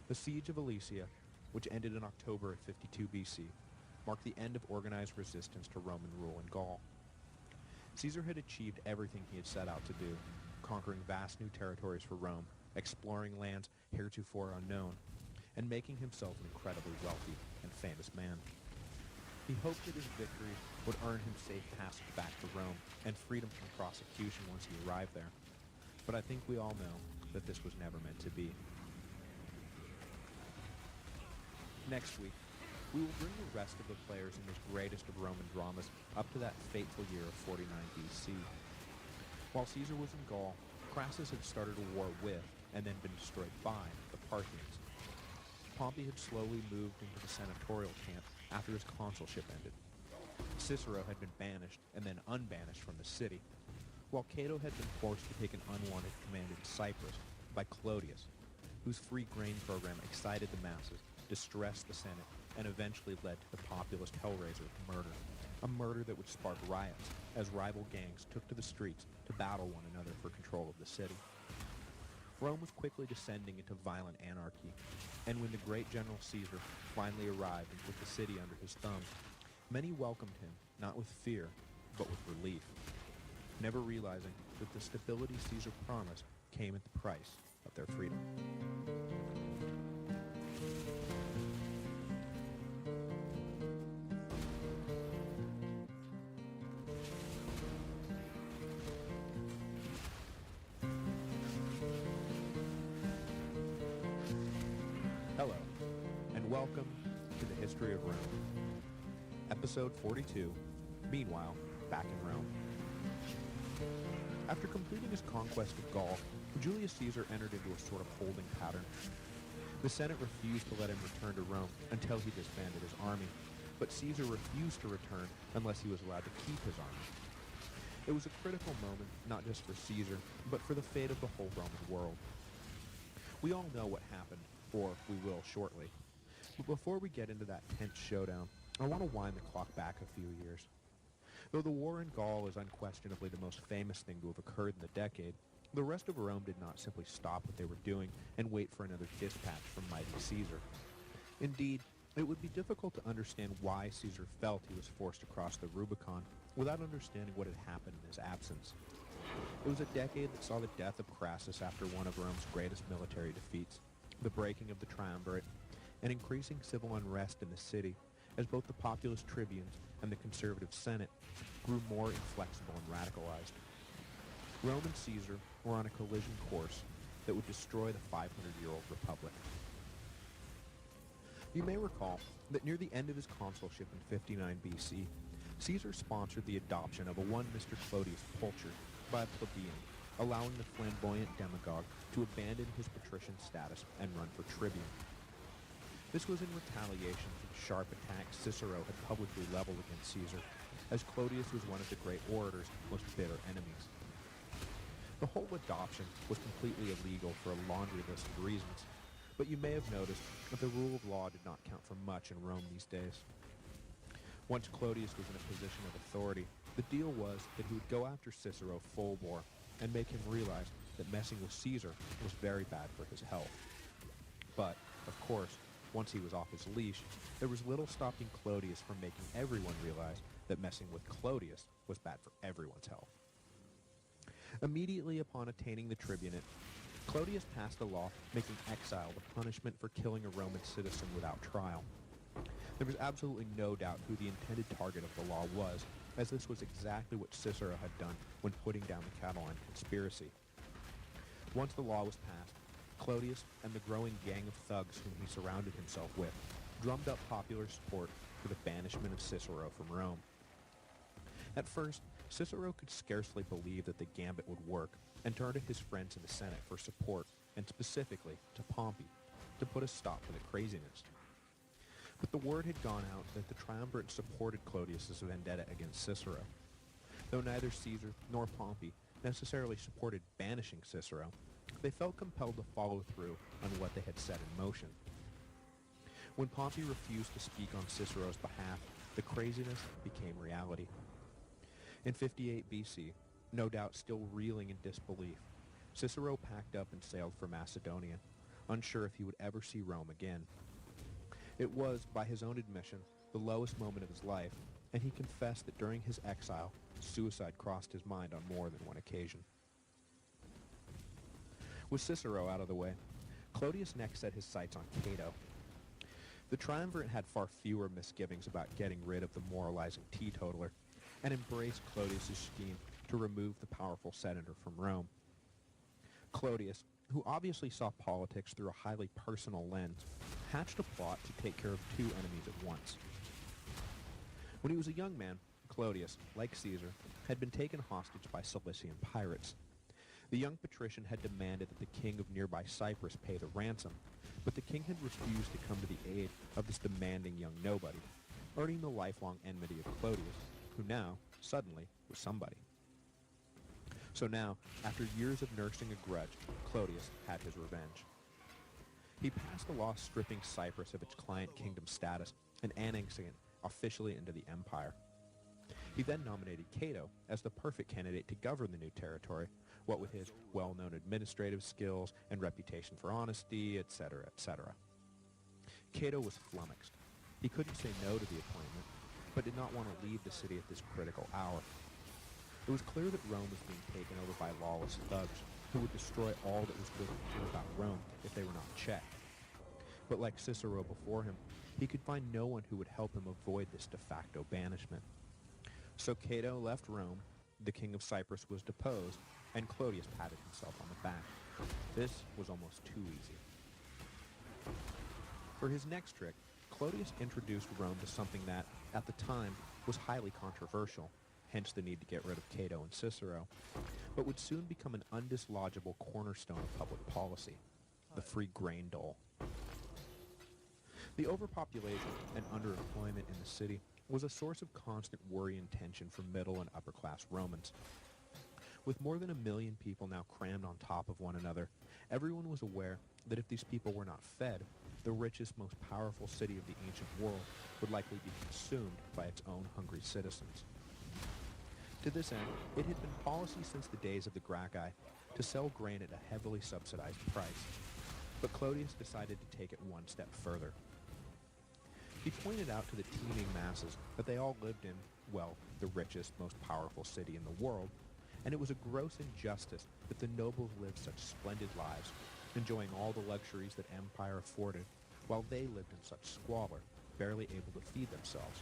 The siege of Alesia, which ended in October of 52 BC, marked the end of organized resistance to Roman rule in Gaul. Caesar had achieved everything he had set out to do, conquering vast new territories for Rome, exploring lands heretofore unknown, and making himself an incredibly wealthy and famous man. He hoped that his victories would earn him safe passage back to Rome and freedom from prosecution once he arrived there. But I think we all know that this was never meant to be. Next week, we will bring the rest of the players in this greatest of Roman dramas up to that fateful year of 49 BC. While Caesar was in Gaul, Crassus had started a war with, and then been destroyed by, the Parthians. Pompey had slowly moved into the senatorial camp after his consulship ended. Cicero had been banished and then unbanished from the city, while Cato had been forced to take an unwanted command in Cyprus by Clodius, whose free grain program excited the masses, distressed the Senate, and eventually led to the populist hellraiser murder, a murder that would spark riots as rival gangs took to the streets to battle one another for control of the city. Rome was quickly descending into violent anarchy, and when the great General Caesar finally arrived and put the city under his thumb, many welcomed him not with fear, but with relief, never realizing that the stability Caesar promised came at the price of their freedom. Hello, and welcome to the History of Rome. Episode 42, Meanwhile, Back in Rome. After completing his conquest of Gaul, Julius Caesar entered into a sort of holding pattern. The Senate refused to let him return to Rome until he disbanded his army, but Caesar refused to return unless he was allowed to keep his army. It was a critical moment, not just for Caesar, but for the fate of the whole Roman world. We all know what happened, or we will shortly. But before we get into that tense showdown, I want to wind the clock back a few years. Though the war in Gaul is unquestionably the most famous thing to have occurred in the decade, the rest of Rome did not simply stop what they were doing and wait for another dispatch from mighty Caesar. Indeed, it would be difficult to understand why Caesar felt he was forced to cross the Rubicon without understanding what had happened in his absence. It was a decade that saw the death of Crassus after one of Rome's greatest military defeats, the breaking of the Triumvirate, and increasing civil unrest in the city as both the populist tribunes and the conservative Senate grew more inflexible and radicalized. Rome and Caesar were on a collision course that would destroy the 500-year-old republic. You may recall that near the end of his consulship in 59 BC, Caesar sponsored the adoption of a one Mr. Clodius Pulcher by a plebeian, allowing the flamboyant demagogue to abandon his patrician status and run for tribune. This was in retaliation for the sharp attacks Cicero had publicly leveled against Caesar, as Clodius was one of the great orator's most bitter enemies. The whole adoption was completely illegal for a laundry list of reasons, but you may have noticed that the rule of law did not count for much in Rome these days. Once Clodius was in a position of authority, the deal was that he would go after Cicero full bore and make him realize that messing with Caesar was very bad for his health. But, of course, once he was off his leash, there was little stopping Clodius from making everyone realize that messing with Clodius was bad for everyone's health. Immediately upon attaining the tribunate, Clodius passed a law making exile the punishment for killing a Roman citizen without trial. There was absolutely no doubt who the intended target of the law was, as this was exactly what Cicero had done when putting down the Catiline conspiracy. Once the law was passed, Clodius and the growing gang of thugs whom he surrounded himself with drummed up popular support for the banishment of Cicero from Rome. At first, Cicero could scarcely believe that the gambit would work and turned to his friends in the Senate for support, and specifically to Pompey, to put a stop to the craziness. But the word had gone out that the Triumvirate supported Clodius's vendetta against Cicero. Though neither Caesar nor Pompey necessarily supported banishing Cicero, they felt compelled to follow through on what they had set in motion. When Pompey refused to speak on Cicero's behalf, the craziness became reality. In 58 BC, no doubt still reeling in disbelief, Cicero packed up and sailed for Macedonia, unsure if he would ever see Rome again. It was, by his own admission, the lowest moment of his life, and he confessed that during his exile, suicide crossed his mind on more than one occasion. With Cicero out of the way, Clodius next set his sights on Cato. The Triumvirate had far fewer misgivings about getting rid of the moralizing teetotaler, and embraced Clodius's scheme to remove the powerful senator from Rome. Clodius, who obviously saw politics through a highly personal lens, hatched a plot to take care of two enemies at once. When he was a young man, Clodius, like Caesar, had been taken hostage by Cilician pirates. The young patrician had demanded that the king of nearby Cyprus pay the ransom, but the king had refused to come to the aid of this demanding young nobody, earning the lifelong enmity of Clodius, who now, suddenly, was somebody. So now, after years of nursing a grudge, Clodius had his revenge. He passed a law stripping Cyprus of its client kingdom status and annexing it officially into the empire. He then nominated Cato as the perfect candidate to govern the new territory, what with his well-known administrative skills and reputation for honesty, etc., etc. Cato was flummoxed. He couldn't say no to the appointment, but did not want to leave the city at this critical hour. It was clear that Rome was being taken over by lawless thugs who would destroy all that was good and pure about Rome if they were not checked. But like Cicero before him, he could find no one who would help him avoid this de facto banishment. So Cato left Rome, the king of Cyprus was deposed, and Clodius patted himself on the back. This was almost too easy. For his next trick, Clodius introduced Rome to something that, at the time, was highly controversial, hence the need to get rid of Cato and Cicero, but would soon become an undislodgeable cornerstone of public policy, the free grain dole. The overpopulation and underemployment in the city was a source of constant worry and tension for middle and upper-class Romans. With more than 1 million people now crammed on top of one another, everyone was aware that if these people were not fed, the richest, most powerful city of the ancient world would likely be consumed by its own hungry citizens. To this end, it had been policy since the days of the Gracchi to sell grain at a heavily subsidized price, but Clodius decided to take it one step further. He pointed out to the teeming masses that they all lived in, well, the richest, most powerful city in the world, and it was a gross injustice that the nobles lived such splendid lives, enjoying all the luxuries that empire afforded, while they lived in such squalor, barely able to feed themselves.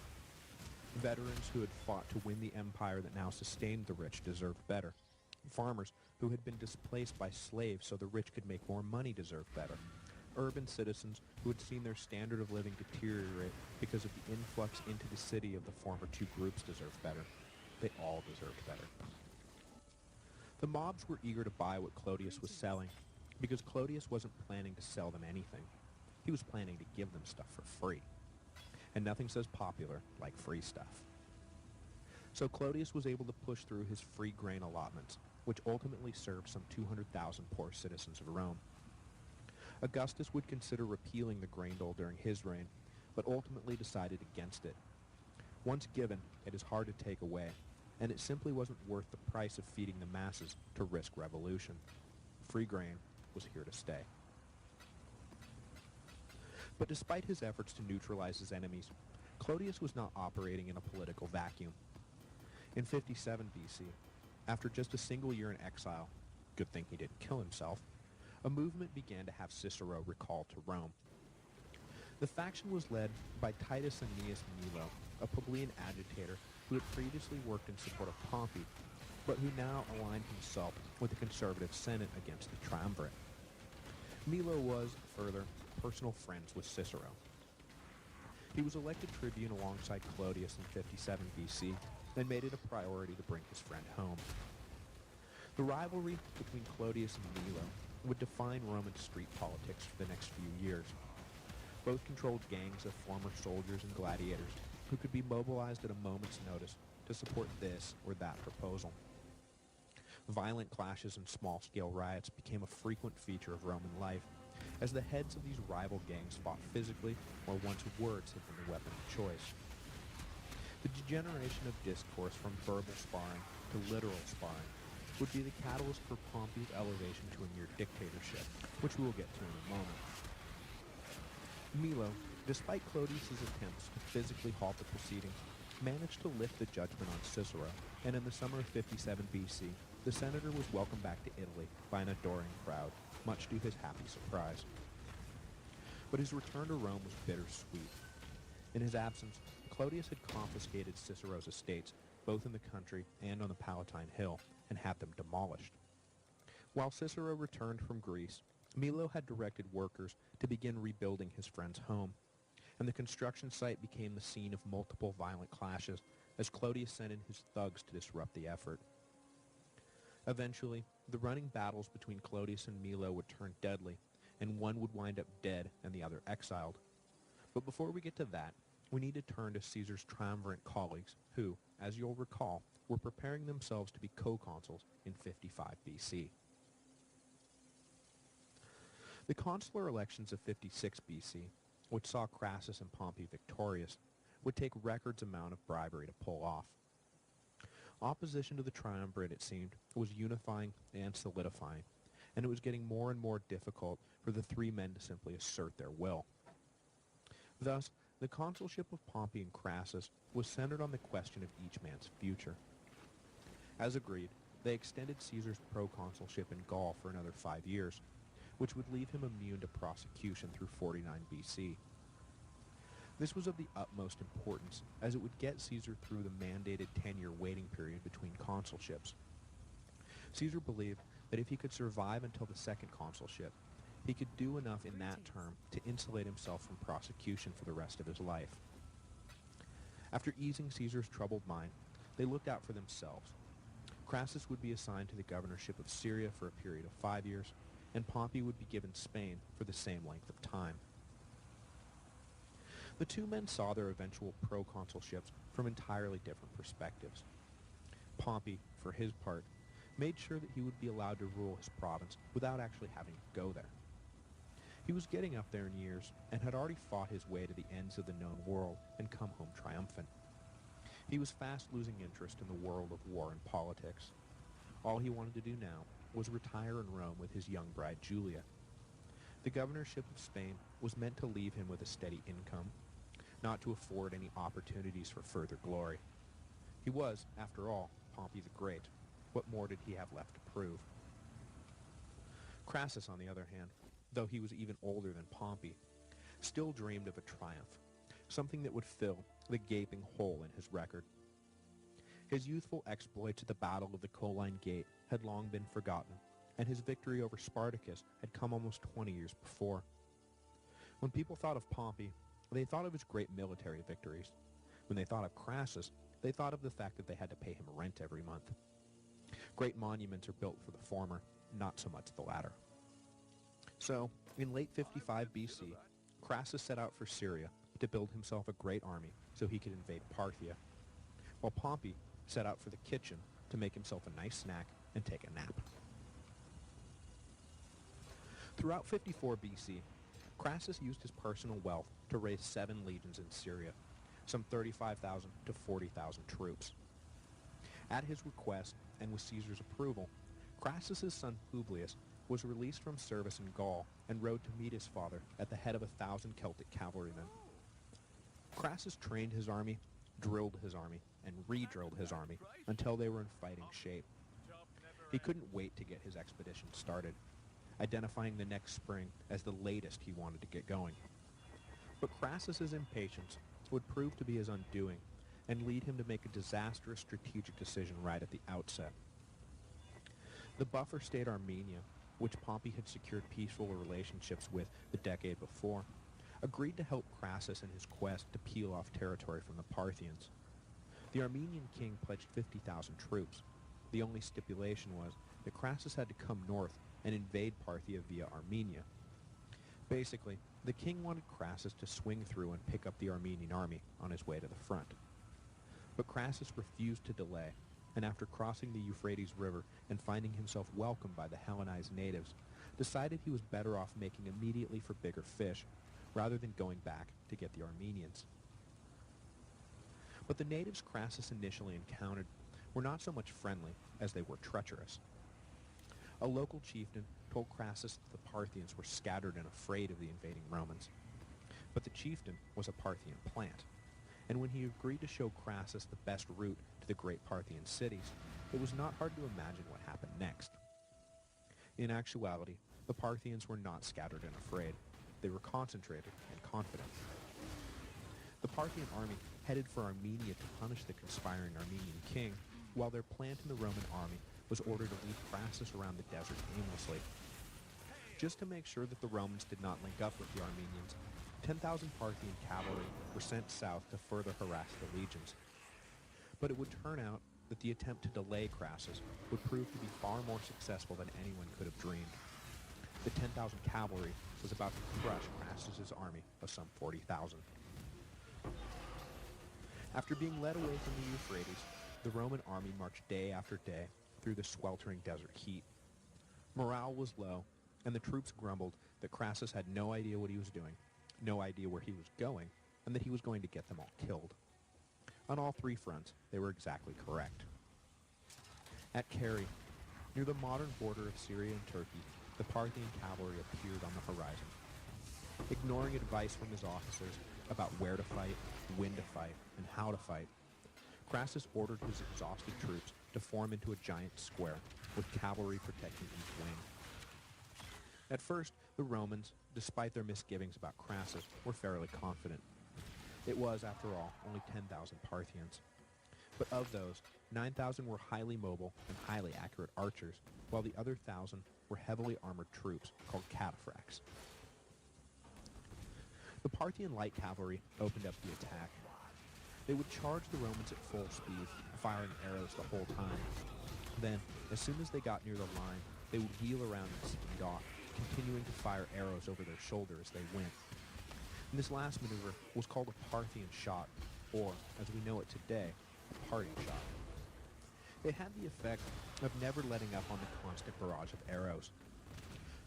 Veterans who had fought to win the empire that now sustained the rich deserved better. Farmers who had been displaced by slaves so the rich could make more money deserved better. Urban citizens who had seen their standard of living deteriorate because of the influx into the city of the former two groups deserved better. They all deserved better. The mobs were eager to buy what Clodius was selling, because Clodius wasn't planning to sell them anything. He was planning to give them stuff for free. And nothing says popular like free stuff. So Clodius was able to push through his free grain allotments, which ultimately served some 200,000 poor citizens of Rome. Augustus would consider repealing the grain dole during his reign, but ultimately decided against it. Once given, it is hard to take away, and it simply wasn't worth the price of feeding the masses to risk revolution. Free grain was here to stay. But despite his efforts to neutralize his enemies, Clodius was not operating in a political vacuum. In 57 BC, after just a single year in exile, good thing he didn't kill himself, a movement began to have Cicero recalled to Rome. The faction was led by Titus Annius Milo, a plebeian agitator who had previously worked in support of Pompey, but who now aligned himself with the conservative Senate against the triumvirate. Milo was, further, personal friends with Cicero. He was elected tribune alongside Clodius in 57 BC and made it a priority to bring his friend home. The rivalry between Clodius and Milo would define Roman street politics for the next few years. Both controlled gangs of former soldiers and gladiators who could be mobilized at a moment's notice to support this or that proposal. Violent clashes and small-scale riots became a frequent feature of Roman life, as the heads of these rival gangs fought physically where once words had been the weapon of choice. The degeneration of discourse from verbal sparring to literal sparring would be the catalyst for Pompey's elevation to a near dictatorship, which we will get to in a moment. Milo, despite Clodius's attempts to physically halt the proceedings, managed to lift the judgment on Cicero, and in the summer of 57 BC, the senator was welcomed back to Italy by an adoring crowd, much to his happy surprise. But his return to Rome was bittersweet. In his absence, Clodius had confiscated Cicero's estates, both in the country and on the Palatine Hill, and had them demolished. While Cicero returned from Greece, Milo had directed workers to begin rebuilding his friend's home, and the construction site became the scene of multiple violent clashes as Clodius sent in his thugs to disrupt the effort. Eventually, the running battles between Clodius and Milo would turn deadly, and one would wind up dead and the other exiled. But before we get to that, we need to turn to Caesar's triumvirate colleagues who, as you'll recall, were preparing themselves to be co-consuls in 55 BC. The consular elections of 56 BC, which saw Crassus and Pompey victorious, would take records amount of bribery to pull off. Opposition to the triumvirate, it seemed, was unifying and solidifying, and it was getting more and more difficult for the three men to simply assert their will. Thus, the consulship of Pompey and Crassus was centered on the question of each man's future. As agreed, they extended Caesar's proconsulship in Gaul for another 5 years, which would leave him immune to prosecution through 49 BC. This was of the utmost importance, as it would get Caesar through the mandated 10-year waiting period between consulships. Caesar believed that if he could survive until the second consulship, he could do enough in that term to insulate himself from prosecution for the rest of his life. After easing Caesar's troubled mind, they looked out for themselves. Crassus would be assigned to the governorship of Syria for a period of 5 years, and Pompey would be given Spain for the same length of time. The two men saw their eventual proconsulships from entirely different perspectives. Pompey, for his part, made sure that he would be allowed to rule his province without actually having to go there. He was getting up there in years and had already fought his way to the ends of the known world and come home triumphant. He was fast losing interest in the world of war and politics. All he wanted to do now was retire in Rome with his young bride Julia. The governorship of Spain was meant to leave him with a steady income, not to afford any opportunities for further glory. He was, after all, Pompey the Great. What more did he have left to prove? Crassus, on the other hand, though he was even older than Pompey, still dreamed of a triumph, something that would fill the gaping hole in his record. His youthful exploits at the Battle of the Colline Gate had long been forgotten, and his victory over Spartacus had come almost 20 years before. When people thought of Pompey, they thought of his great military victories. When they thought of Crassus, they thought of the fact that they had to pay him rent every month. Great monuments are built for the former, not so much the latter. So, in late 55 BC, Crassus set out for Syria to build himself a great army so he could invade Parthia, while Pompey set out for the kitchen to make himself a nice snack and take a nap. Throughout 54 BC, Crassus used his personal wealth to raise 7 legions in Syria, some 35,000 to 40,000 troops. At his request, and with Caesar's approval, Crassus's son Publius was released from service in Gaul and rode to meet his father at the head of 1,000 Celtic cavalrymen. Crassus trained his army, drilled his army, and re-drilled his army until they were in fighting shape. He couldn't wait to get his expedition started, identifying the next spring as the latest he wanted to get going. But Crassus's impatience would prove to be his undoing and lead him to make a disastrous strategic decision right at the outset. The buffer state Armenia, which Pompey had secured peaceful relationships with the decade before, agreed to help Crassus in his quest to peel off territory from the Parthians. The Armenian king pledged 50,000 troops. The only stipulation was that Crassus had to come north and invade Parthia via Armenia. Basically, the king wanted Crassus to swing through and pick up the Armenian army on his way to the front. But Crassus refused to delay, and after crossing the Euphrates River and finding himself welcomed by the Hellenized natives, decided he was better off making immediately for bigger fish, rather than going back to get the Armenians. But the natives Crassus initially encountered were not so much friendly as they were treacherous. A local chieftain told Crassus that the Parthians were scattered and afraid of the invading Romans. But the chieftain was a Parthian plant, and when he agreed to show Crassus the best route to the great Parthian cities, it was not hard to imagine what happened next. In actuality, the Parthians were not scattered and afraid. They were concentrated and confident. The Parthian army headed for Armenia to punish the conspiring Armenian king, while their plant in the Roman army was ordered to lead Crassus around the desert aimlessly. Just to make sure that the Romans did not link up with the Armenians, 10,000 Parthian cavalry were sent south to further harass the legions. But it would turn out that the attempt to delay Crassus would prove to be far more successful than anyone could have dreamed. The 10,000 cavalry was about to crush Crassus's army of some 40,000. After being led away from the Euphrates, the Roman army marched day after day through the sweltering desert heat. Morale was low, and the troops grumbled that Crassus had no idea what he was doing, no idea where he was going, and that he was going to get them all killed. On all 3 fronts, they were exactly correct. At Kerry, near the modern border of Syria and Turkey, the Parthian cavalry appeared on the horizon. Ignoring advice from his officers about where to fight, when to fight, and how to fight, Crassus ordered his exhausted troops to form into a giant square, with cavalry protecting each wing. At first, the Romans, despite their misgivings about Crassus, were fairly confident. It was, after all, only 10,000 Parthians. But of those, 9,000 were highly mobile and highly accurate archers, while the other 1,000 were heavily armored troops called cataphracts. The Parthian light cavalry opened up the attack. They would charge the Romans at full speed, firing arrows the whole time. Then, as soon as they got near the line, they would wheel around and speed off, continuing to fire arrows over their shoulder as they went. And this last maneuver was called a Parthian shot, or, as we know it today, a parting shot. It had the effect of never letting up on the constant barrage of arrows.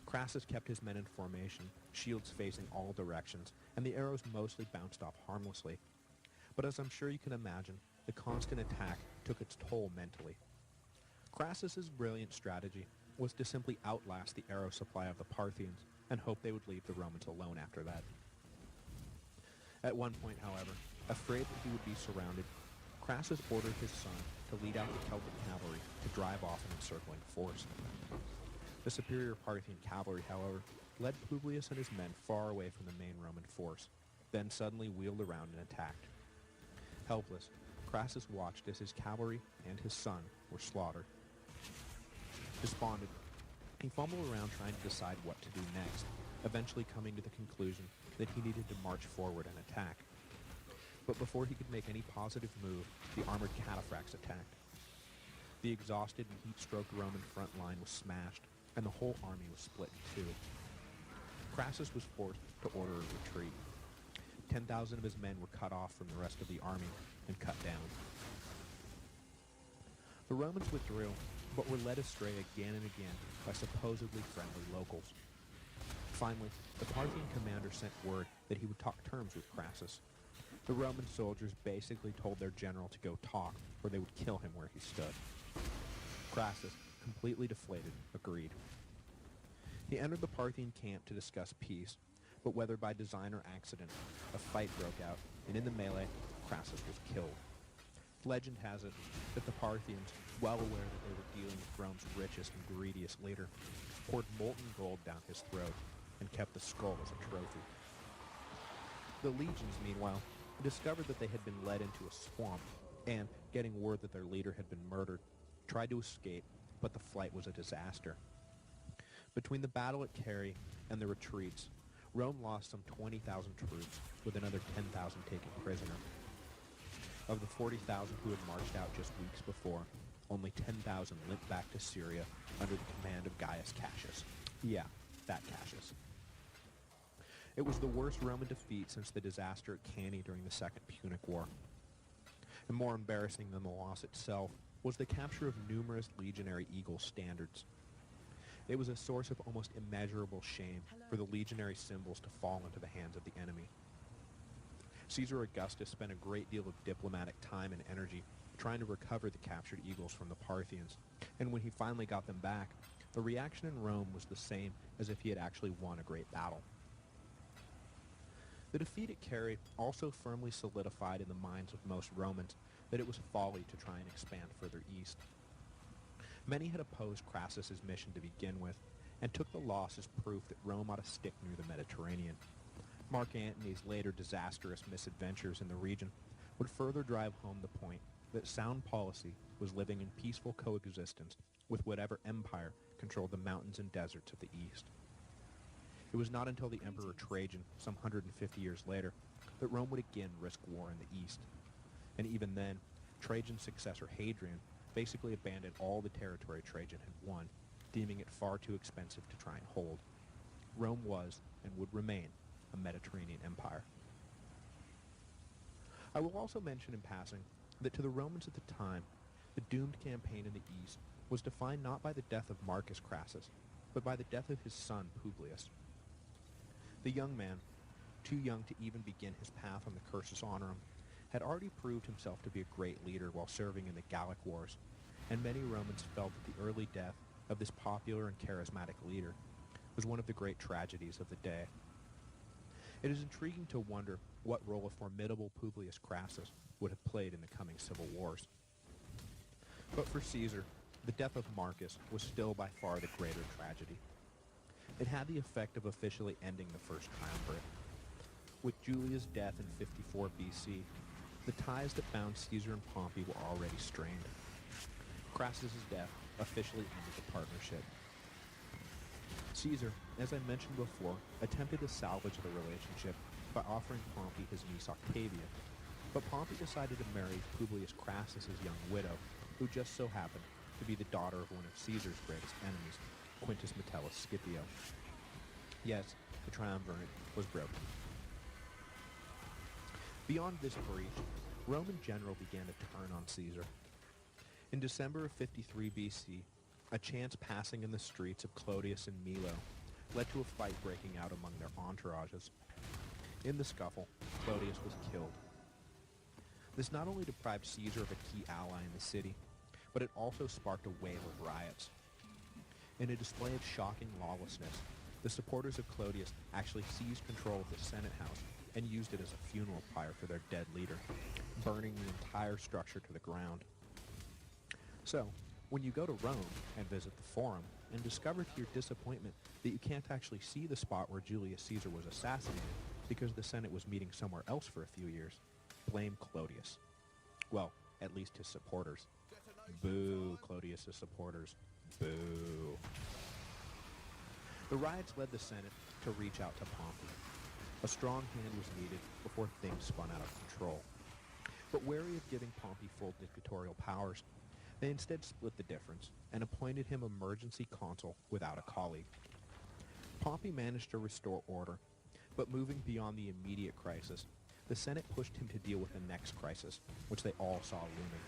Crassus kept his men in formation, shields facing all directions, and the arrows mostly bounced off harmlessly. But as I'm sure you can imagine, the constant attack took its toll mentally. Crassus's brilliant strategy was to simply outlast the arrow supply of the Parthians and hope they would leave the Romans alone after that. At one point, however, afraid that he would be surrounded, Crassus ordered his son to lead out the Celtic cavalry to drive off an encircling force. The superior Parthian cavalry, however, led Publius and his men far away from the main Roman force, then suddenly wheeled around and attacked. Helpless, Crassus watched as his cavalry and his son were slaughtered. Despondent, he fumbled around trying to decide what to do next, eventually coming to the conclusion that he needed to march forward and attack. But before he could make any positive move, the armored cataphracts attacked. The exhausted and heat-stroked Roman front line was smashed, and the whole army was split in two. Crassus was forced to order a retreat. 10,000 of his men were cut off from the rest of the army and cut down. The Romans withdrew, but were led astray again and again by supposedly friendly locals. Finally, the Parthian commander sent word that he would talk terms with Crassus. The Roman soldiers basically told their general to go talk, or they would kill him where he stood. Crassus, completely deflated, agreed. He entered the Parthian camp to discuss peace, but whether by design or accident, a fight broke out, and in the melee, Crassus was killed. Legend has it that the Parthians, well aware that they were dealing with Rome's richest and greediest leader, poured molten gold down his throat and kept the skull as a trophy. The legions, meanwhile, discovered that they had been led into a swamp and, getting word that their leader had been murdered, tried to escape, but the flight was a disaster. Between the battle at Carrhae and the retreats, Rome lost some 20,000 troops, with another 10,000 taken prisoner. Of the 40,000 who had marched out just weeks before, only 10,000 limped back to Syria under the command of Gaius Cassius. Yeah, that Cassius. It was the worst Roman defeat since the disaster at Cannae during the Second Punic War. And more embarrassing than the loss itself was the capture of numerous legionary eagle standards. It was a source of almost immeasurable shame for the legionary symbols to fall into the hands of the enemy. Caesar Augustus spent a great deal of diplomatic time and energy trying to recover the captured eagles from the Parthians, and when he finally got them back, the reaction in Rome was the same as if he had actually won a great battle. The defeat at Carrhae also firmly solidified in the minds of most Romans that it was folly to try and expand further east. Many had opposed Crassus's mission to begin with, and took the loss as proof that Rome ought to stick near the Mediterranean. Mark Antony's later disastrous misadventures in the region would further drive home the point that sound policy was living in peaceful coexistence with whatever empire controlled the mountains and deserts of the east. It was not until the Emperor Trajan, some 150 years later, that Rome would again risk war in the east. And even then, Trajan's successor Hadrian basically abandoned all the territory Trajan had won, deeming it far too expensive to try and hold. Rome was, and would remain, a Mediterranean empire. I will also mention in passing that to the Romans at the time, the doomed campaign in the east was defined not by the death of Marcus Crassus, but by the death of his son Publius. The young man, too young to even begin his path on the cursus honorum, had already proved himself to be a great leader while serving in the Gallic Wars, and many Romans felt that the early death of this popular and charismatic leader was one of the great tragedies of the day. It is intriguing to wonder what role a formidable Publius Crassus would have played in the coming civil wars. But for Caesar, the death of Marcus was still by far the greater tragedy. It had the effect of officially ending the First Triumvirate. With Julia's death in 54 BC, the ties that bound Caesar and Pompey were already strained. Crassus's death officially ended the partnership. Caesar, as I mentioned before, attempted to salvage the relationship by offering Pompey his niece Octavia, but Pompey decided to marry Publius Crassus's young widow, who just so happened to be the daughter of one of Caesar's greatest enemies, Quintus Metellus Scipio. Yes, the triumvirate was broken. Beyond this breach, Rome in general began to turn on Caesar. In December of 53 BC, a chance passing in the streets of Clodius and Milo led to a fight breaking out among their entourages. In the scuffle, Clodius was killed. This not only deprived Caesar of a key ally in the city, but it also sparked a wave of riots. In a display of shocking lawlessness, the supporters of Clodius actually seized control of the Senate House and used it as a funeral pyre for their dead leader, burning the entire structure to the ground. So, when you go to Rome and visit the Forum and discover to your disappointment that you can't actually see the spot where Julius Caesar was assassinated because the Senate was meeting somewhere else for a few years, blame Clodius. Well, at least his supporters. Boo, Clodius' supporters. Boo. The riots led the Senate to reach out to Pompey. A strong hand was needed before things spun out of control. But wary of giving Pompey full dictatorial powers, they instead split the difference and appointed him emergency consul without a colleague. Pompey managed to restore order, but moving beyond the immediate crisis, the Senate pushed him to deal with the next crisis, which they all saw looming.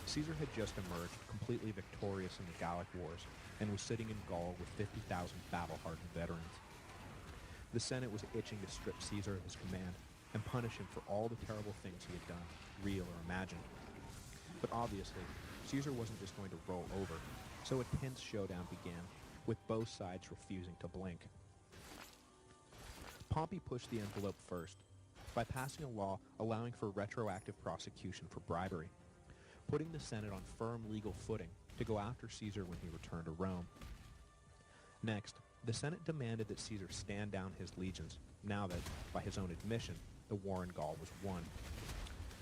Caesar had just emerged completely victorious in the Gallic Wars and was sitting in Gaul with 50,000 battle-hardened veterans. The Senate was itching to strip Caesar of his command and punish him for all the terrible things he had done, real or imagined. But obviously, Caesar wasn't just going to roll over, so a tense showdown began, with both sides refusing to blink. Pompey pushed the envelope first, by passing a law allowing for retroactive prosecution for bribery, putting the Senate on firm legal footing to go after Caesar when he returned to Rome. Next, the Senate demanded that Caesar stand down his legions, now that, by his own admission, the war in Gaul was won.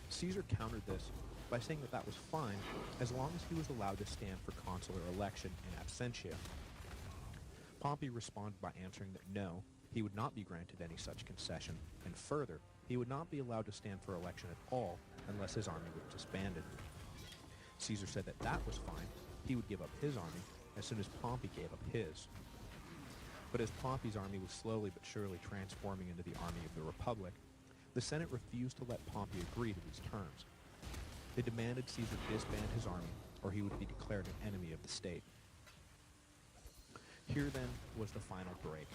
Caesar countered this by saying that that was fine as long as he was allowed to stand for consular election in absentia. Pompey responded by answering that no, he would not be granted any such concession, and further, he would not be allowed to stand for election at all unless his army was disbanded. Caesar said that that was fine. He would give up his army as soon as Pompey gave up his. But as Pompey's army was slowly but surely transforming into the army of the Republic, the Senate refused to let Pompey agree to these terms. They demanded Caesar disband his army, or he would be declared an enemy of the state. Here, then, was the final break.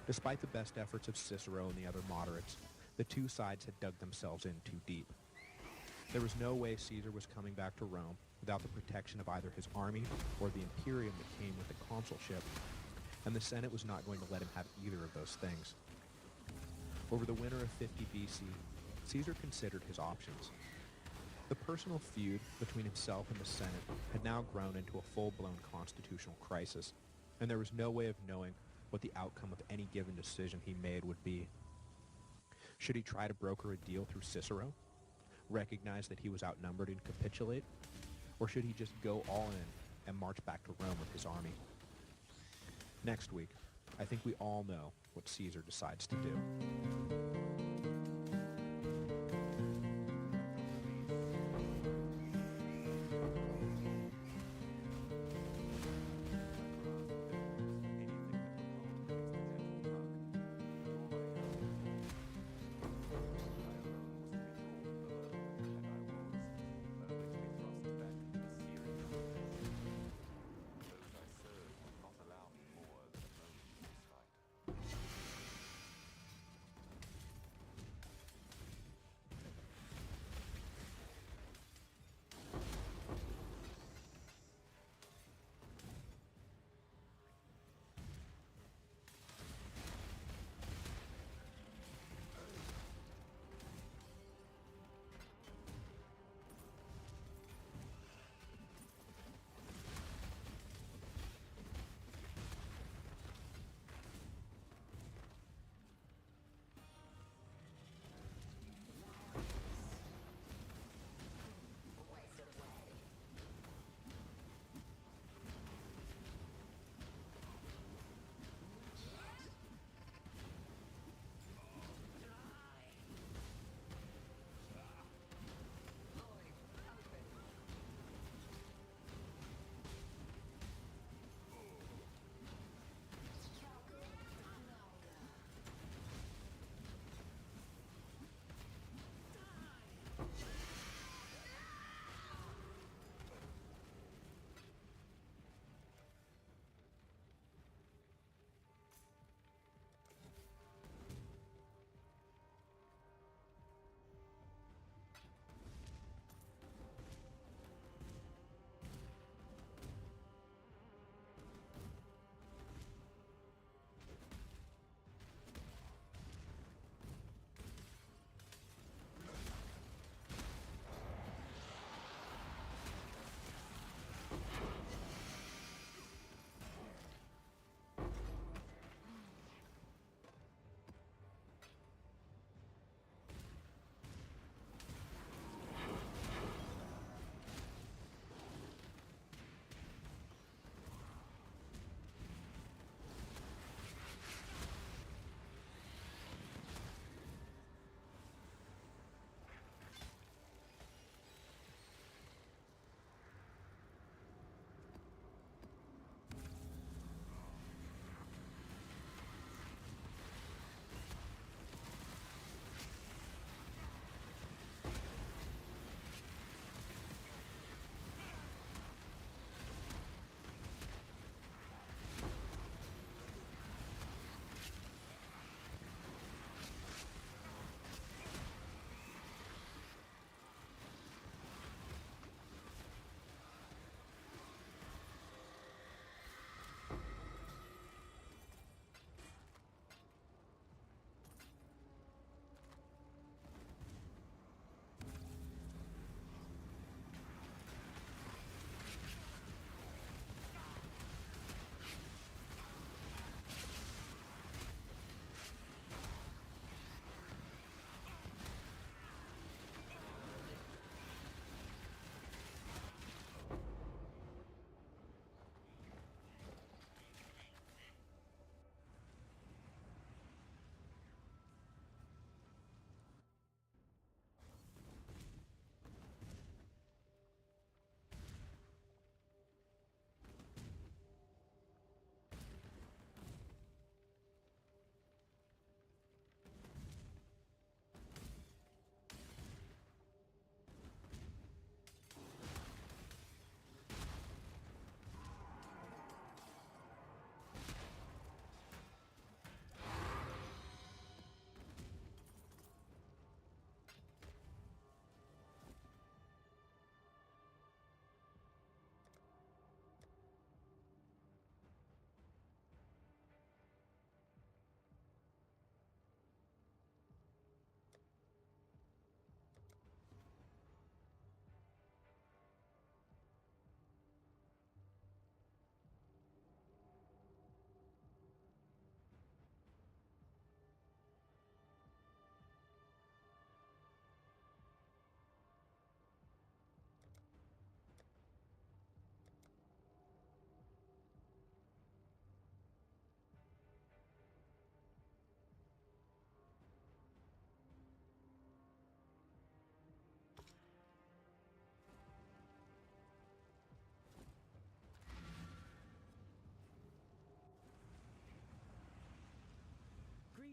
Despite the best efforts of Cicero and the other moderates, the two sides had dug themselves in too deep. There was no way Caesar was coming back to Rome without the protection of either his army or the imperium that came with the consulship, and the Senate was not going to let him have either of those things. Over the winter of 50 BC, Caesar considered his options. The personal feud between himself and the Senate had now grown into a full-blown constitutional crisis, and there was no way of knowing what the outcome of any given decision he made would be. Should he try to broker a deal through Cicero, recognize that he was outnumbered and capitulate, or should he just go all in and march back to Rome with his army? Next week, I think we all know what Caesar decides to do.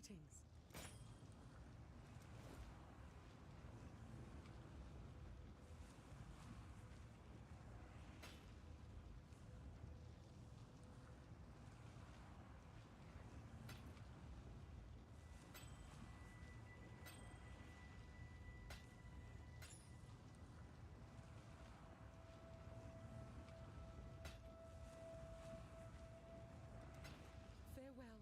Greetings. Farewell.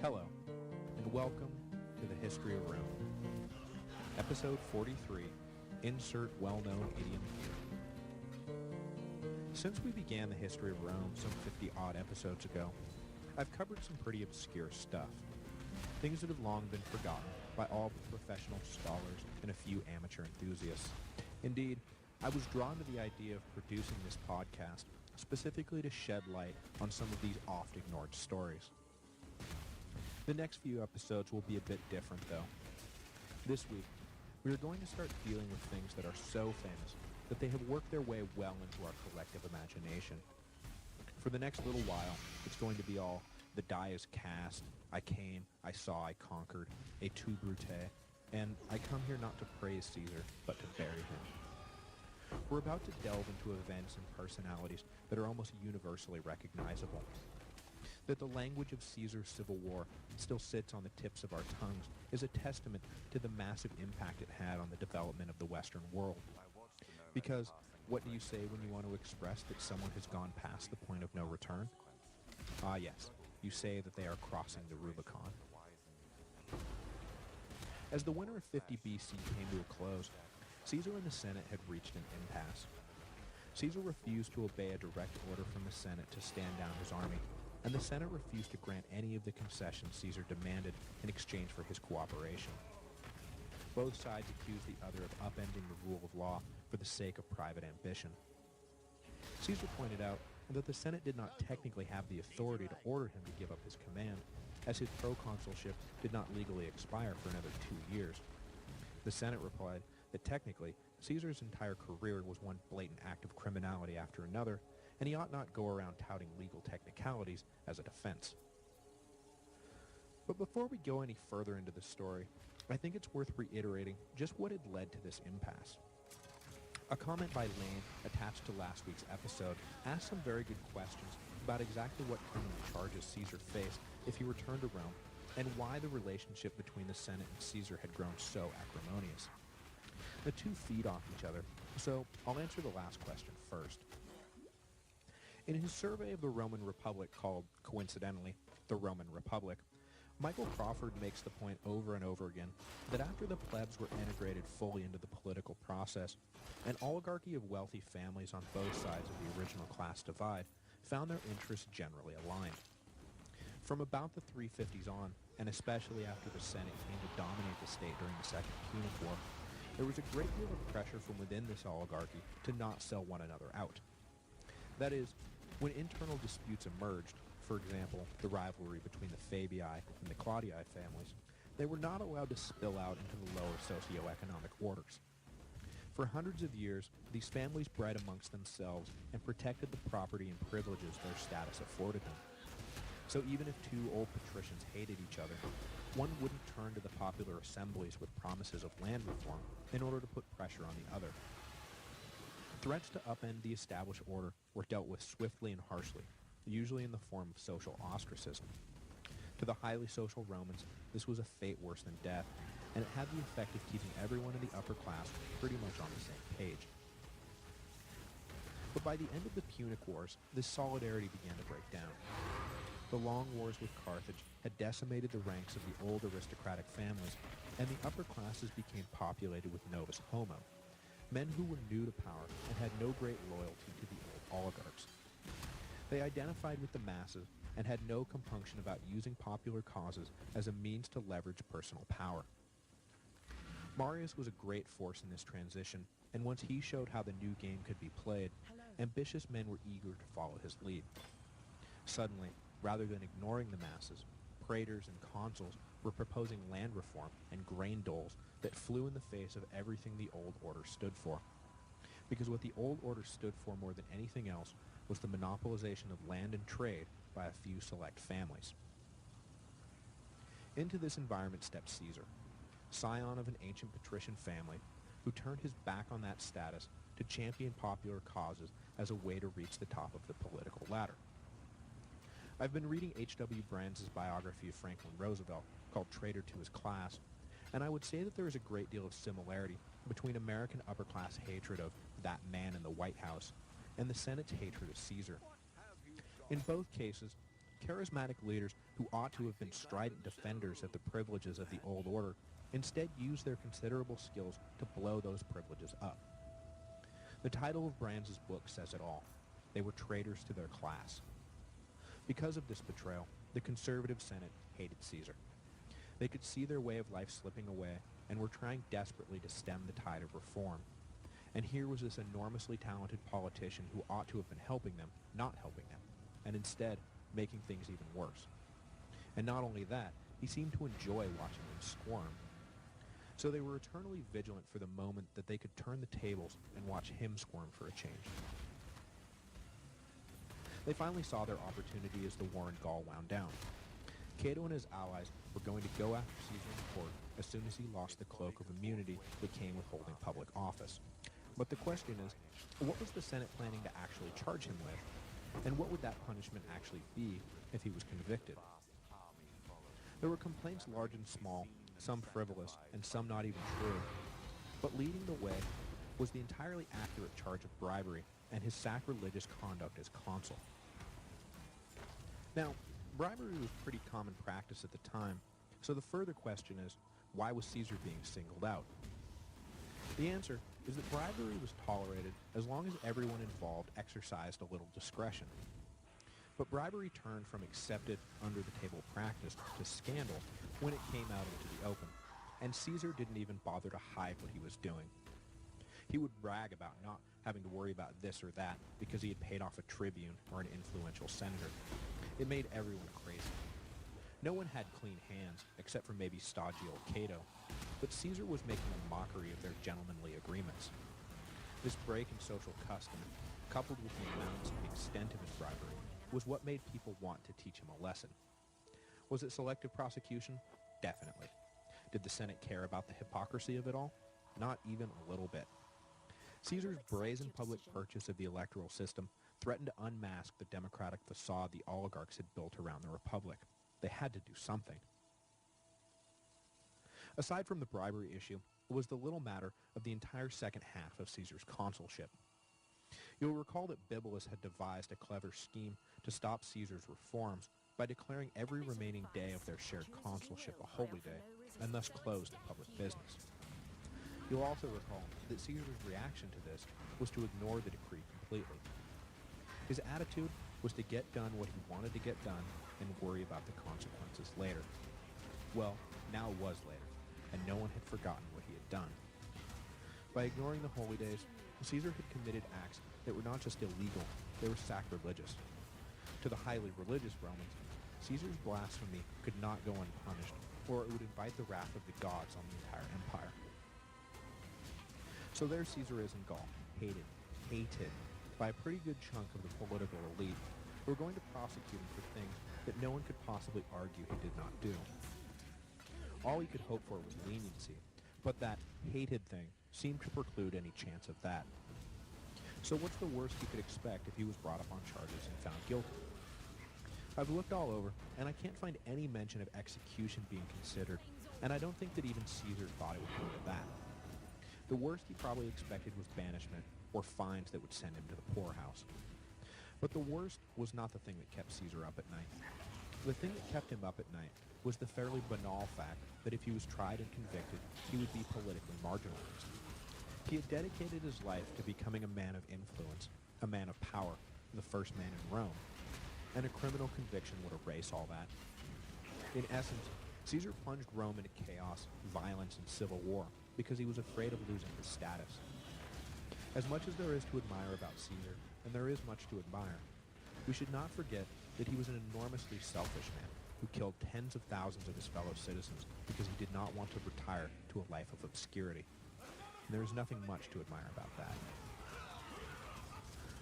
Hello, and welcome to the History of Rome. Episode 43, Insert Well-Known Idiom Here. Since we began the history of Rome some 50-odd episodes ago, I've covered some pretty obscure stuff. Things that have long been forgotten by all but professional scholars and a few amateur enthusiasts. Indeed, I was drawn to the idea of producing this podcast specifically to shed light on some of these oft-ignored stories. The next few episodes will be a bit different, though. This week, we are going to start dealing with things that are so famous that they have worked their way well into our collective imagination. For the next little while, it's going to be all the die is cast, I came, I saw, I conquered, et tu Brute, and I come here not to praise Caesar, but to bury him. We're about to delve into events and personalities that are almost universally recognizable. That the language of Caesar's civil war still sits on the tips of our tongues is a testament to the massive impact it had on the development of the Western world. Because what do you say when you want to express that someone has gone past the point of no return? Ah yes, you say that they are crossing the Rubicon. As the winter of 50 BC came to a close, Caesar and the Senate had reached an impasse. Caesar refused to obey a direct order from the Senate to stand down his army, and the Senate refused to grant any of the concessions Caesar demanded in exchange for his cooperation. Both sides accused the other of upending the rule of law for the sake of private ambition. Caesar pointed out that the Senate did not technically have the authority to order him to give up his command, as his proconsulship did not legally expire for another 2 years. The Senate replied that technically, Caesar's entire career was one blatant act of criminality after another, and he ought not go around touting legal technicalities as a defense. But before we go any further into the story, I think it's worth reiterating just what had led to this impasse. A comment by Lane attached to last week's episode asked some very good questions about exactly what criminal charges Caesar faced if he returned to Rome, and why the relationship between the Senate and Caesar had grown so acrimonious. The two feed off each other, so I'll answer the last question first. In his survey of the Roman Republic called, coincidentally, The Roman Republic, Michael Crawford makes the point over and over again that after the plebs were integrated fully into the political process, an oligarchy of wealthy families on both sides of the original class divide found their interests generally aligned. From about the 350s on, and especially after the Senate came to dominate the state during the Second Punic War, there was a great deal of pressure from within this oligarchy to not sell one another out. That is, when internal disputes emerged, for example, the rivalry between the Fabii and the Claudii families, they were not allowed to spill out into the lower socioeconomic orders. For hundreds of years, these families bred amongst themselves and protected the property and privileges their status afforded them. So even if two old patricians hated each other, one wouldn't turn to the popular assemblies with promises of land reform in order to put pressure on the other. Threats to upend the established order were dealt with swiftly and harshly, usually in the form of social ostracism. To the highly social Romans, this was a fate worse than death, and it had the effect of keeping everyone in the upper class pretty much on the same page. But by the end of the Punic Wars, this solidarity began to break down. The long wars with Carthage had decimated the ranks of the old aristocratic families, and the upper classes became populated with novus homo, men who were new to power and had no great loyalty to the old oligarchs. They identified with the masses and had no compunction about using popular causes as a means to leverage personal power. Marius was a great force in this transition, and once he showed how the new game could be played, ambitious men were eager to follow his lead. Suddenly, rather than ignoring the masses, praetors and consuls were proposing land reform and grain doles that flew in the face of everything the old order stood for. Because what the old order stood for more than anything else was the monopolization of land and trade by a few select families. Into this environment stepped Caesar, scion of an ancient patrician family, who turned his back on that status to champion popular causes as a way to reach the top of the political ladder. I've been reading H.W. Brands' biography of Franklin Roosevelt, called Traitor to His Class, and I would say that there is a great deal of similarity between American upper-class hatred of that man in the White House and the Senate's hatred of Caesar. In both cases, charismatic leaders who ought to have been strident defenders of the privileges of the old order instead used their considerable skills to blow those privileges up. The title of Brands' book says it all. They were traitors to their class. Because of this betrayal, the conservative Senate hated Caesar. They could see their way of life slipping away and were trying desperately to stem the tide of reform. And here was this enormously talented politician who ought to have been helping them, not helping them, and instead making things even worse. And not only that, he seemed to enjoy watching them squirm. So they were eternally vigilant for the moment that they could turn the tables and watch him squirm for a change. They finally saw their opportunity as the war in Gaul wound down. Cato and his allies were going to go after Caesar in court as soon as he lost the cloak of immunity that came with holding public office. But the question is, what was the Senate planning to actually charge him with? And what would that punishment actually be if he was convicted? There were complaints large and small, some frivolous, and some not even true. But leading the way was the entirely accurate charge of bribery and his sacrilegious conduct as consul. Now, bribery was pretty common practice at the time, so the further question is, why was Caesar being singled out? The answer is that bribery was tolerated as long as everyone involved exercised a little discretion. But bribery turned from accepted, under-the-table practice to scandal when it came out into the open, and Caesar didn't even bother to hide what he was doing. He would brag about not having to worry about this or that because he had paid off a tribune or an influential senator. It made everyone crazy. No one had clean hands, except for maybe stodgy old Cato, but Caesar was making a mockery of their gentlemanly agreements. This break in social custom, coupled with the amounts and extent of his bribery, was what made people want to teach him a lesson. Was it selective prosecution? Definitely. Did the Senate care about the hypocrisy of it all? Not even a little bit. Caesar's brazen public purchase of the electoral system threatened to unmask the democratic facade the oligarchs had built around the republic. They had to do something. Aside from the bribery issue, it was the little matter of the entire second half of Caesar's consulship. You'll recall that Bibulus had devised a clever scheme to stop Caesar's reforms by declaring every remaining day of their shared consulship a holy day, and thus closed to public business. You'll also recall that Caesar's reaction to this was to ignore the decree completely. His attitude was to get done what he wanted to get done and worry about the consequences later. Well, now it was later, and no one had forgotten what he had done. By ignoring the holy days, Caesar had committed acts that were not just illegal, they were sacrilegious. To the highly religious Romans, Caesar's blasphemy could not go unpunished, or it would invite the wrath of the gods on the entire empire. So there Caesar is in Gaul, hated by a pretty good chunk of the political elite who are going to prosecute him for things that no one could possibly argue he did not do. All he could hope for was leniency, but that hated thing seemed to preclude any chance of that. So what's the worst you could expect if he was brought up on charges and found guilty? I've looked all over, and I can't find any mention of execution being considered, and I don't think that even Caesar thought it would come to that. The worst he probably expected was banishment, or fines that would send him to the poorhouse. But the worst was not the thing that kept Caesar up at night. The thing that kept him up at night was the fairly banal fact that if he was tried and convicted, he would be politically marginalized. He had dedicated his life to becoming a man of influence, a man of power, the first man in Rome, and a criminal conviction would erase all that. In essence, Caesar plunged Rome into chaos, violence, and civil war because he was afraid of losing his status. As much as there is to admire about Caesar, and there is much to admire, we should not forget that he was an enormously selfish man who killed tens of thousands of his fellow citizens because he did not want to retire to a life of obscurity. And there is nothing much to admire about that.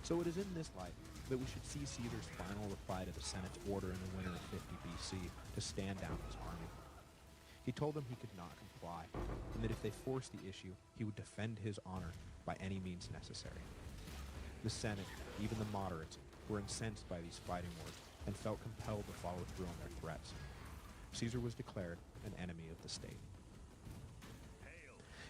So it is in this light that we should see Caesar's final reply to the Senate's order in the winter of 50 BC to stand down his army. He told them he could not comply, and that if they forced the issue, he would defend his honor by any means necessary. The Senate, even the moderates, were incensed by these fighting words and felt compelled to follow through on their threats. Caesar was declared an enemy of the state.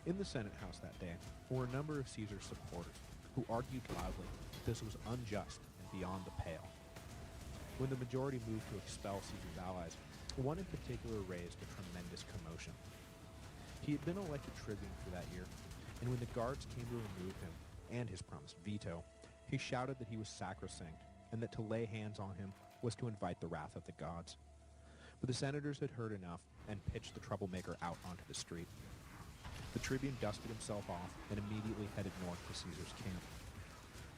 In the Senate House that day were a number of Caesar's supporters who argued loudly that this was unjust and beyond the pale. When the majority moved to expel Caesar's allies, one in particular raised a tremendous commotion. He had been elected tribune for that year, and when the guards came to remove him and his promised veto, he shouted that he was sacrosanct and that to lay hands on him was to invite the wrath of the gods. But the senators had heard enough and pitched the troublemaker out onto the street. The tribune dusted himself off and immediately headed north to Caesar's camp.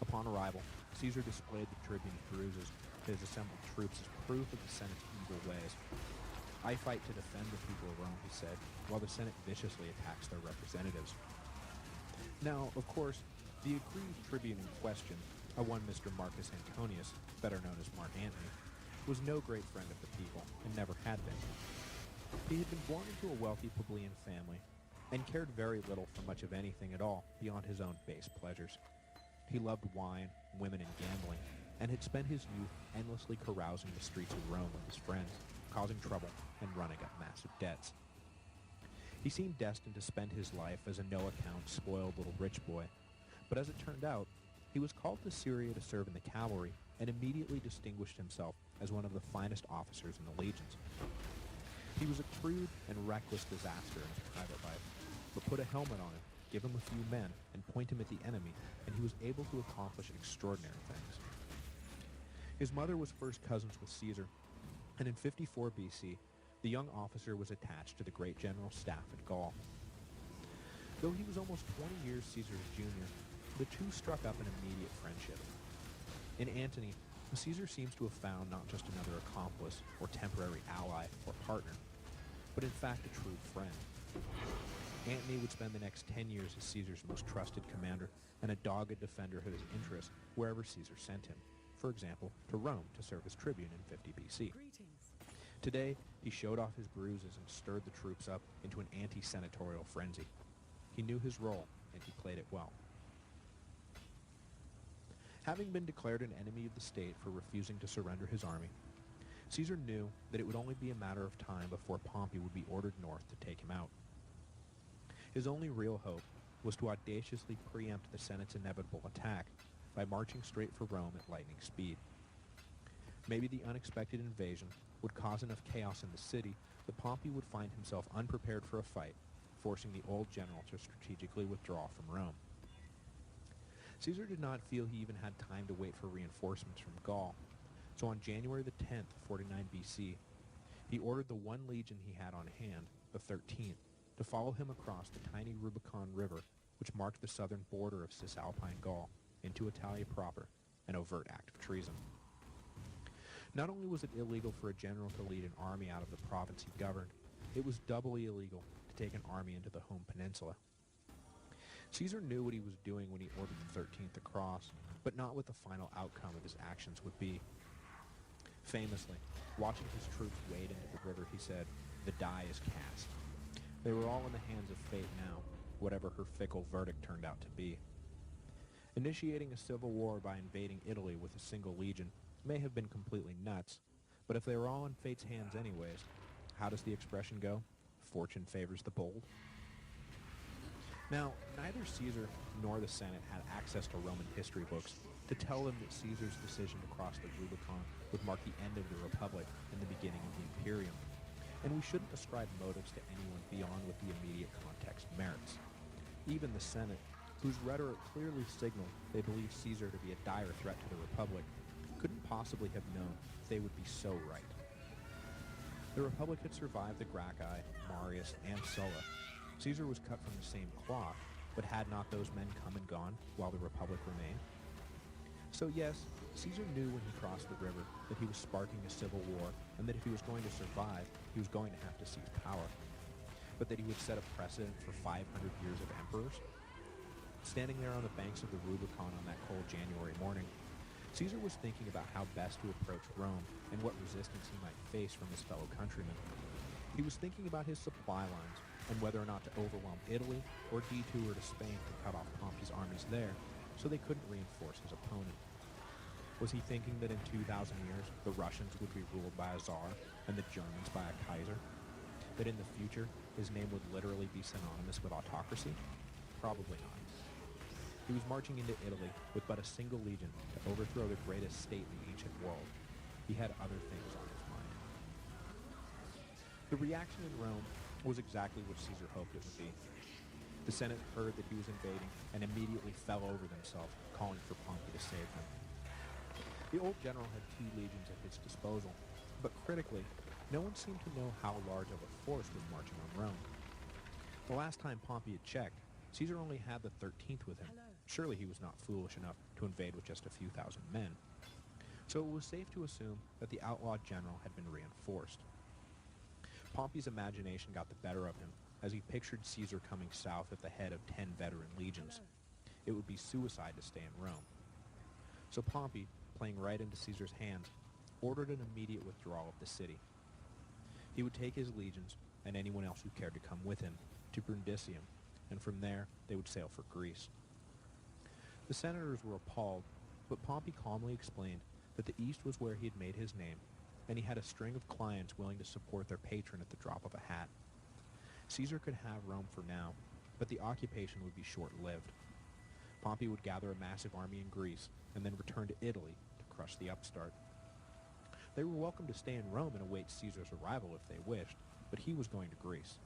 Upon arrival, Caesar displayed the tribune's bruises to his assembled troops as proof of the Senate's evil ways. I fight to defend the people of Rome, he said, while the Senate viciously attacks their representatives. Now, of course, the aggrieved tribune in question, a one Mr. Marcus Antonius, better known as Mark Antony, was no great friend of the people and never had been. He had been born into a wealthy plebeian family and cared very little for much of anything at all beyond his own base pleasures. He loved wine, women, and gambling, and had spent his youth endlessly carousing the streets of Rome with his friends, causing trouble and running up massive debts. He seemed destined to spend his life as a no-account, spoiled little rich boy, but as it turned out, he was called to Syria to serve in the cavalry and immediately distinguished himself as one of the finest officers in the legions. He was a crude and reckless disaster in his private life, but put a helmet on him, give him a few men, and point him at the enemy, and he was able to accomplish extraordinary things. His mother was first cousins with Caesar, and in 54 BC, the young officer was attached to the great general staff at Gaul. Though he was almost 20 years Caesar's junior, the two struck up an immediate friendship. In Antony, Caesar seems to have found not just another accomplice or temporary ally or partner, but in fact a true friend. Antony would spend the next 10 years as Caesar's most trusted commander and a dogged defender of his interests wherever Caesar sent him, for example, to Rome to serve as tribune in 50 BC. Greetings. Today, he showed off his bruises and stirred the troops up into an anti-senatorial frenzy. He knew his role, and he played it well. Having been declared an enemy of the state for refusing to surrender his army, Caesar knew that it would only be a matter of time before Pompey would be ordered north to take him out. His only real hope was to audaciously preempt the Senate's inevitable attack by marching straight for Rome at lightning speed. Maybe the unexpected invasion would cause enough chaos in the city that Pompey would find himself unprepared for a fight, forcing the old general to strategically withdraw from Rome. Caesar did not feel he even had time to wait for reinforcements from Gaul, so on January the 10th, 49 BC, he ordered the one legion he had on hand, the 13th, to follow him across the tiny Rubicon River, which marked the southern border of Cisalpine Gaul, into Italia proper, an overt act of treason. Not only was it illegal for a general to lead an army out of the province he governed, it was doubly illegal to take an army into the home peninsula. Caesar knew what he was doing when he ordered the 13th across, but not what the final outcome of his actions would be. Famously, watching his troops wade into the river, he said, "The die is cast." They were all in the hands of fate now, whatever her fickle verdict turned out to be. Initiating a civil war by invading Italy with a single legion may have been completely nuts, but if they were all in fate's hands anyways, how does the expression go? Fortune favors the bold. Now, neither Caesar nor the Senate had access to Roman history books to tell them that Caesar's decision to cross the Rubicon would mark the end of the Republic and the beginning of the Imperium, and we shouldn't ascribe motives to anyone beyond what the immediate context merits. Even the Senate, whose rhetoric clearly signaled they believed Caesar to be a dire threat to the Republic, couldn't possibly have known they would be so right. The Republic had survived the Gracchi, Marius, and Sulla. Caesar was cut from the same cloth, but had not those men come and gone while the Republic remained? So yes, Caesar knew when he crossed the river that he was sparking a civil war, and that if he was going to survive, he was going to have to seize power. But that he would set a precedent for 500 years of emperors? Standing there on the banks of the Rubicon on that cold January morning, Caesar was thinking about how best to approach Rome and what resistance he might face from his fellow countrymen. He was thinking about his supply lines and whether or not to overwhelm Italy or detour to Spain to cut off Pompey's armies there so they couldn't reinforce his opponent. Was he thinking that in 2,000 years the Russians would be ruled by a Tsar and the Germans by a Kaiser? That in the future his name would literally be synonymous with autocracy? Probably not. He was marching into Italy with but a single legion to overthrow the greatest state in the ancient world. He had other things on his mind. The reaction in Rome was exactly what Caesar hoped it would be. The Senate heard that he was invading and immediately fell over themselves, calling for Pompey to save them. The old general had 2 legions at his disposal, but critically, no one seemed to know how large of a force was marching on Rome. The last time Pompey had checked, Caesar only had the 13th with him. Surely he was not foolish enough to invade with just a few thousand men. So it was safe to assume that the outlawed general had been reinforced. Pompey's imagination got the better of him as he pictured Caesar coming south at the head of 10 veteran legions. It would be suicide to stay in Rome. So Pompey, playing right into Caesar's hands, ordered an immediate withdrawal of the city. He would take his legions, and anyone else who cared to come with him, to Brundisium, and from there they would sail for Greece. The senators were appalled, but Pompey calmly explained that the East was where he had made his name, and he had a string of clients willing to support their patron at the drop of a hat. Caesar could have Rome for now, but the occupation would be short-lived. Pompey would gather a massive army in Greece, and then return to Italy to crush the upstart. They were welcome to stay in Rome and await Caesar's arrival if they wished, but he was going to Greece.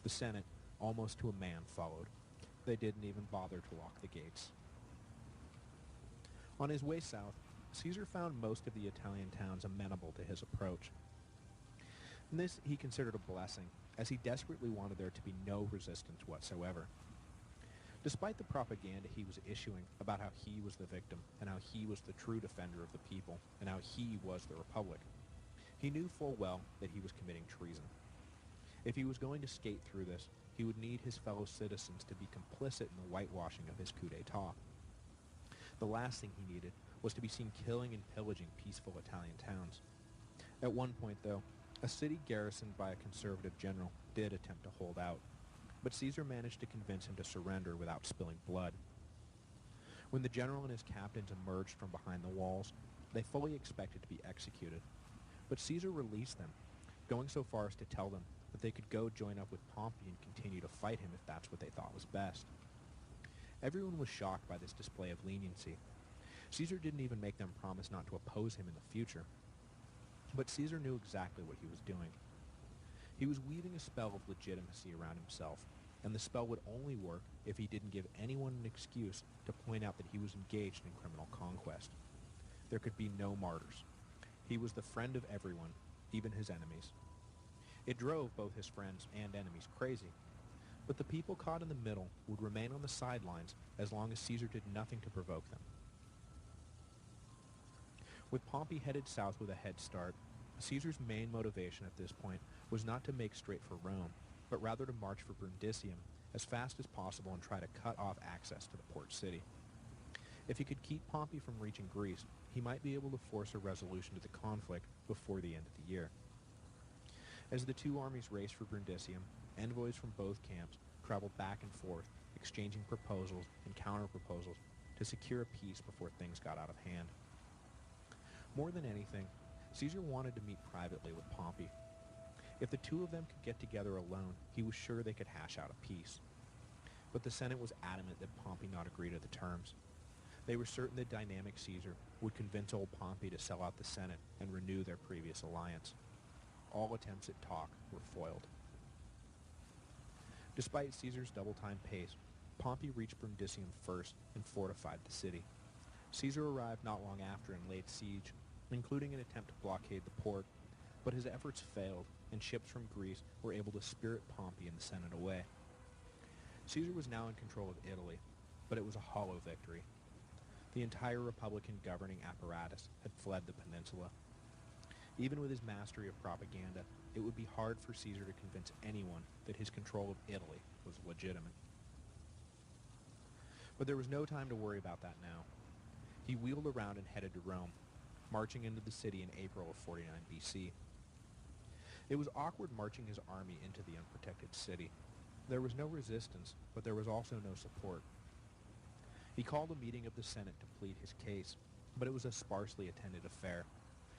The Senate, almost to a man, followed. They didn't even bother to lock the gates. On his way south, Caesar found most of the Italian towns amenable to his approach. And this he considered a blessing, as he desperately wanted there to be no resistance whatsoever. Despite the propaganda he was issuing about how he was the victim, and how he was the true defender of the people, and how he was the Republic, he knew full well that he was committing treason. If he was going to skate through this, he would need his fellow citizens to be complicit in the whitewashing of his coup d'etat. The last thing he needed was to be seen killing and pillaging peaceful Italian towns. At one point, though, a city garrisoned by a conservative general did attempt to hold out, but Caesar managed to convince him to surrender without spilling blood. When the general and his captains emerged from behind the walls, they fully expected to be executed, but Caesar released them, going so far as to tell them that they could go join up with Pompey and continue to fight him if that's what they thought was best. Everyone was shocked by this display of leniency. Caesar didn't even make them promise not to oppose him in the future. But Caesar knew exactly what he was doing. He was weaving a spell of legitimacy around himself, and the spell would only work if he didn't give anyone an excuse to point out that he was engaged in criminal conquest. There could be no martyrs. He was the friend of everyone, even his enemies. It drove both his friends and enemies crazy, but the people caught in the middle would remain on the sidelines as long as Caesar did nothing to provoke them. With Pompey headed south with a head start, Caesar's main motivation at this point was not to make straight for Rome, but rather to march for Brundisium as fast as possible and try to cut off access to the port city. If he could keep Pompey from reaching Greece, he might be able to force a resolution to the conflict before the end of the year. As the two armies raced for Brundisium, envoys from both camps traveled back and forth, exchanging proposals and counter-proposals to secure a peace before things got out of hand. More than anything, Caesar wanted to meet privately with Pompey. If the two of them could get together alone, he was sure they could hash out a peace. But the Senate was adamant that Pompey not agree to the terms. They were certain that dynamic Caesar would convince old Pompey to sell out the Senate and renew their previous alliance. All attempts at talk were foiled. Despite Caesar's double-time pace, Pompey reached Brundisium first and fortified the city. Caesar arrived not long after and laid siege, including an attempt to blockade the port, but his efforts failed, and ships from Greece were able to spirit Pompey and the Senate away. Caesar was now in control of Italy, but it was a hollow victory. The entire Republican governing apparatus had fled the peninsula. Even with his mastery of propaganda, it would be hard for Caesar to convince anyone that his control of Italy was legitimate. But there was no time to worry about that now. He wheeled around and headed to Rome, marching into the city in April of 49 BC. It was awkward marching his army into the unprotected city. There was no resistance, but there was also no support. He called a meeting of the Senate to plead his case, but it was a sparsely attended affair,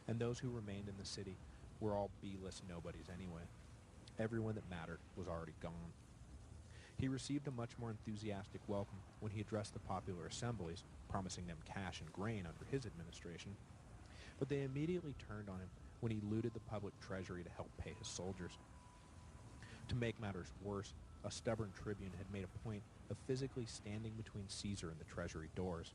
and those who remained in the city were all B-list nobodies anyway. Everyone that mattered was already gone. He received a much more enthusiastic welcome when he addressed the popular assemblies, promising them cash and grain under his administration, but they immediately turned on him when he looted the public treasury to help pay his soldiers. To make matters worse, a stubborn tribune had made a point of physically standing between Caesar and the treasury doors.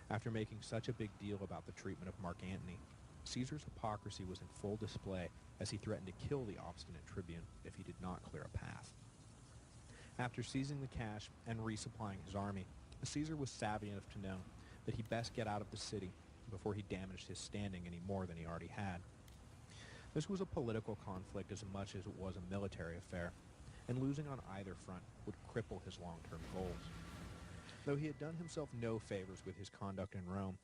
After making such a big deal about the treatment of Mark Antony, Caesar's hypocrisy was in full display as he threatened to kill the obstinate tribune if he did not clear a path. After seizing the cash and resupplying his army, Caesar was savvy enough to know that he best get out of the city before he damaged his standing any more than he already had. This was a political conflict as much as it was a military affair, and losing on either front would cripple his long-term goals. Though he had done himself no favors with his conduct in Rome,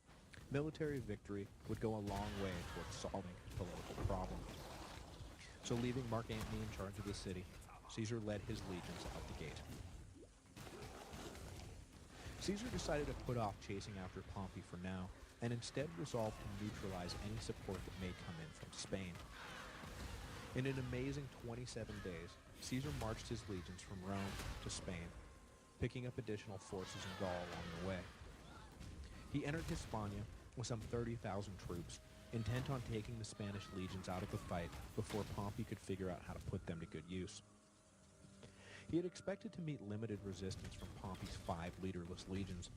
military victory would go a long way towards solving his political problems. So leaving Mark Antony in charge of the city, Caesar led his legions out the gate. Caesar decided to put off chasing after Pompey for now, and instead resolved to neutralize any support that may come in from Spain. In an amazing 27 days, Caesar marched his legions from Rome to Spain, picking up additional forces in Gaul along the way. He entered Hispania with some 30,000 troops, intent on taking the Spanish legions out of the fight before Pompey could figure out how to put them to good use. He had expected to meet limited resistance from Pompey's 5 leaderless legions,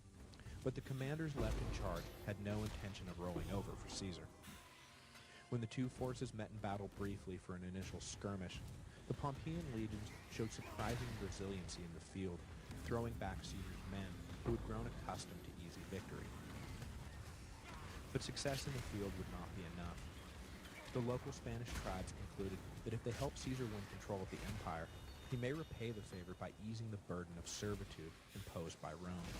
but the commanders left in charge had no intention of rolling over for Caesar. When the two forces met in battle briefly for an initial skirmish, the Pompeian legions showed surprising resiliency in the field, throwing back Caesar's men, who had grown accustomed to easy victory. But success in the field would not be enough. The local Spanish tribes concluded that if they helped Caesar win control of the empire, he may repay the favor by easing the burden of servitude imposed by Rome.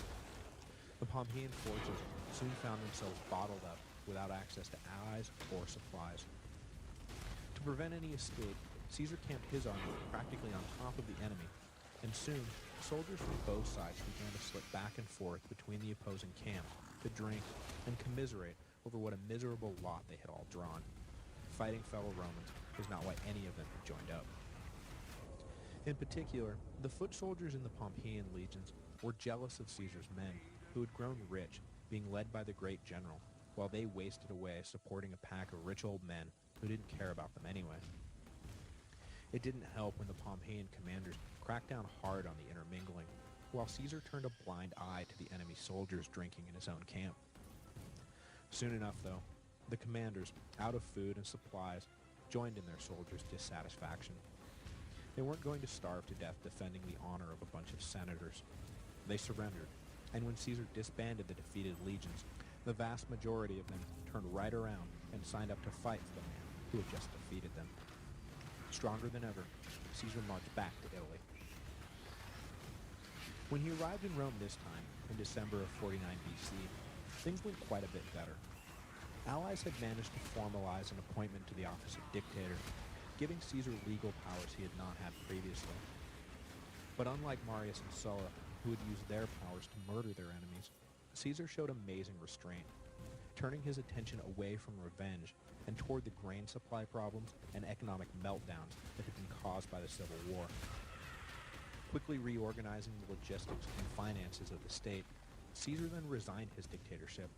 The Pompeian forces soon found themselves bottled up without access to allies or supplies. To prevent any escape, Caesar camped his army practically on top of the enemy, and soon soldiers from both sides began to slip back and forth between the opposing camps to drink and commiserate over what a miserable lot they had all drawn. Fighting fellow Romans was not why any of them had joined up. In particular, the foot soldiers in the Pompeian legions were jealous of Caesar's men, who had grown rich, being led by the great general, while they wasted away supporting a pack of rich old men who didn't care about them anyway. It didn't help when the Pompeian commanders cracked down hard on the intermingling, while Caesar turned a blind eye to the enemy soldiers drinking in his own camp. Soon enough, though, the commanders, out of food and supplies, joined in their soldiers' dissatisfaction. They weren't going to starve to death defending the honor of a bunch of senators. They surrendered, and when Caesar disbanded the defeated legions, the vast majority of them turned right around and signed up to fight for the man who had just defeated them. Stronger than ever, Caesar marched back to Italy. When he arrived in Rome this time, in December of 49 BC, things went quite a bit better. Allies had managed to formalize an appointment to the office of dictator, giving Caesar legal powers he had not had previously. But unlike Marius and Sulla, who had used their powers to murder their enemies, Caesar showed amazing restraint, turning his attention away from revenge and toward the grain supply problems and economic meltdowns that had been caused by the Civil War. Quickly reorganizing the logistics and finances of the state, Caesar then resigned his dictatorship,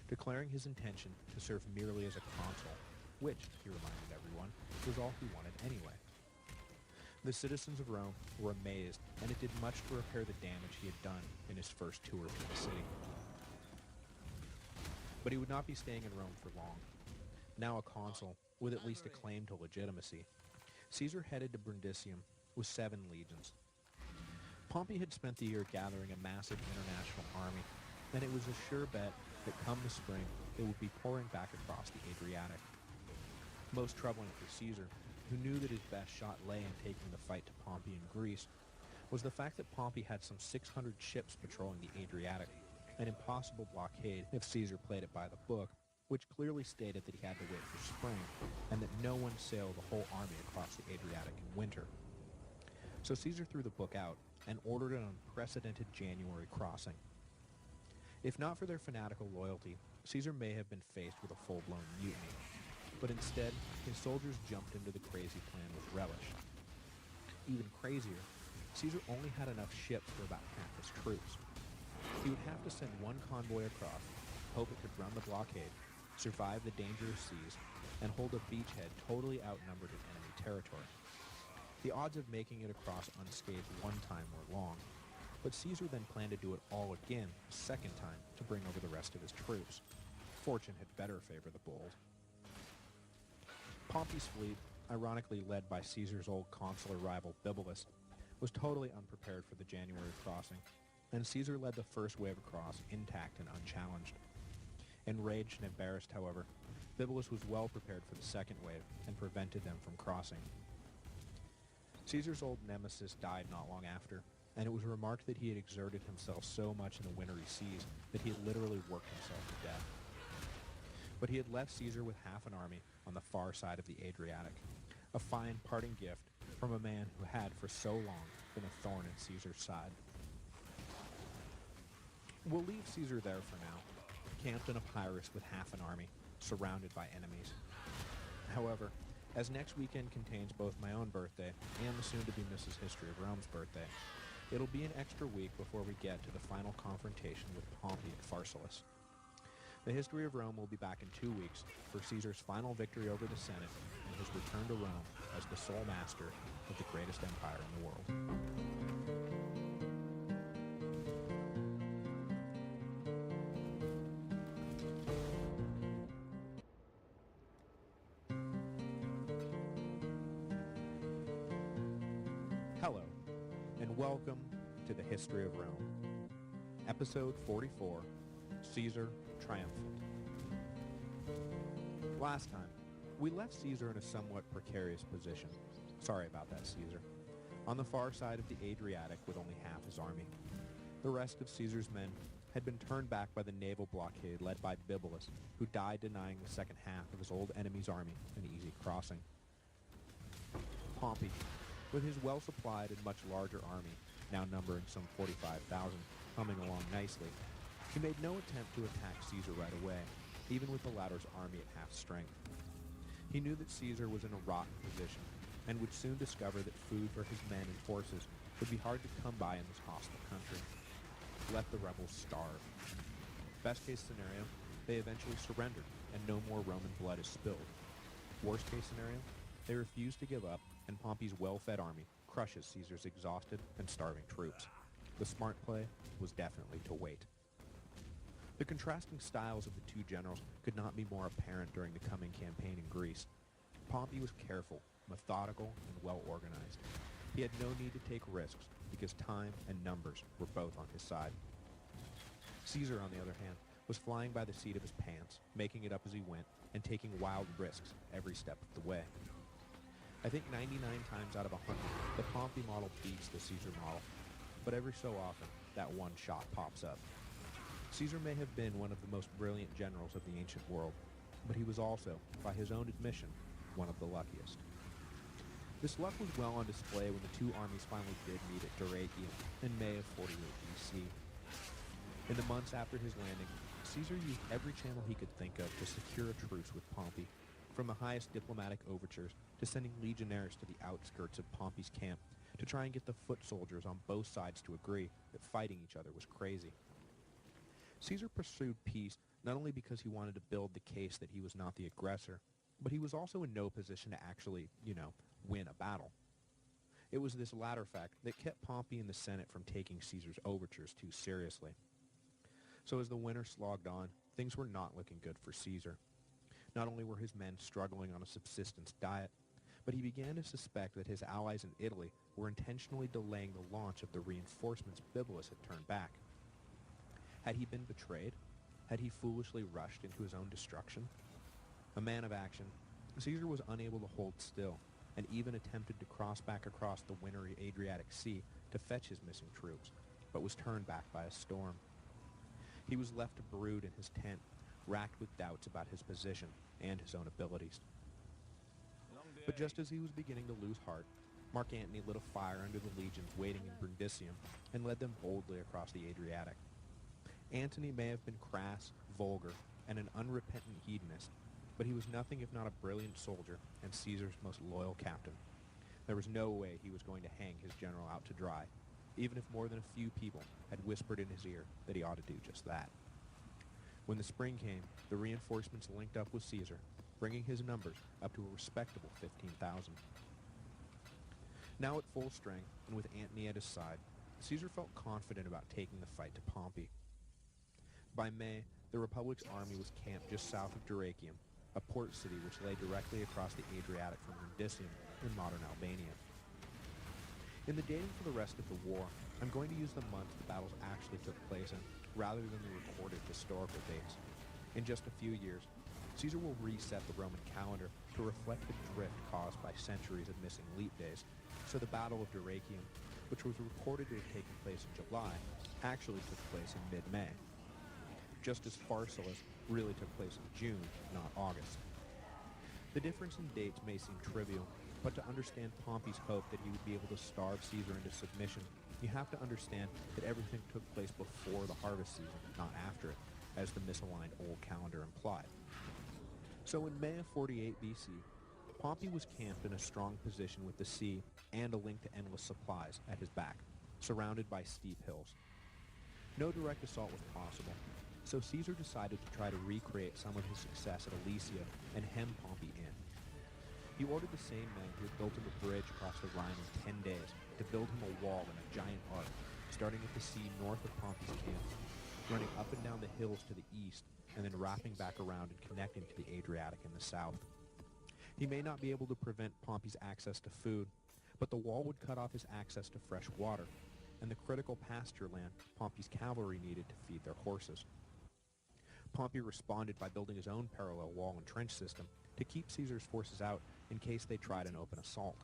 declaring his intention to serve merely as a consul, which, he reminded everyone, was all he wanted anyway. The citizens of Rome were amazed, and it did much to repair the damage he had done in his first tour through the city. But he would not be staying in Rome for long. Now a consul, with at least a claim to legitimacy, Caesar headed to Brundisium with 7 legions. Pompey had spent the year gathering a massive international army, and it was a sure bet that come the spring it would be pouring back across the Adriatic. Most troubling for Caesar, who knew that his best shot lay in taking the fight to Pompey in Greece, was the fact that Pompey had some 600 ships patrolling the Adriatic, an impossible blockade if Caesar played it by the book, which clearly stated that he had to wait for spring, and that no one sailed the whole army across the Adriatic in winter. So Caesar threw the book out and ordered an unprecedented January crossing. If not for their fanatical loyalty, Caesar may have been faced with a full-blown mutiny, but instead, his soldiers jumped into the crazy plan with relish. Even crazier, Caesar only had enough ships for about half his troops. He would have to send one convoy across, hope it could run the blockade, survive the dangerous seas, and hold a beachhead totally outnumbered in enemy territory. The odds of making it across unscathed one time were long, but Caesar then planned to do it all again a second time to bring over the rest of his troops. Fortune had better favor the bold. Pompey's fleet, ironically led by Caesar's old consular rival Bibulus, was totally unprepared for the January crossing, and Caesar led the first wave across intact and unchallenged. Enraged and embarrassed, however, Bibulus was well prepared for the second wave and prevented them from crossing. Caesar's old nemesis died not long after, and it was remarked that he had exerted himself so much in the wintry seas that he had literally worked himself to death. But he had left Caesar with half an army on the far side of the Adriatic, a fine parting gift from a man who had for so long been a thorn in Caesar's side. We'll leave Caesar there for now, camped in Epirus with half an army, surrounded by enemies. However, as next weekend contains both my own birthday and the soon-to-be Mrs. History of Rome's birthday, it'll be an extra week before we get to the final confrontation with Pompey at Pharsalus. The History of Rome will be back in 2 weeks for Caesar's final victory over the Senate and his return to Rome as the sole master of the greatest empire in the world. Hello, and welcome to the History of Rome. Episode 44, Caesar Triumphant. Last time, we left Caesar in a somewhat precarious position. Sorry about that, Caesar. On the far side of the Adriatic with only half his army. The rest of Caesar's men had been turned back by the naval blockade led by Bibulus, who died denying the second half of his old enemy's army an easy crossing. Pompey, with his well-supplied and much larger army, now numbering some 45,000, coming along nicely, he made no attempt to attack Caesar right away, even with the latter's army at half strength. He knew that Caesar was in a rotten position, and would soon discover that food for his men and horses would be hard to come by in this hostile country. Let the rebels starve. Best case scenario, they eventually surrendered, and no more Roman blood is spilled. Worst case scenario, they refuse to give up, and Pompey's well-fed army crushes Caesar's exhausted and starving troops. The smart play was definitely to wait. The contrasting styles of the two generals could not be more apparent during the coming campaign in Greece. Pompey was careful, methodical, and well-organized. He had no need to take risks because time and numbers were both on his side. Caesar, on the other hand, was flying by the seat of his pants, making it up as he went, and taking wild risks every step of the way. I think 99 times out of 100, the Pompey model beats the Caesar model, but every so often, that one shot pops up. Caesar may have been one of the most brilliant generals of the ancient world, but he was also, by his own admission, one of the luckiest. This luck was well on display when the two armies finally did meet at Dyrrhachium in May of 48 BC. In the months after his landing, Caesar used every channel he could think of to secure a truce with Pompey, from the highest diplomatic overtures to sending legionaries to the outskirts of Pompey's camp to try and get the foot soldiers on both sides to agree that fighting each other was crazy. Caesar pursued peace not only because he wanted to build the case that he was not the aggressor, but he was also in no position to actually, win a battle. It was this latter fact that kept Pompey and the Senate from taking Caesar's overtures too seriously. So as the winter slogged on, things were not looking good for Caesar. Not only were his men struggling on a subsistence diet, but he began to suspect that his allies in Italy were intentionally delaying the launch of the reinforcements Bibulus had turned back. Had he been betrayed? Had he foolishly rushed into his own destruction? A man of action, Caesar was unable to hold still, and even attempted to cross back across the wintry Adriatic Sea to fetch his missing troops, but was turned back by a storm. He was left to brood in his tent, racked with doubts about his position and his own abilities. But just as he was beginning to lose heart, Mark Antony lit a fire under the legions waiting in Brundisium and led them boldly across the Adriatic. Antony may have been crass, vulgar, and an unrepentant hedonist, but he was nothing if not a brilliant soldier and Caesar's most loyal captain. There was no way he was going to hang his general out to dry, even if more than a few people had whispered in his ear that he ought to do just that. When the spring came, the reinforcements linked up with Caesar, bringing his numbers up to a respectable 15,000. Now at full strength, and with Antony at his side, Caesar felt confident about taking the fight to Pompey. By May, the Republic's army was camped just south of Dyrrhachium, a port city which lay directly across the Adriatic from Brundisium in modern Albania. In the dating for the rest of the war, I'm going to use the months the battles actually took place in, rather than the recorded historical dates. In just a few years, Caesar will reset the Roman calendar to reflect the drift caused by centuries of missing leap days, so the Battle of Dyrrhachium, which was reported to have taken place in July, actually took place in mid-May. Just as Pharsalus really took place in June, not August. The difference in dates may seem trivial, but to understand Pompey's hope that he would be able to starve Caesar into submission, you have to understand that everything took place before the harvest season, not after it, as the misaligned old calendar implied. So in May of 48 BC, Pompey was camped in a strong position with the sea and a link to endless supplies at his back, surrounded by steep hills. No direct assault was possible, so Caesar decided to try to recreate some of his success at Alesia and hem Pompey in. He ordered the same men who had built him a bridge across the Rhine in 10 days to build him a wall in a giant arc, starting at the sea north of Pompey's camp, running up and down the hills to the east, and then wrapping back around and connecting to the Adriatic in the south. He may not be able to prevent Pompey's access to food, but the wall would cut off his access to fresh water, and the critical pasture land Pompey's cavalry needed to feed their horses. Pompey responded by building his own parallel wall and trench system to keep Caesar's forces out in case they tried an open assault.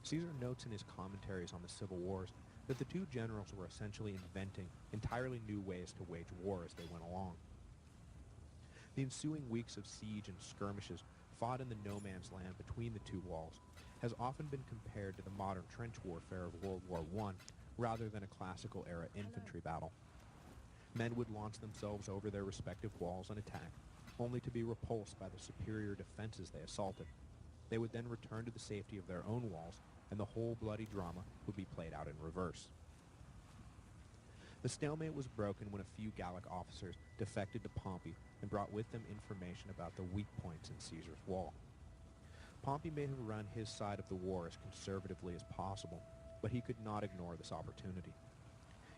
Caesar notes in his commentaries on the civil wars that the two generals were essentially inventing entirely new ways to wage war as they went along. The ensuing weeks of siege and skirmishes fought in the no-man's land between the two walls has often been compared to the modern trench warfare of World War I rather than a classical era infantry battle. Men would launch themselves over their respective walls and attack, only to be repulsed by the superior defenses they assaulted. They would then return to the safety of their own walls, and the whole bloody drama would be played out in reverse. The stalemate was broken when a few Gallic officers defected to Pompey and brought with them information about the weak points in Caesar's wall. Pompey may have run his side of the war as conservatively as possible, but he could not ignore this opportunity.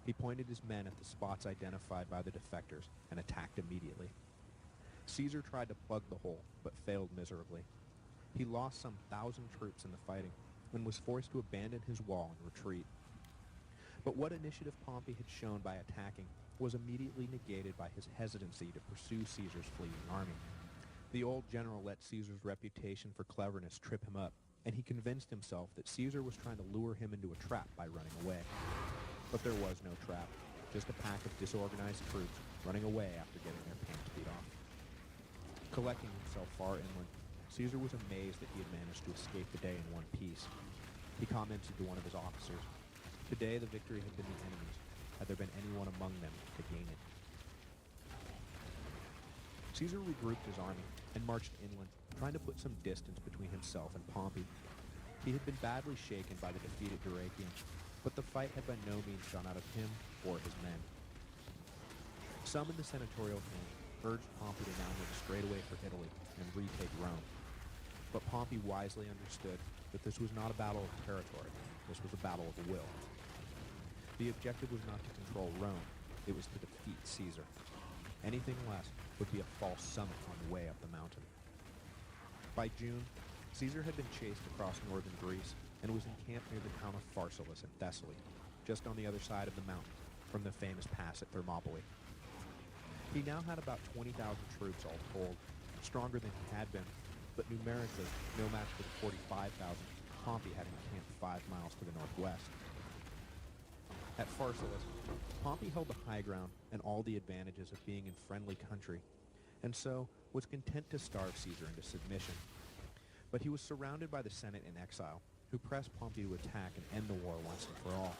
He pointed his men at the spots identified by the defectors and attacked immediately. Caesar tried to plug the hole, but failed miserably. He lost some 1,000 troops in the fighting and was forced to abandon his wall and retreat. But what initiative Pompey had shown by attacking was immediately negated by his hesitancy to pursue Caesar's fleeing army. The old general let Caesar's reputation for cleverness trip him up, and he convinced himself that Caesar was trying to lure him into a trap by running away. But there was no trap, just a pack of disorganized troops running away after getting their pants beat off. Collecting himself far inland, Caesar was amazed that he had managed to escape the day in one piece. He commented to one of his officers, "Today the victory had been the enemy's, had there been anyone among them to gain it." Caesar regrouped his army and marched inland, trying to put some distance between himself and Pompey. He had been badly shaken by the defeat at Dyrrhachium, but the fight had by no means gone out of him or his men. Some in the senatorial camp urged Pompey to now make straight away for Italy and retake Rome. But Pompey wisely understood that this was not a battle of territory, this was a battle of will. The objective was not to control Rome, it was to defeat Caesar. Anything less would be a false summit on the way up the mountain. By June, Caesar had been chased across northern Greece and was encamped near the town of Pharsalus in Thessaly, just on the other side of the mountain from the famous pass at Thermopylae. He now had about 20,000 troops all told, stronger than he had been, but numerically no match for the 45,000 Pompey had encamped 5 miles to the northwest. At Pharsalus, Pompey held the high ground and all the advantages of being in friendly country, and so was content to starve Caesar into submission. But he was surrounded by the Senate in exile, who pressed Pompey to attack and end the war once and for all.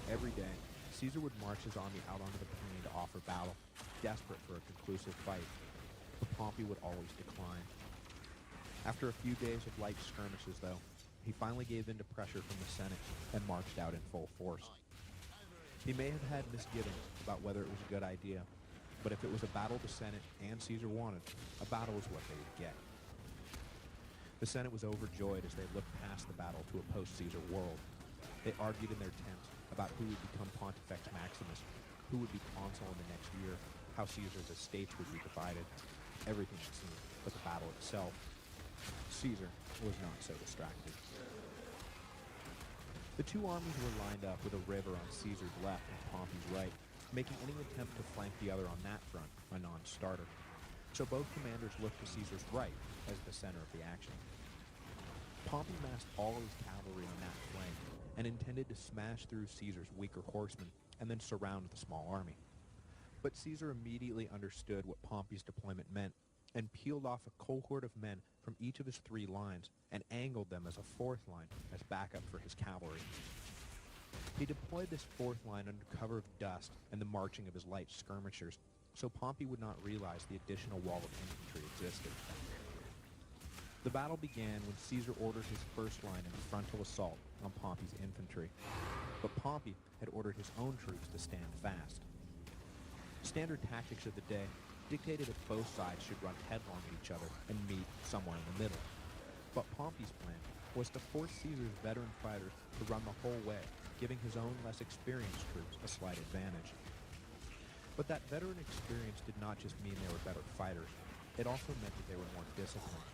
Every day, Caesar would march his army out onto the plain to offer battle, desperate for a conclusive fight, but Pompey would always decline. After a few days of light skirmishes, though, he finally gave in to pressure from the Senate and marched out in full force. He may have had misgivings about whether it was a good idea, but if it was a battle the Senate and Caesar wanted, a battle was what they would get. The Senate was overjoyed as they looked past the battle to a post-Caesar world. They argued in their tents about who would become Pontifex Maximus, who would be consul in the next year, how Caesar's estates would be divided, everything it seemed but the battle itself. Caesar was not so distracted. The two armies were lined up with a river on Caesar's left and Pompey's right, making any attempt to flank the other on that front a non-starter. So both commanders looked to Caesar's right as the center of the action. Pompey massed all his cavalry on that flank and intended to smash through Caesar's weaker horsemen and then surround the small army. But Caesar immediately understood what Pompey's deployment meant and peeled off a cohort of men from each of his 3 lines and angled them as a 4th line as backup for his cavalry. He deployed this 4th line under cover of dust and the marching of his light skirmishers, so Pompey would not realize the additional wall of infantry existed. The battle began when Caesar ordered his 1st line in frontal assault on Pompey's infantry, but Pompey had ordered his own troops to stand fast. Standard tactics of the day dictated that both sides should run headlong at each other and meet somewhere in the middle. But Pompey's plan was to force Caesar's veteran fighters to run the whole way, giving his own less experienced troops a slight advantage. But that veteran experience did not just mean they were better fighters, it also meant that they were more disciplined.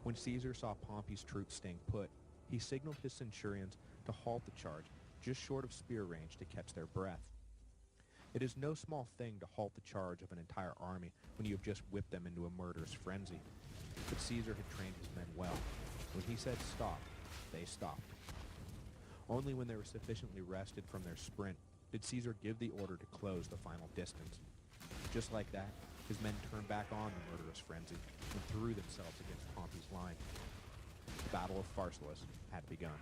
When Caesar saw Pompey's troops staying put, he signaled his centurions to halt the charge just short of spear range to catch their breath. It is no small thing to halt the charge of an entire army when you have just whipped them into a murderous frenzy. But Caesar had trained his men well. When he said stop, they stopped. Only when they were sufficiently rested from their sprint did Caesar give the order to close the final distance. Just like that, his men turned back on the murderous frenzy and threw themselves against Pompey's line. The Battle of Pharsalus had begun.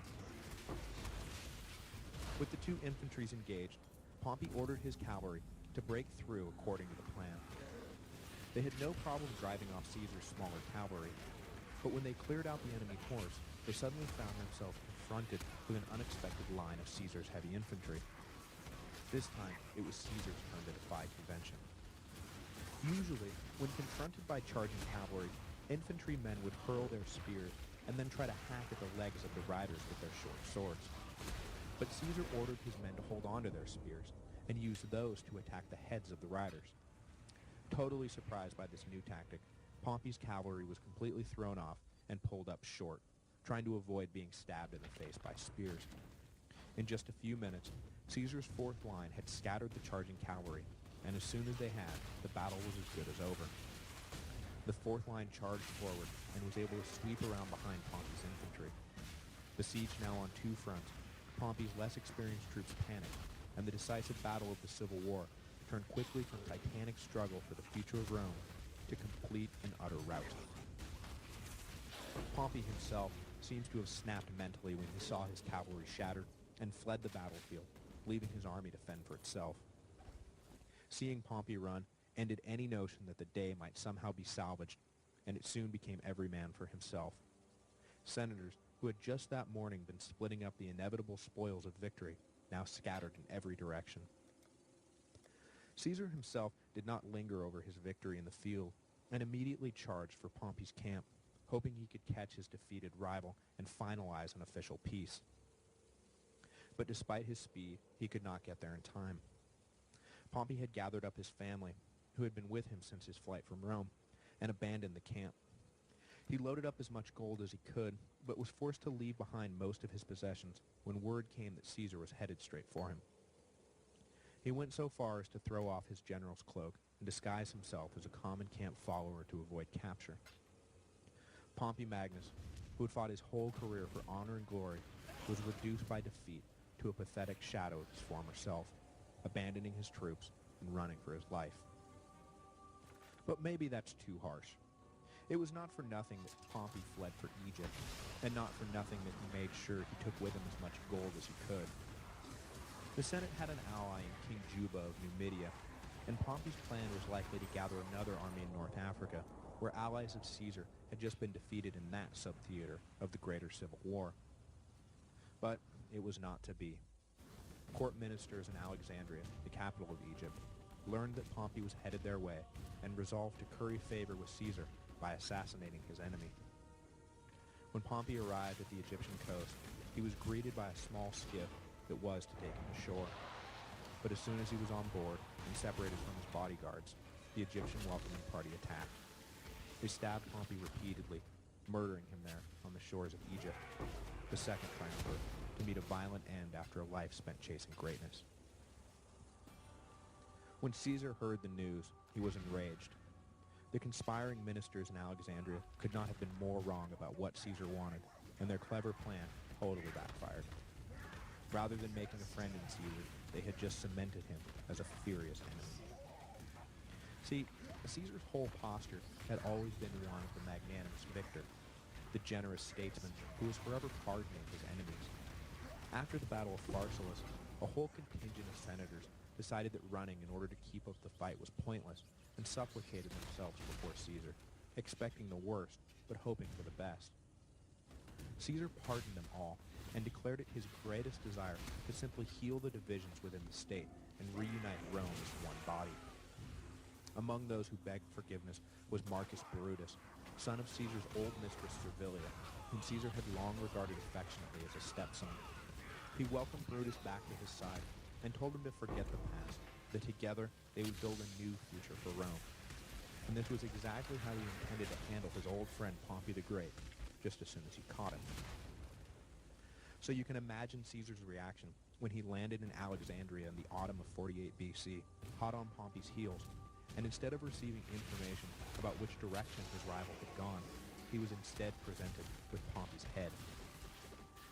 With the 2 infantries engaged, Pompey ordered his cavalry to break through according to the plan. They had no problem driving off Caesar's smaller cavalry, but when they cleared out the enemy horse, they suddenly found themselves confronted with an unexpected line of Caesar's heavy infantry. This time, it was Caesar's turn to defy convention. Usually, when confronted by charging cavalry, infantry men would hurl their spears and then try to hack at the legs of the riders with their short swords. But Caesar ordered his men to hold on to their spears and use those to attack the heads of the riders. Totally surprised by this new tactic, Pompey's cavalry was completely thrown off and pulled up short, trying to avoid being stabbed in the face by spears. In just a few minutes, Caesar's 4th line had scattered the charging cavalry, and as soon as they had, the battle was as good as over. The 4th line charged forward and was able to sweep around behind Pompey's infantry. The siege now on 2 fronts, Pompey's less experienced troops panicked, and the decisive battle of the Civil War turned quickly from titanic struggle for the future of Rome to complete and utter rout. Pompey himself seems to have snapped mentally when he saw his cavalry shattered and fled the battlefield, leaving his army to fend for itself. Seeing Pompey run ended any notion that the day might somehow be salvaged, and it soon became every man for himself. Senators, who had just that morning been splitting up the inevitable spoils of victory, now scattered in every direction. Caesar himself did not linger over his victory in the field, and immediately charged for Pompey's camp, hoping he could catch his defeated rival and finalize an official peace. But despite his speed, he could not get there in time. Pompey had gathered up his family, who had been with him since his flight from Rome, and abandoned the camp. He loaded up as much gold as he could, but was forced to leave behind most of his possessions when word came that Caesar was headed straight for him. He went so far as to throw off his general's cloak and disguise himself as a common camp follower to avoid capture. Pompey Magnus, who had fought his whole career for honor and glory, was reduced by defeat to a pathetic shadow of his former self, abandoning his troops and running for his life. But maybe that's too harsh. It was not for nothing that Pompey fled for Egypt, and not for nothing that he made sure he took with him as much gold as he could. The Senate had an ally in King Juba of Numidia, and Pompey's plan was likely to gather another army in North Africa, where allies of Caesar had just been defeated in that sub-theater of the greater civil war. But it was not to be. Court ministers in Alexandria, the capital of Egypt, learned that Pompey was headed their way and resolved to curry favor with Caesar by assassinating his enemy. When Pompey arrived at the Egyptian coast, he was greeted by a small skiff that was to take him ashore. But as soon as he was on board and separated from his bodyguards, the Egyptian welcoming party attacked. They stabbed Pompey repeatedly, murdering him there on the shores of Egypt, the second triumvirate, to meet a violent end after a life spent chasing greatness. When Caesar heard the news, he was enraged. The conspiring ministers in Alexandria could not have been more wrong about what Caesar wanted, and their clever plan totally backfired. Rather than making a friend in Caesar, they had just cemented him as a furious enemy. See, Caesar's whole posture had always been one of the magnanimous victor, the generous statesman who was forever pardoning his enemies. After the Battle of Pharsalus, a whole contingent of senators decided that running in order to keep up the fight was pointless, and supplicated themselves before Caesar, expecting the worst, but hoping for the best. Caesar pardoned them all, and declared it his greatest desire to simply heal the divisions within the state and reunite Rome as one body. Among those who begged forgiveness was Marcus Brutus, son of Caesar's old mistress Servilia, whom Caesar had long regarded affectionately as a stepson. He welcomed Brutus back to his side and told him to forget the past, that together they would build a new future for Rome. And this was exactly how he intended to handle his old friend Pompey the Great, just as soon as he caught him. So you can imagine Caesar's reaction when he landed in Alexandria in the autumn of 48 BC, hot on Pompey's heels, and instead of receiving information about which direction his rival had gone, he was instead presented with Pompey's head.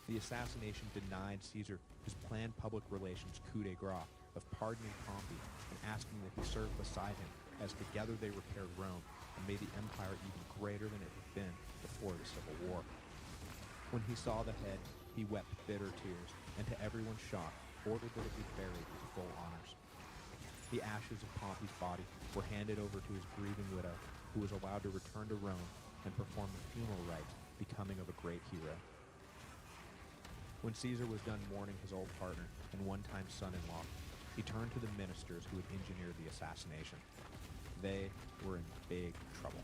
The assassination denied Caesar his planned public relations coup de grace of pardoning Pompey and asking that he serve beside him as together they repaired Rome and made the empire even greater than it had been before the Civil War. When he saw the head, he wept bitter tears, and to everyone's shock, ordered that it be buried with full honors. The ashes of Pompey's body were handed over to his grieving widow, who was allowed to return to Rome and perform the funeral rites becoming of a great hero. When Caesar was done mourning his old partner and one-time son-in-law, he turned to the ministers who had engineered the assassination. They were in big trouble.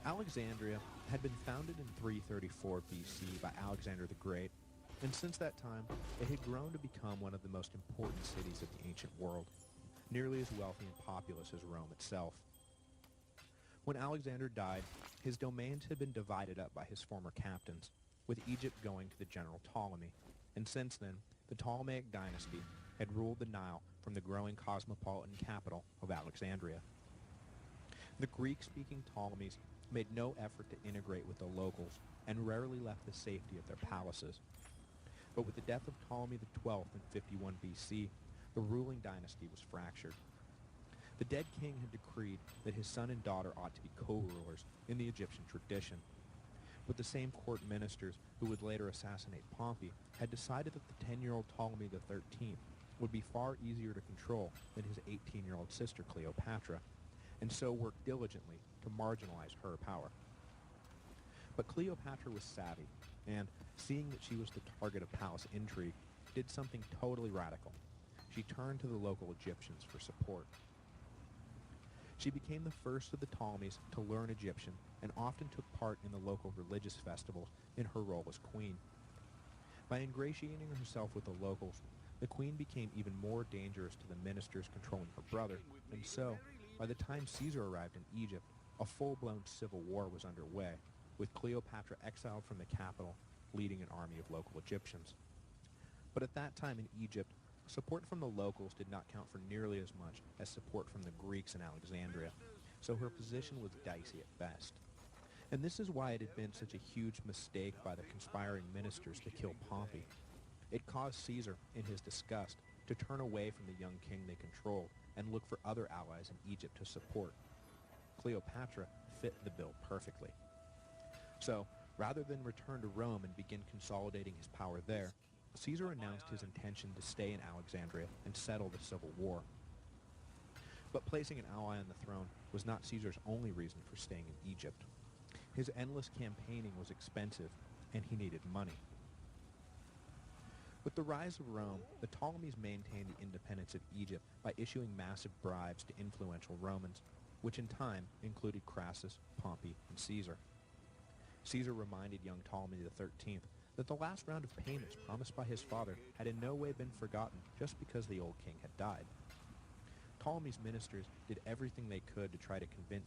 Alexandria had been founded in 334 BC by Alexander the Great, and since that time, it had grown to become one of the most important cities of the ancient world, nearly as wealthy and populous as Rome itself. When Alexander died, his domains had been divided up by his former captains, with Egypt going to the general Ptolemy, and since then, the Ptolemaic dynasty had ruled the Nile from the growing cosmopolitan capital of Alexandria. The Greek-speaking Ptolemies made no effort to integrate with the locals and rarely left the safety of their palaces. But with the death of Ptolemy XII in 51 BC, the ruling dynasty was fractured. The dead king had decreed that his son and daughter ought to be co-rulers in the Egyptian tradition. But the same court ministers who would later assassinate Pompey had decided that the 10-year-old Ptolemy XIII would be far easier to control than his 18-year-old sister Cleopatra, and so worked diligently to marginalize her power. But Cleopatra was savvy, and, seeing that she was the target of palace intrigue, did something totally radical. She turned to the local Egyptians for support. She became the first of the Ptolemies to learn Egyptian and often took part in the local religious festivals in her role as queen. By ingratiating herself with the locals, the queen became even more dangerous to the ministers controlling her brother, and so, by the time Caesar arrived in Egypt, a full-blown civil war was underway, with Cleopatra exiled from the capital, leading an army of local Egyptians. But at that time in Egypt, support from the locals did not count for nearly as much as support from the Greeks in Alexandria, so her position was dicey at best. And this is why it had been such a huge mistake by the conspiring ministers to kill Pompey. It caused Caesar, in his disgust, to turn away from the young king they controlled and look for other allies in Egypt to support. Cleopatra fit the bill perfectly. So, rather than return to Rome and begin consolidating his power there, Caesar announced his intention to stay in Alexandria and settle the civil war. But placing an ally on the throne was not Caesar's only reason for staying in Egypt. His endless campaigning was expensive, and he needed money. With the rise of Rome, the Ptolemies maintained the independence of Egypt by issuing massive bribes to influential Romans, which in time included Crassus, Pompey, and Caesar. Caesar reminded young Ptolemy XIII that the last round of payments promised by his father had in no way been forgotten just because the old king had died. Ptolemy's ministers did everything they could to try to convince